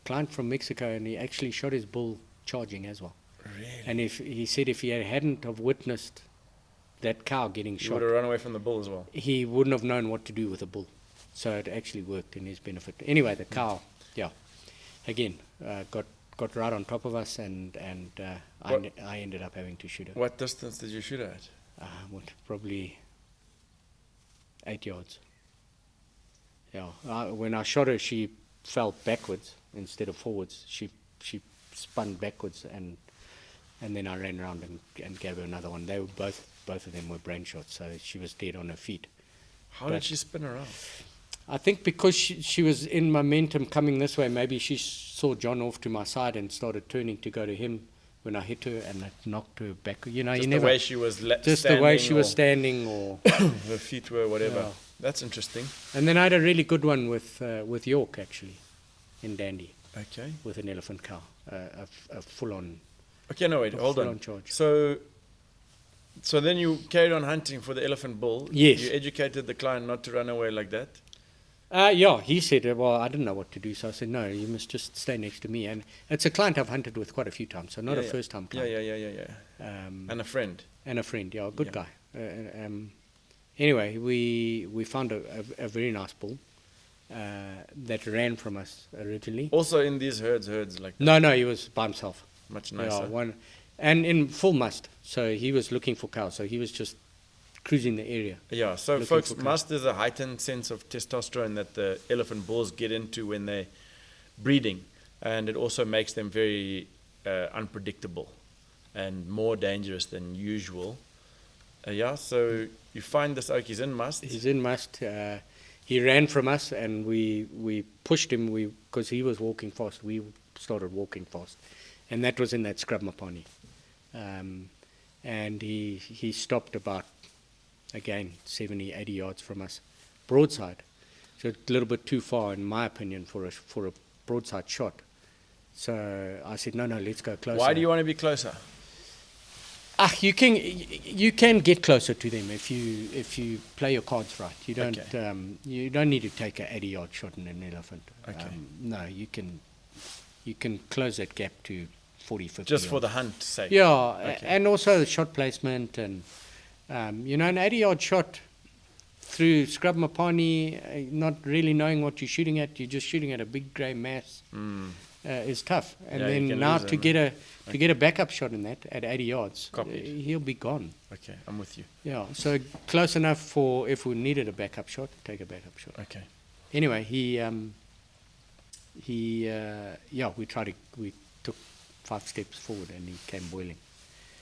client from Mexico, and he actually shot his bull charging as well. Really? And he said if he hadn't have witnessed that cow getting shot, he would have run away from the bull as well. He wouldn't have known what to do with the bull. So it actually worked in his benefit. Anyway, the cow, again, got right on top of us, and I ended up having to shoot her. What distance did you shoot her at? Probably 8 yards. Yeah, when I shot her, she fell backwards instead of forwards. She spun backwards, and then I ran around and gave her another one. They were both of them were brain shots, so she was dead on her feet. How did she spin around? I think because she was in momentum coming this way, maybe she saw John off to my side and started turning to go to him when I hit her, and it knocked her back. The way she was the way she was standing, or her feet were whatever. Yeah. That's interesting. And then I had a really good one with York, actually, in Dandy. Okay. with an elephant cow, a full-on. Okay, no, wait, hold full on. on charge. So then you carried on hunting for the elephant bull. Yes. You educated the client not to run away like that. Yeah, he said, well, I didn't know what to do, so I said, no, you must just stay next to me. And it's a client I've hunted with quite a few times, so not a first-time client. Yeah. And a friend. And a friend, yeah, a good guy. Anyway, we found a very nice bull that ran from us originally. Also in these herds like that. No, he was by himself. Much nicer. Yeah, and in full must. So he was looking for cows. So he was just cruising the area. Yeah, so looking folks, for cows. must is a heightened sense of testosterone that the elephant bulls get into when they're breeding. And it also makes them very unpredictable and more dangerous than usual. So you find this oak, he's in must. He's in must. He ran from us, and we pushed him because he was walking fast. We started walking fast. And that was in that scrub mapani. And he stopped about, again, 70, 80 yards from us, broadside. So a little bit too far, in my opinion, for a broadside shot. So I said, no, let's go closer. Why do you want to be closer? You can get closer to them if you play your cards right. You don't you don't need to take an 80-yard shot in an elephant. Okay. No, you can close that gap to 40, 50 Just yards. for the hunt's sake? Yeah, Okay. and also the shot placement and an 80-yard shot through scrub mapani, not really knowing what you're shooting at, you're just shooting at a big grey mass. Is tough, and Yeah, you then can now lose to them. get a backup shot in that at 80 yards, Copied. he'll be gone. Okay, I'm with you. Yeah, so close enough for if we needed a backup shot, take a backup shot. Okay. Anyway, we took 5 steps forward and he came boiling.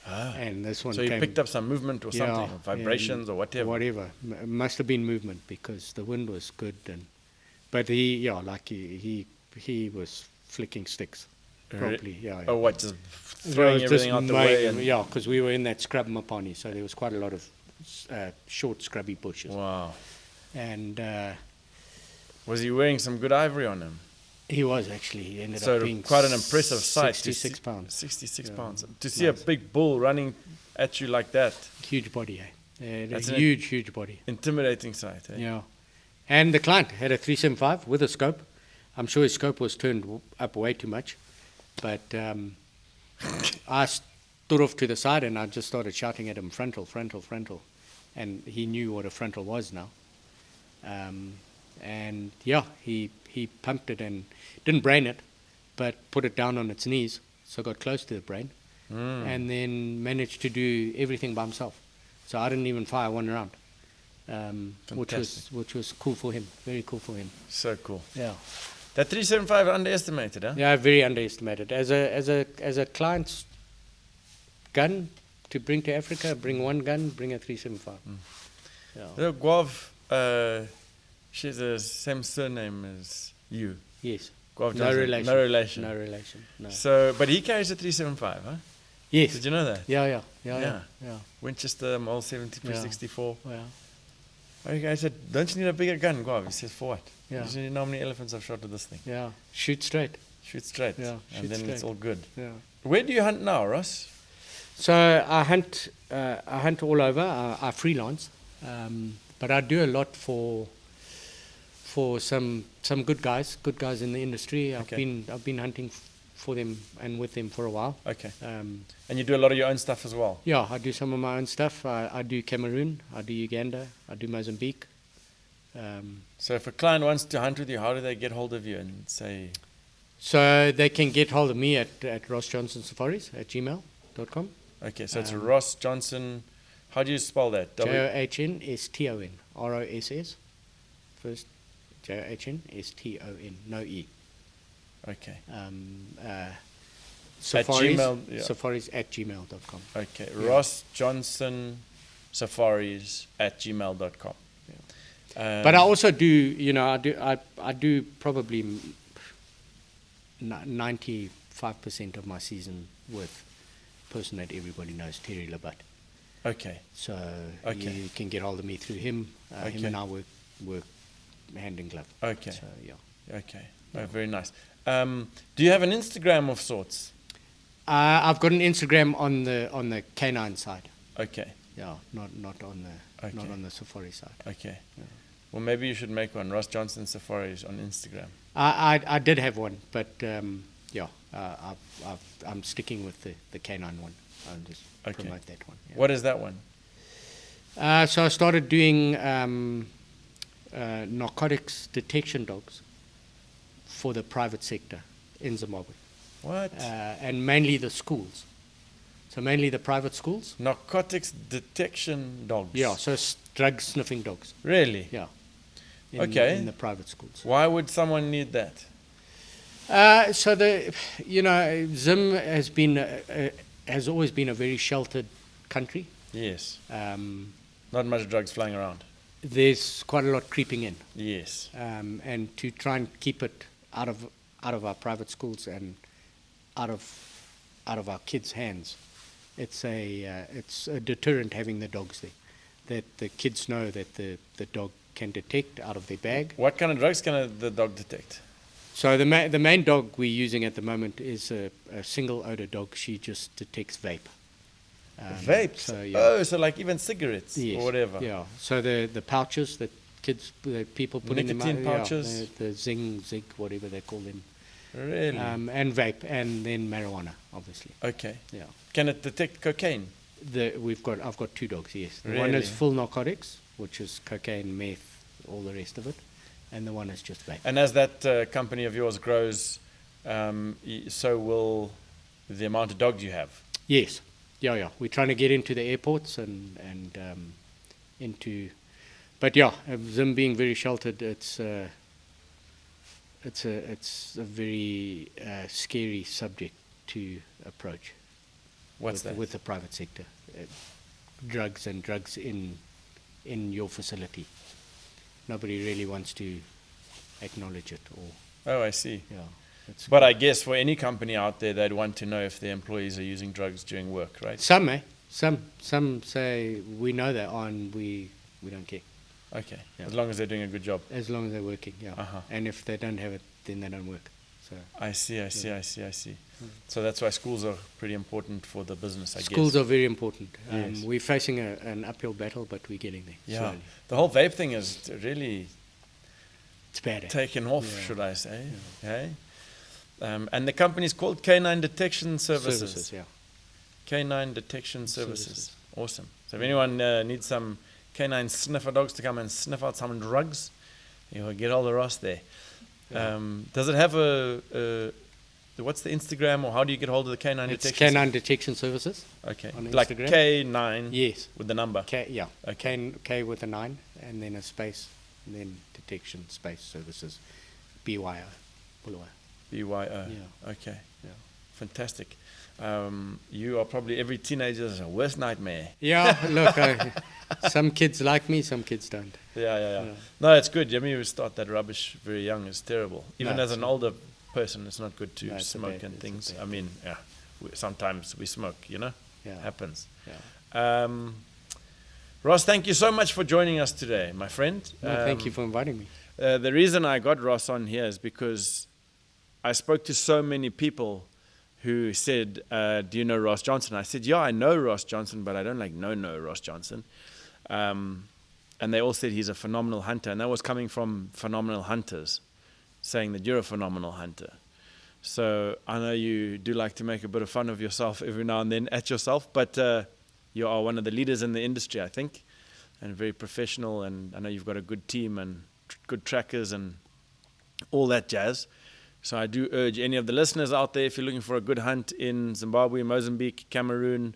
And this one So you came, picked up some movement or something, yeah, or vibrations or whatever. Whatever, must have been movement because the wind was good, but he was flicking sticks properly. Yeah. Oh, what, just It throwing was everything just out the mowing way? them, And yeah, because we were in that scrub mapani, so there was quite a lot of short scrubby bushes. Wow. And Was he wearing some good ivory on him? he was actually, he ended So up being quite an impressive sight. 66 pounds. 66 Yeah. pounds. To see a big bull running at you like that, Huge body, eh? That's A an- huge body. intimidating sight. Eh? Yeah. And the client had a 375 with a scope. I'm sure his scope was turned up way too much. But I stood off to the side and I just started shouting at him, frontal. And he knew what a frontal was now. And yeah, he pumped it and didn't brain it, but put it down on its knees, so got close to the brain, and then managed to do everything by himself. So I didn't even fire one round, which was cool for him, very cool for him. So cool. Yeah, That 375 underestimated, huh? yeah, very underestimated. As a client's gun to bring to Africa, bring one gun, bring a 375. Yeah. The Guav, she's the same surname as you. Yes. Guav No Johnston. relation. No relation. No relation. No. So, but he carries a 375, huh? Yes. Did you know that? Yeah. Winchester, Mole 70 Yeah. 64. Yeah. Okay, I said, don't you need a bigger gun, Guav? He says, for what? Yeah. You need to know how many elephants I've shot with this thing. Yeah. Shoot straight. Shoot straight. Yeah, And shoot then it's straight. all good. Yeah. Where do you hunt now, Ross? So I hunt all over. I freelance, but I do a lot for some good guys in the industry. I've been hunting for them and with them for a while. Okay. And you do a lot of your own stuff as well? Yeah, I do some of my own stuff. I do Cameroon, I do Uganda, I do Mozambique. So if a client wants to hunt with you, how do they get hold of you and say? So they can get hold of me at rossjohnsonsafaris@gmail.com. Okay, so it's Ross Johnson. How do you spell that? JOHNSTON, ROSS. First, JOHNSTON, no E. Okay. Safaris, Gmail, yeah. safaris@gmail.com. Okay. Yeah. Ross Johnson Safaris @gmail.com. But I also do, I do probably 95% of my season with a person that everybody knows, Terry Labat. Okay. So Okay. you can get hold of me through him. Him Okay. and I work hand in glove. Okay. So yeah. Okay. Oh, very nice. Do you have an Instagram of sorts? I've got an Instagram on the canine side. Okay. Yeah, not on the safari side. Okay. Well, maybe you should make one. Ross Johnston Safaris on Instagram. I did have one, but I'm sticking with the canine one. I'll just promote that one. Yeah. What is that one? So I started doing narcotics detection dogs for the private sector in Zimbabwe. What? And mainly the schools. So mainly the private schools. Narcotics detection dogs. Yeah, so drug sniffing dogs. Really? Yeah. In the private schools. Why would someone need that? So Zim has always been a very sheltered country. Yes. Not much drugs flying around. There's quite a lot creeping in. Yes. And to try and keep it out of our private schools and out of our kids' hands, it's a deterrent having the dogs there. That the kids know that the dog can detect out of their bag. What kind of drugs can the dog detect? So the main dog we're using at the moment is a single odor dog. She just detects vape. Vapes? So, yeah. Oh, so like even cigarettes or whatever. Yeah. So the pouches that people put in nicotine them, pouches? Yeah, the zig, whatever they call them. Really? And vape, and then marijuana, obviously. Okay. Yeah. Can it detect cocaine? I've got two dogs. Yes. The Really? one is full narcotics, which is cocaine, meth, all the rest of it, and the one is just vape. And as that company of yours grows, so will the amount of dogs you have? Yes. Yeah. We're trying to get into the airports and into, but yeah, Zim being very sheltered, it's a very scary subject to approach. What's that? With the private sector, drugs in your facility. Nobody really wants to acknowledge it, or Oh, I see. yeah. But I guess for any company out there, they'd want to know if their employees are using drugs during work, right? Some say we know they are, and we don't care. Okay. Yeah. As long as they're doing a good job. As long as they're working, yeah. Uh-huh. And if they don't have it, then they don't work. So I see. So that's why schools are pretty important for the business, I guess. schools are very important. Yes. We're facing an uphill battle, but we're getting there. Yeah. Slowly. The whole vape thing is really It's bad. taken off, Yeah. should I say. Okay. And the company's called Canine Detection Services. Yeah. Canine Detection Services. Awesome. So if anyone needs some canine sniffer dogs to come and sniff out some drugs, you'll get all the Ross there. Yeah. Does it have what's the Instagram, or how do you get hold of the Canine It's Detection? Canine Detection Services. Okay. on Like Instagram. K9 Yes. with the number. Yeah. Okay. K with a 9 and then a space and then detection space services. BYO. Bulawayo. BYO. Yeah. Okay. Yeah. Fantastic. You are probably every teenager's worst nightmare. Yeah. Look, some kids like me, some kids don't. Yeah. No, it's good. I mean, you start that rubbish very young. It's terrible. Even No, as an older person, it's not good to No, it's a smoke bad- and it's a things. bad I mean, yeah, sometimes we smoke, Yeah. happens. Yeah. Ross, thank you so much for joining us today, my friend. No, thank you for inviting me. The reason I got Ross on here is because I spoke to so many people who said, do you know Ross Johnston? I said, yeah, I know Ross Johnston, but I don't know Ross Johnston. And they all said he's a phenomenal hunter. And that was coming from phenomenal hunters, saying that you're a phenomenal hunter. So I know you do like to make a bit of fun of yourself every now and then at yourself, but you are one of the leaders in the industry, I think, and very professional. And I know you've got a good team and good trackers and all that jazz. So I do urge any of the listeners out there, if you're looking for a good hunt in Zimbabwe, Mozambique, Cameroon,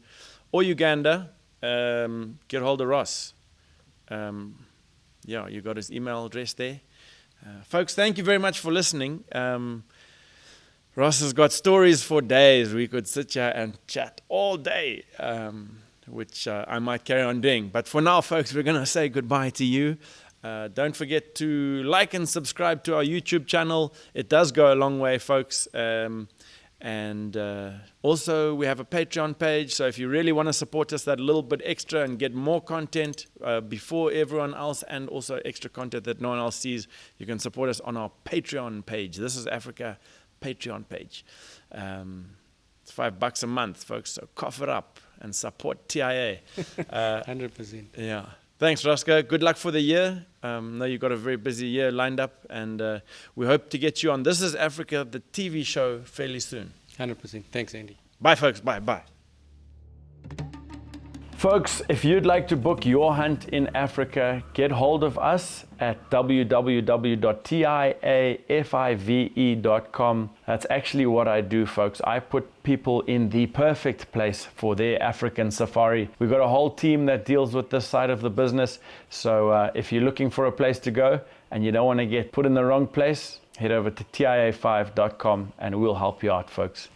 or Uganda, get hold of Ross. You got his email address there. Folks, thank you very much for listening. Ross has got stories for days. We could sit here and chat all day, which I might carry on doing. But for now, folks, we're going to say goodbye to you. Don't forget to like and subscribe to our YouTube channel. It does go a long way, folks. And also, we have a Patreon page. So if you really want to support us that little bit extra and get more content before everyone else, and also extra content that no one else sees, you can support us on our Patreon page. This is Africa, Patreon page. It's $5 a month, folks, so cough it up and support TIA. 100%. Yeah. Thanks, Roscoe. Good luck for the year. Know you've got a very busy year lined up, and we hope to get you on This is Africa, the TV show, fairly soon. 100%. Thanks, Andy. Bye, folks. Bye. Bye. Folks, if you'd like to book your hunt in Africa, get hold of us at www.tiafive.com. That's actually what I do, folks. I put people in the perfect place for their African safari. We've got a whole team that deals with this side of the business. So if you're looking for a place to go and you don't want to get put in the wrong place, head over to tiafive.com and we'll help you out, folks.